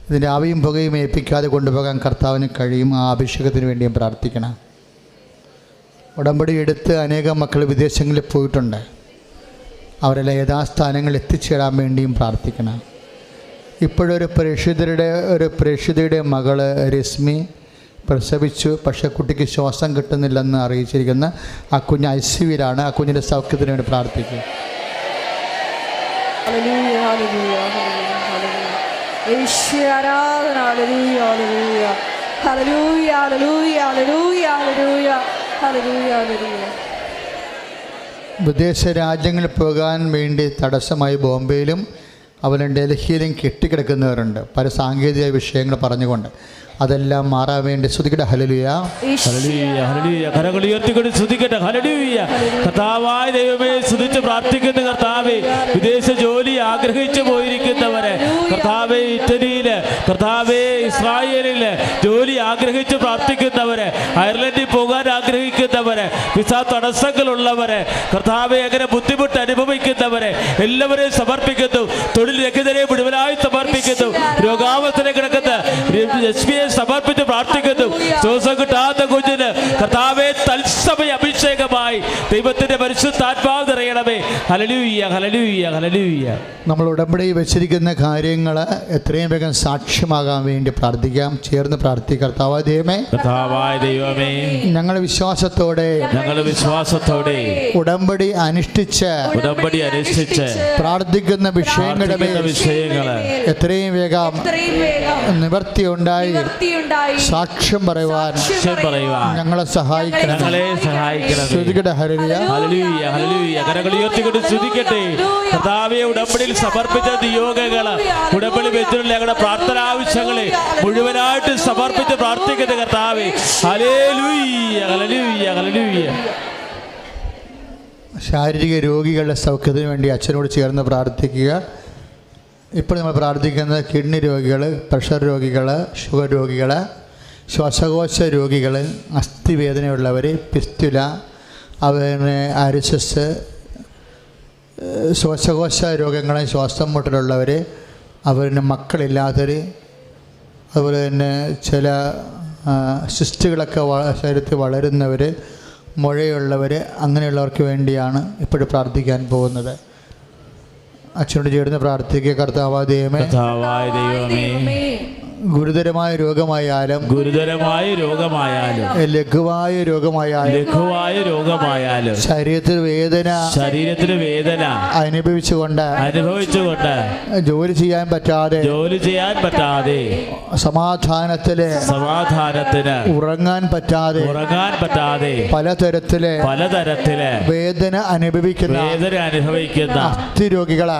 ഇതിൻ്റെ ആവിയും പുകയും ഏൽപ്പിക്കാതെ കൊണ്ടുപോകാൻ കർത്താവിന് കഴിയും. ആ അഭിഷേകത്തിന് വേണ്ടിയും പ്രാർത്ഥിക്കണം. ഉടമ്പടി എടുത്ത് അനേകം മക്കൾ വിദേശങ്ങളിൽ പോയിട്ടുണ്ട്. അവരെല്ലാം യഥാസ്ഥാനങ്ങളിൽ എത്തിച്ചേരാൻ വേണ്ടിയും പ്രാർത്ഥിക്കണം. ഇപ്പോഴൊരു പ്രേക്ഷിതയുടെ മകള് രശ്മി പ്രസവിച്ചു. പക്ഷേ കുട്ടിക്ക് ശ്വാസം കിട്ടുന്നില്ലെന്ന് അറിയിച്ചിരിക്കുന്ന ആ കുഞ്ഞ് ICUവിലാണ്. ആ കുഞ്ഞിൻ്റെ സൗഖ്യത്തിന് വേണ്ടി പ്രാർത്ഥിക്കുക. വിദേശ രാജ്യങ്ങളിൽ പോകാൻ വേണ്ടി തടസ്സമായി ബോംബെയിലും അതുപോലെ ഡൽഹിയിലും കെട്ടിക്കിടക്കുന്നവരുണ്ട്, പല സാങ്കേതിക വിഷയങ്ങൾ പറഞ്ഞുകൊണ്ട്. അതെല്ലാം മാറാൻ വേണ്ടി സ്തുതിക്കട്ടെ. ഹല്ലേലൂയ ഹല്ലേലൂയ ഹല്ലേലൂയ. കരങ്ങൾ ഉയർത്തിക്കൊണ്ട് സ്തുതിക്കട്ടെ. ഹല്ലേലൂയ. കർത്താവായ ദൈവമേ, സ്തുതിച്ച് പ്രാർത്ഥിക്കുന്ന കർത്താവേ, വിദേശ ജോലി ആഗ്രഹിച്ചു പോയിരിക്കുന്നവരെ, കർത്താവേ, ഇറ്റലിയില്, കർത്താവേ, ഇസ്രായേലില് ജോലി ആഗ്രഹിച്ച് പ്രാർത്ഥിക്കുന്നവരെ, അയർലൻഡിൽ പോകാൻ ആഗ്രഹിക്കുന്നവരെ, വിസ തടസ്സങ്ങളുള്ളവരെ, കർത്താവേ, അങ്ങനെ ബുദ്ധിമുട്ട് അനുഭവിക്കുന്നവരെ എല്ലാവരെയും സമർപ്പിക്കുന്നു. തൊഴിൽ രഹിതരെ മുഴുവനായി സമർപ്പിക്കുന്നു. രോഗാവസ്ഥനെ കിടക്കുന്ന SBA സമർപ്പിച്ച് പ്രാർത്ഥിക്കുന്നു. ശ്വാസം കിട്ടാത്ത കുഞ്ഞിന് കർത്താവേ, തത്സമയ അഭിഷേകമായി ദൈവത്തിന്റെ പരിശുദ്ധാത്മാവ് നിറയണമേ. ഹല്ലേലൂയ ഹല്ലേലൂയ ഹല്ലേലൂയ. നമ്മൾ ഉടമ്പടി വെച്ചിരിക്കുന്ന കാര്യങ്ങൾ എത്രയും വേഗം സാക്ഷ്യമാകാൻ വേണ്ടി പ്രാർത്ഥിക്കാം. ചേർന്ന് പ്രാർത്ഥിക്കാം. കർത്താവായ ദൈവമേ, ഞങ്ങൾ വിശ്വാസത്തോടെ ഉടമ്പടി അനുഷ്ഠിച്ച് പ്രാർത്ഥിക്കുന്ന വിഷയങ്ങളുടെ എത്രയും വേഗം നിവർത്തിയുണ്ടായി സാക്ഷ്യം പറയുവാൻ ഞങ്ങളെ സഹായിക്കണം. ഉടമ്പടിയിൽ സമർപ്പിച്ച നിയോഗങ്ങള്, ഉടമ്പടി വെച്ചിട്ടുള്ള ഞങ്ങളുടെ പ്രാർത്ഥന ആവശ്യങ്ങളെ മുഴുവനായിട്ട് സമർപ്പിച്ച് പ്രാർത്ഥിക്കുന്ന കർത്താവേ, ഹല്ലേലൂയ ഹല്ലേലൂയ ഹല്ലേലൂയ. ശാരീരിക രോഗികളുടെ സൗഖ്യത്തിന് വേണ്ടി അച്ഛനോട് ചേർന്ന് പ്രാർത്ഥിക്കുക. ഇപ്പോൾ നമ്മൾ പ്രാർത്ഥിക്കുന്നത് കിഡ്നി രോഗികൾ, പ്രഷർ രോഗികൾ, ഷുഗർ രോഗികൾ, ശ്വാസകോശ രോഗികൾ, അസ്ഥിവേദനയുള്ളവർ, പിസ്റ്റുല, അതുപോലെ അരിസസ്, ശ്വാസകോശ രോഗങ്ങൾ, ശ്വാസം മുട്ടലുള്ളവർ, അവരുടെ മക്കളില്ലാത്തവർ, അതുപോലെ തന്നെ ചില സിസ്റ്റുകളൊക്കെ ശരീരത്തിൽ വളരുന്നവർ, മുഴയുള്ളവർ, അങ്ങനെയുള്ളവർക്ക് വേണ്ടിയാണ് ഇപ്പോഴും പ്രാർത്ഥിക്കാൻ പോകുന്നത്. അച്ഛനോട് ചേർന്ന് പ്രാർത്ഥിക്കുക. കർത്താവായ ദൈവമേ, ഗുരുതരമായ രോഗമായാലും ലഘുവായ രോഗമായാലും ശരീരത്തിന് വേദന അനുഭവിച്ചുകൊണ്ട് ജോലി ചെയ്യാൻ പറ്റാതെ സമാധാനത്തിന് ഉറങ്ങാൻ പറ്റാതെ പലതരത്തിലെ വേദന അനുഭവിക്കുന്ന അസ്ഥി രോഗികള്,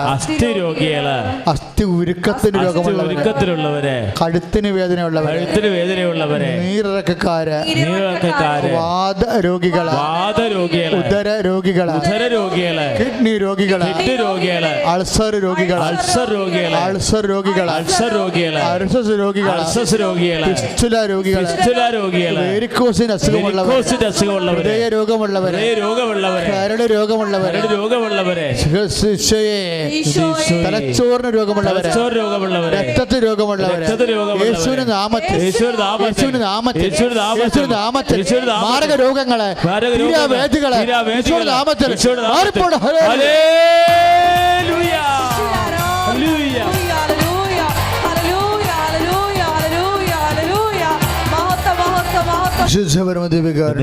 അസ്ഥി ഉരുക്കത്തിന് രോഗമുള്ളവരെ, കഴുത്തിന് വേദനയുള്ളവരെ, കഴുത്തിന് വേദനയുള്ളവരെ, നീരിറക്കക്കാര്, നീരിറക്കക്കാര്, വാതരോഗികള്, വാതരോഗികള്, ഉദര രോഗികള്, ഉദരരോഗികള്, കിഡ്നി രോഗികള്, കിഡ്നി രോഗികള്, അൾസർ രോഗികള്, അൾസർ രോഗികള്, അൾസർ രോഗികള്, അൾസർ രോഗികള്, അർസസ് രോഗികള്, അൾസസ് രോഗികള്, ഫിസ്റ്റുല രോഗികള്, ഫിസ്റ്റുല രോഗികള്, വെരിക്കോസിന് അസുഖമുള്ളവര്, വെരിക്കോസിന് അസുഖമുള്ളവര്, ഹൃദയ രോഗമുള്ളവര്, ഹൃദയ രോഗമുള്ളവര്, കരട് രോഗമുള്ളവര്, കരട് രോഗമുള്ളവരെ, തലച്ചോറിന് രോഗമുള്ളവര്, തലച്ചോറ് രോഗമുള്ളവരെ, രക്തത്തിന് രോഗമുള്ളവര്, രക്തത്തിന് രോഗമുള്ളവരെ, യേശുവിന്റെ നാമത്തിൽ, യേശുവിന്റെ നാമത്തിൽ, യേശുവിന്റെ നാമത്തിൽ, യേശുവിന്റെ നാമത്തിൽ, യേശുവിന്റെ നാമത്തിൽ, യേശുവിന്റെ നാമത്തിൽ, മാരക രോഗങ്ങളെ, മാരക രോഗങ്ങളെ, തീരാവേദികളെ, യേശുവിന്റെ നാമത്തിൽ യേശുവിന്റെ നാമത്തിൽ, മാറിപ്പോണം. Hallelujah, hallelujah.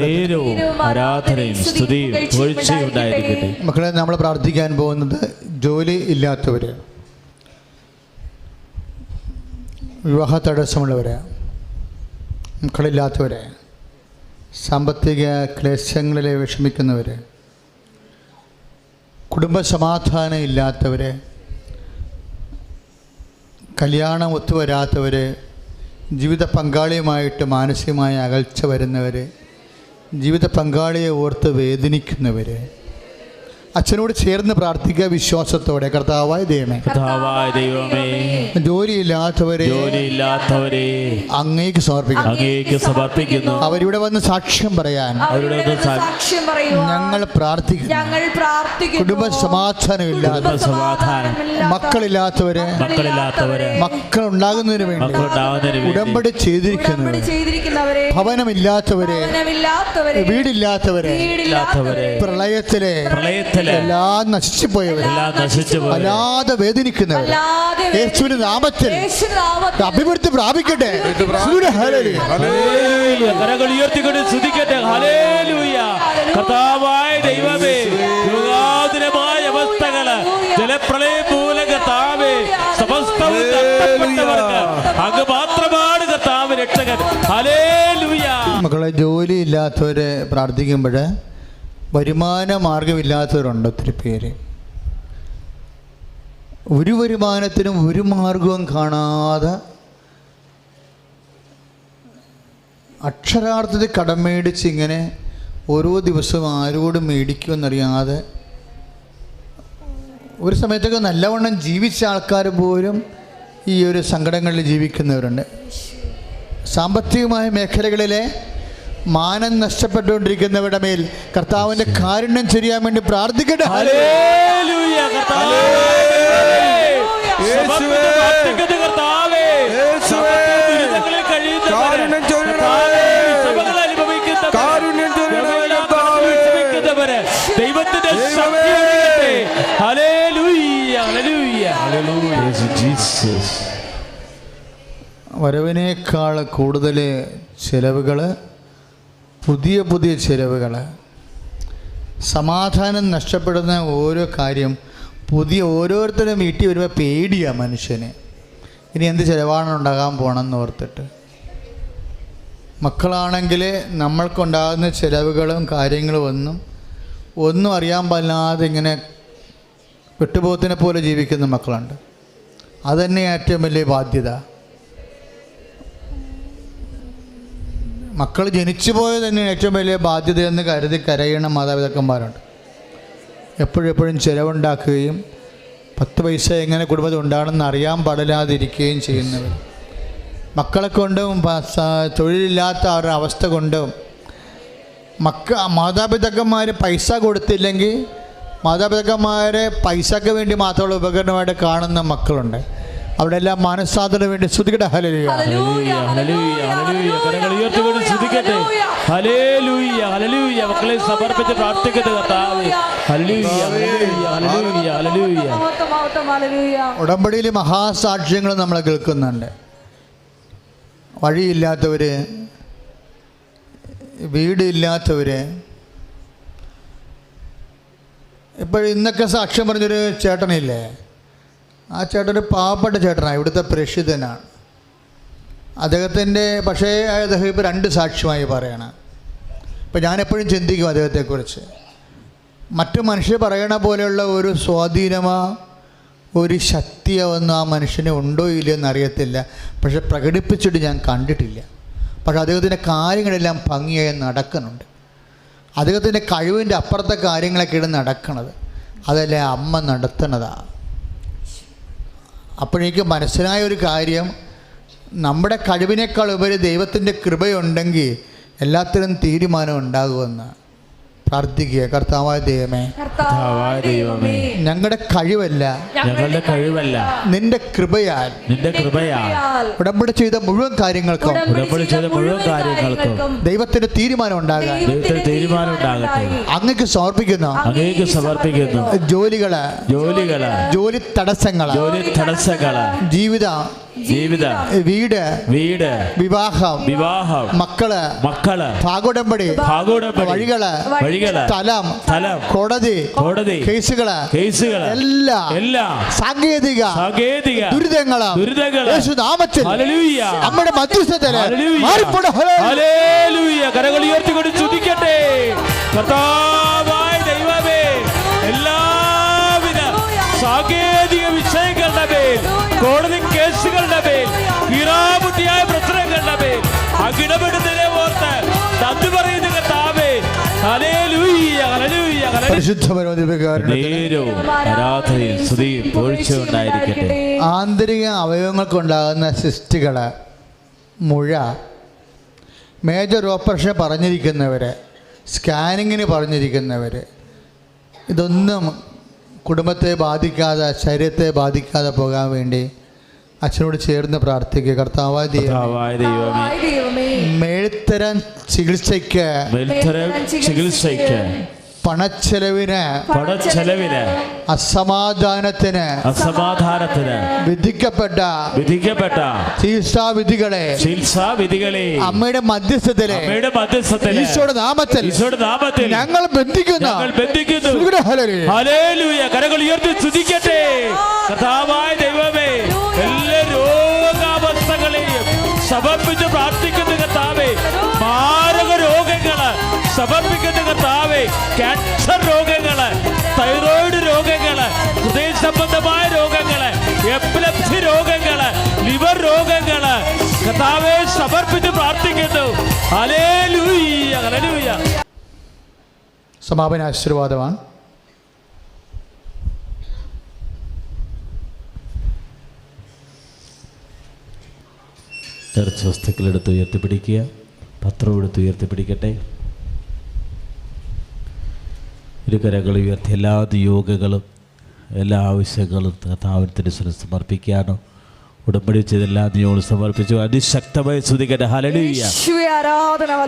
നേരവും ആരാധനയും സ്തുതിയും പുകഴ്ചയും ഉണ്ടായിരിക്കട്ടെ. മക്കളെ, നമ്മൾ പ്രാർത്ഥിക്കാൻ പോകുന്നത് ജോലി ഇല്ലാത്തവര്, വിവാഹ തടസ്സമുള്ളവര്, മക്കളില്ലാത്തവര്, സാമ്പത്തിക ക്ലേശങ്ങളിൽ വിഷമിക്കുന്നവര്, കുടുംബ സമാധാനം ഇല്ലാത്തവര്, കല്യാണം ഒത്തുവരാത്തവര്, ജീവിത പങ്കാളിയുമായിട്ട് മാനസികമായ അകൽച്ച വരുന്നവർ, ജീവിത പങ്കാളിയെ ഓർത്ത് വേദനിക്കുന്നവർ, അച്ഛനോട് ചേർന്ന് പ്രാർത്ഥിക്കുക വിശ്വാസത്തോടെ. കർത്താവായ ദൈവമേ, കർത്താവായ ദൈവമേ, ജോലിയില്ലാത്തവരെ അങ്ങേക്ക് സമർപ്പിക്കുന്നു, അങ്ങേക്ക് സമർപ്പിക്കുന്നു. അവരിവിടെ വന്ന് സാക്ഷ്യം പറയാൻ ഞങ്ങൾ പ്രാർത്ഥിക്കുന്നു. കുടുംബ സമാധാനമില്ലാത്ത, മക്കളില്ലാത്തവരെ മക്കൾ ഉണ്ടാകുന്നതിന് വേണ്ടി ഉടമ്പടി ചെയ്തിരിക്കുന്നവരെ, ഭവനമില്ലാത്തവരെ, വീടില്ലാത്തവരെ, പ്രളയത്തിലെ എല്ലാം നശിച്ചു പോയവർ, അല്ലാതെ വേദനിക്കുന്നവർ, യേശുവിന്റെ നാമത്തിൽ അഭിവൃദ്ധി പ്രാപിക്കട്ടെ. കരങ്ങൾ ഉയർത്തിക്കൊണ്ട് സ്തുതിക്കട്ടെ. ഹല്ലേലൂയ. കർത്താവായ ദൈവമേ, രോഗാതുരമായ അവസ്ഥകള്, ജലപ്രളയം മൂലം കർത്താവേ, സമസ്തവും നഷ്ടപ്പെട്ടവർക്ക് അങ്ങ് മാത്രമാണ് കർത്താവ് രക്ഷകൻ. ഹല്ലേലൂയ. മക്കളെ, ജോലി ഇല്ലാത്തവരെ പ്രാർത്ഥിക്കുമ്പോൾ വരുമാന മാർഗമില്ലാത്തവരുണ്ട് ഒത്തിരി പേര്. ഒരു വരുമാനത്തിനും ഒരു മാർഗവും കാണാതെ അക്ഷരാർത്ഥത്തിൽ കടം മേടിച്ച് ഇങ്ങനെ ഓരോ ദിവസവും ആരോടും മേടിക്കുമെന്നറിയാതെ ഒരു സമയത്തൊക്കെ നല്ലവണ്ണം ജീവിച്ച ആൾക്കാർ പോലും ഈ ഒരു സങ്കടങ്ങളിൽ ജീവിക്കുന്നവരുണ്ട്. സാമ്പത്തികമായ മേഖലകളിലെ മാനം നഷ്ടപ്പെട്ടുകൊണ്ടിരിക്കുന്നവരുടെ മേൽ കർത്താവിന്റെ കാരുണ്യം ചെയ്യാൻ വേണ്ടി പ്രാർത്ഥിക്കട്ടെ. ഹല്ലേലൂയ. കർത്താവേ, യേശുവേ, കർത്താവേ, ദുരിതങ്ങളിൽ കഴിയുന്നവരെ, സഭകൾ അനുഭവിക്കുന്നവരെ, ദൈവത്തിന്റെ ശക്തി അറിയട്ടെ. ഹല്ലേലൂയ, ഹല്ലേലൂയ, ഹല്ലേലൂയ. ജീസസ്. വരവിനേക്കാൾ കൂടുതൽ ചിലവുകൾ, പുതിയ പുതിയ ചിലവുകൾ, സമാധാനം നഷ്ടപ്പെടുന്ന ഓരോ കാര്യം പുതിയ ഓരോരുത്തരും വീട്ടിൽ വരുമ്പോൾ പേടിയാണ് മനുഷ്യന്. ഇനി എന്ത് ചിലവാണ് ഉണ്ടാകാൻ പോകണമെന്ന് ഓർത്തിട്ട്. മക്കളാണെങ്കിൽ നമ്മൾക്കുണ്ടാകുന്ന ചിലവുകളും കാര്യങ്ങളും ഒന്നും അറിയാൻ പാടില്ലാതെ ഇങ്ങനെ വെട്ടുപോത്തിനെ പോലെ ജീവിക്കുന്ന മക്കളുണ്ട്. അതുതന്നെ ഏറ്റവും വലിയ ബാധ്യത. മക്കൾ ജനിച്ചു പോയത് തന്നെ ഏറ്റവും വലിയ ബാധ്യതയെന്ന് കരുതി കരയണ മാതാപിതാക്കന്മാരുണ്ട്. എപ്പോഴും ചിലവുണ്ടാക്കുകയും 10 പൈസ എങ്ങനെ കുടുംബത്തിൽ ഉണ്ടാകണമെന്ന് അറിയാൻ പാടില്ലാതിരിക്കുകയും ചെയ്യുന്നവർ, മക്കളെ കൊണ്ടും തൊഴിലില്ലാത്ത അവരുടെ അവസ്ഥ കൊണ്ടും മാതാപിതാക്കന്മാർ പൈസ കൊടുത്തില്ലെങ്കിൽ മാതാപിതാക്കന്മാരെ പൈസക്ക് വേണ്ടി മാത്രമുള്ള ഉപകരണമായിട്ട് കാണുന്ന മക്കളുണ്ട്. അവിടെ എല്ലാം മനസ്സാധന വേണ്ടി സ്തുതിക്കട്ടെ. ഹല്ലേലൂയ, ഹല്ലേലൂയ, ഹല്ലേലൂയ, ഹല്ലേലൂയ. കരങ്ങൾ ഉയർത്തിക്കൊണ്ട് സ്തുതിക്കട്ടെ. ഹല്ലേലൂയ, ഹല്ലേലൂയ. മക്കളെ സമർപ്പിച്ച് പ്രാർത്ഥിക്കട്ടെ കർത്താവേ. ഹല്ലേലൂയ, ഹല്ലേലൂയ, ഹല്ലേലൂയ, ഹല്ലേലൂയ. ഉടമ്പടിയിൽ മഹാസാക്ഷ്യങ്ങൾ നമ്മൾ കേൾക്കുന്നുണ്ട്. വഴിയില്ലാത്തവർ, വീടില്ലാത്തവർ. ഇന്നൊക്കെ സാക്ഷ്യം പറഞ്ഞൊരു ചേട്ടനില്ലേ, ആ ചേട്ടന് പാവപ്പെട്ട ചേട്ടനാണ്, ഇവിടുത്തെ പ്രേക്ഷിതനാണ്. അദ്ദേഹത്തിൻ്റെ പക്ഷേ അദ്ദേഹം ഇപ്പോൾ 2 സാക്ഷ്യമായി പറയണം. ഇപ്പം ഞാനെപ്പോഴും ചിന്തിക്കും അദ്ദേഹത്തെക്കുറിച്ച്. മറ്റു മനുഷ്യർ പറയണ പോലെയുള്ള ഒരു സ്വാധീനമോ ഒരു ശക്തിയോ ഒന്നും ആ മനുഷ്യന് ഉണ്ടോ ഇല്ലയോ എന്നറിയത്തില്ല. പക്ഷെ പ്രകടിപ്പിച്ചിട്ട് ഞാൻ കണ്ടിട്ടില്ല. പക്ഷെ അദ്ദേഹത്തിൻ്റെ കാര്യങ്ങളെല്ലാം ഭംഗിയായി നടക്കുന്നുണ്ട്. അദ്ദേഹത്തിൻ്റെ കഴിവിൻ്റെ അപ്പുറത്തെ കാര്യങ്ങളൊക്കെയാണ് നടക്കുന്നത്. അതല്ലേ അമ്മ നടത്തുന്നതാണ്. അപ്പോഴേക്ക് മനസ്സിലായ ഒരു കാര്യം, നമ്മുടെ കഴിവിനേക്കാൾ ഉപരി ദൈവത്തിൻ്റെ കൃപയുണ്ടെങ്കിൽ എല്ലാത്തിനും തീരുമാനം ഉണ്ടാകുമെന്ന്. പ്രാർത്ഥിക്കുക. കർത്താവായ ദൈവമേ, ഞങ്ങളുടെ കഴിവല്ല, നിന്റെ കൃപയാൽ ഉടമ്പടി ചെയ്ത മുഴുവൻ കാര്യങ്ങൾക്കും ദൈവത്തിന്റെ തീരുമാനം ഉണ്ടാകട്ടെ. അങ്ങേക്ക് സമർപ്പിക്കുന്നു ജോലികള്, ജോലി തടസ്സങ്ങള്, ജീവിത വീട്, വിവാഹം, മക്കള്, ഭാഗോടമ്പടി, വഴികള്, സ്ഥലം, കോടതി, കേസുകള്, എല്ലാം സാങ്കേതിക ദുരിതങ്ങള് യേശുനാമത്തിൽ നമ്മുടെ മധ്യസ്ഥതയില് മാറിപ്പോട്ടെ. കരങ്ങൾ ഉയർത്തിക്കൊണ്ട് സ്തുതിക്കട്ടെ. കർത്താവായ ദൈവമേ, എല്ലാവിധ സാങ്കേതിക വിഷയങ്ങളുടെ മേൽ, കോടതി കേസുകളുടെ മേൽ, കീറാമുട്ടിയായ പ്രശ്നങ്ങളുടെ മേൽ അകിടപെടുന്നതിനെ ഓർത്ത് നന്ദി പറയുന്ന കർത്താവേ, ഹല്ലേലൂയ, ഹല്ലേലൂയ, ഹല്ലേലൂയ. ആന്തരിക അവയവങ്ങൾക്കുണ്ടാകുന്ന സിസ്റ്റുകള്, മുഴ, മേജർ ഓപ്പറേഷൻ പറഞ്ഞിരിക്കുന്നവർ, സ്കാനിങ്ങിന് പറഞ്ഞിരിക്കുന്നവർ, ഇതൊന്നും കുടുംബത്തെ ബാധിക്കാതെ, ശരീരത്തെ ബാധിക്കാതെ പോകാൻ വേണ്ടി അച്ഛനോട് ചേർന്ന് പ്രാർത്ഥിക്കുക. കർത്താവായ ദൈവമേ, മേൽത്തരം ചികിത്സയ്ക്ക്, പണച്ചെലവിന്, അസമാധാനത്തിന് വിധിക്കപ്പെട്ട ചികിത്സാവിധികളെ അമ്മയുടെ മധ്യസ്ഥതയിലെ ഈശോയുടെ നാമത്തിൽ ഞങ്ങൾ ബന്ധിക്കുന്നു. ഹല്ലേലൂയ. കരങ്ങൾ ഉയർത്തി സ്തുതിക്കട്ടെ. കർത്താവായ ദൈവമേ, എല്ലാ രോഗാവസ്ഥകളെയും സമർപ്പിച്ച് പ്രാർത്ഥിക്കുന്ന കർത്താവേ, മാരക രോഗങ്ങള് സമർപ്പിക്കുന്ന കർത്താവേ, ക്യാൻസർ രോഗങ്ങള്, തൈറോയിഡ് രോഗങ്ങള്, ഹൃദയ സംബന്ധമായ രോഗങ്ങള്, എപ്പിലെപ്സി രോഗങ്ങള്, ലിവർ രോഗങ്ങള് കർത്താവേ സമർപ്പിച്ച് പ്രാർത്ഥിക്കുന്നു. Hallelujah, hallelujah. സമാപന ആശീർവാദമാണ്. നേർച്ച വസ്തുക്കളെടുത്ത് ഉയർത്തിപ്പിടിക്കുക. പത്രം എടുത്ത് ഉയർത്തിപ്പിടിക്കട്ടെ. ഇരുകരങ്ങൾ ഉയർത്തി എല്ലാ യോഗകളും എല്ലാ ആവശ്യങ്ങളും കർത്താവിന്റെ സമർപ്പിക്കാനോ ഉടമ്പടി ചെയ്ത എല്ലാ നിയോഗങ്ങളും സമർപ്പിച്ചു അതിശക്തമായി സ്തുതിക്കട്ടെ. ഹല്ലേലൂയ,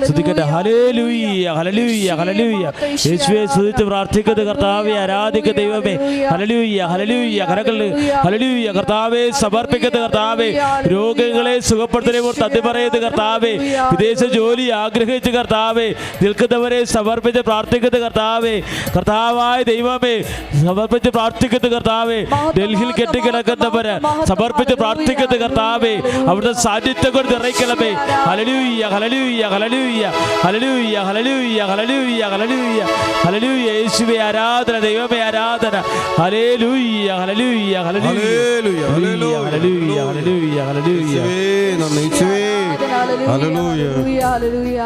സ്തുതിക്കട്ടെ. ഹല്ലേലൂയ, ഹല്ലേലൂയ, ഹല്ലേലൂയ. യേശുവേ സ്തുതിച്ച് പ്രാർത്ഥിക്കുന്ന കർത്താവേ, ആരാധിക്കുന്ന ദൈവമേ, ഹല്ലേലൂയ, ഹല്ലേലൂയ. കരങ്ങളിൽ ഹല്ലേലൂയ. കർത്താവേ സമർപ്പിക്കുന്ന കർത്താവേ, രോഗങ്ങളെ സുഖപ്പെടുത്തുന്നതിനെ നന്ദി പറയുന്ന കർത്താവേ, വിദേശ ജോലി ആഗ്രഹിച്ച കർത്താവേ, നിൽക്കുന്നവരെ സമർപ്പിച്ച് പ്രാർത്ഥിക്കുന്ന കർത്താവേ, കർത്താവായ ദൈവമേ സമർപ്പിച്ച് പ്രാർത്ഥിക്കുന്ന കർത്താവേ, ഡൽഹിയിൽ കെട്ടിക്കിടക്കുന്നവര് സമർപ്പിച്ച് പ്രാർത്ഥിക്കുന്ന കർത്താവേ, അവിടുത്തെ സാന്നിധ്യം കൊണ്ട് നിറയ്ക്കണമേ. ഹല്ലേലൂയ, ഹല്ലേലൂയ, ഹല്ലേലൂയ, ഹല്ലേലൂയ, ഹല്ലേലൂയ, ഹല്ലേലൂയ, ഹല്ലേലൂയ, ഹല്ലേലൂയ. യേശുവേ ആരാധന, ദൈവമേ ആരാധന. ഹല്ലേലൂയ, ഹല്ലേലൂയ, ഹല്ലേലൂയ, ഹല്ലേലൂയ, ഹല്ലേലൂയ, ഹല്ലേലൂയ, ഹല്ലേലൂയ. നന്ദി യേശുവേ. Hallelujah, hallelujah.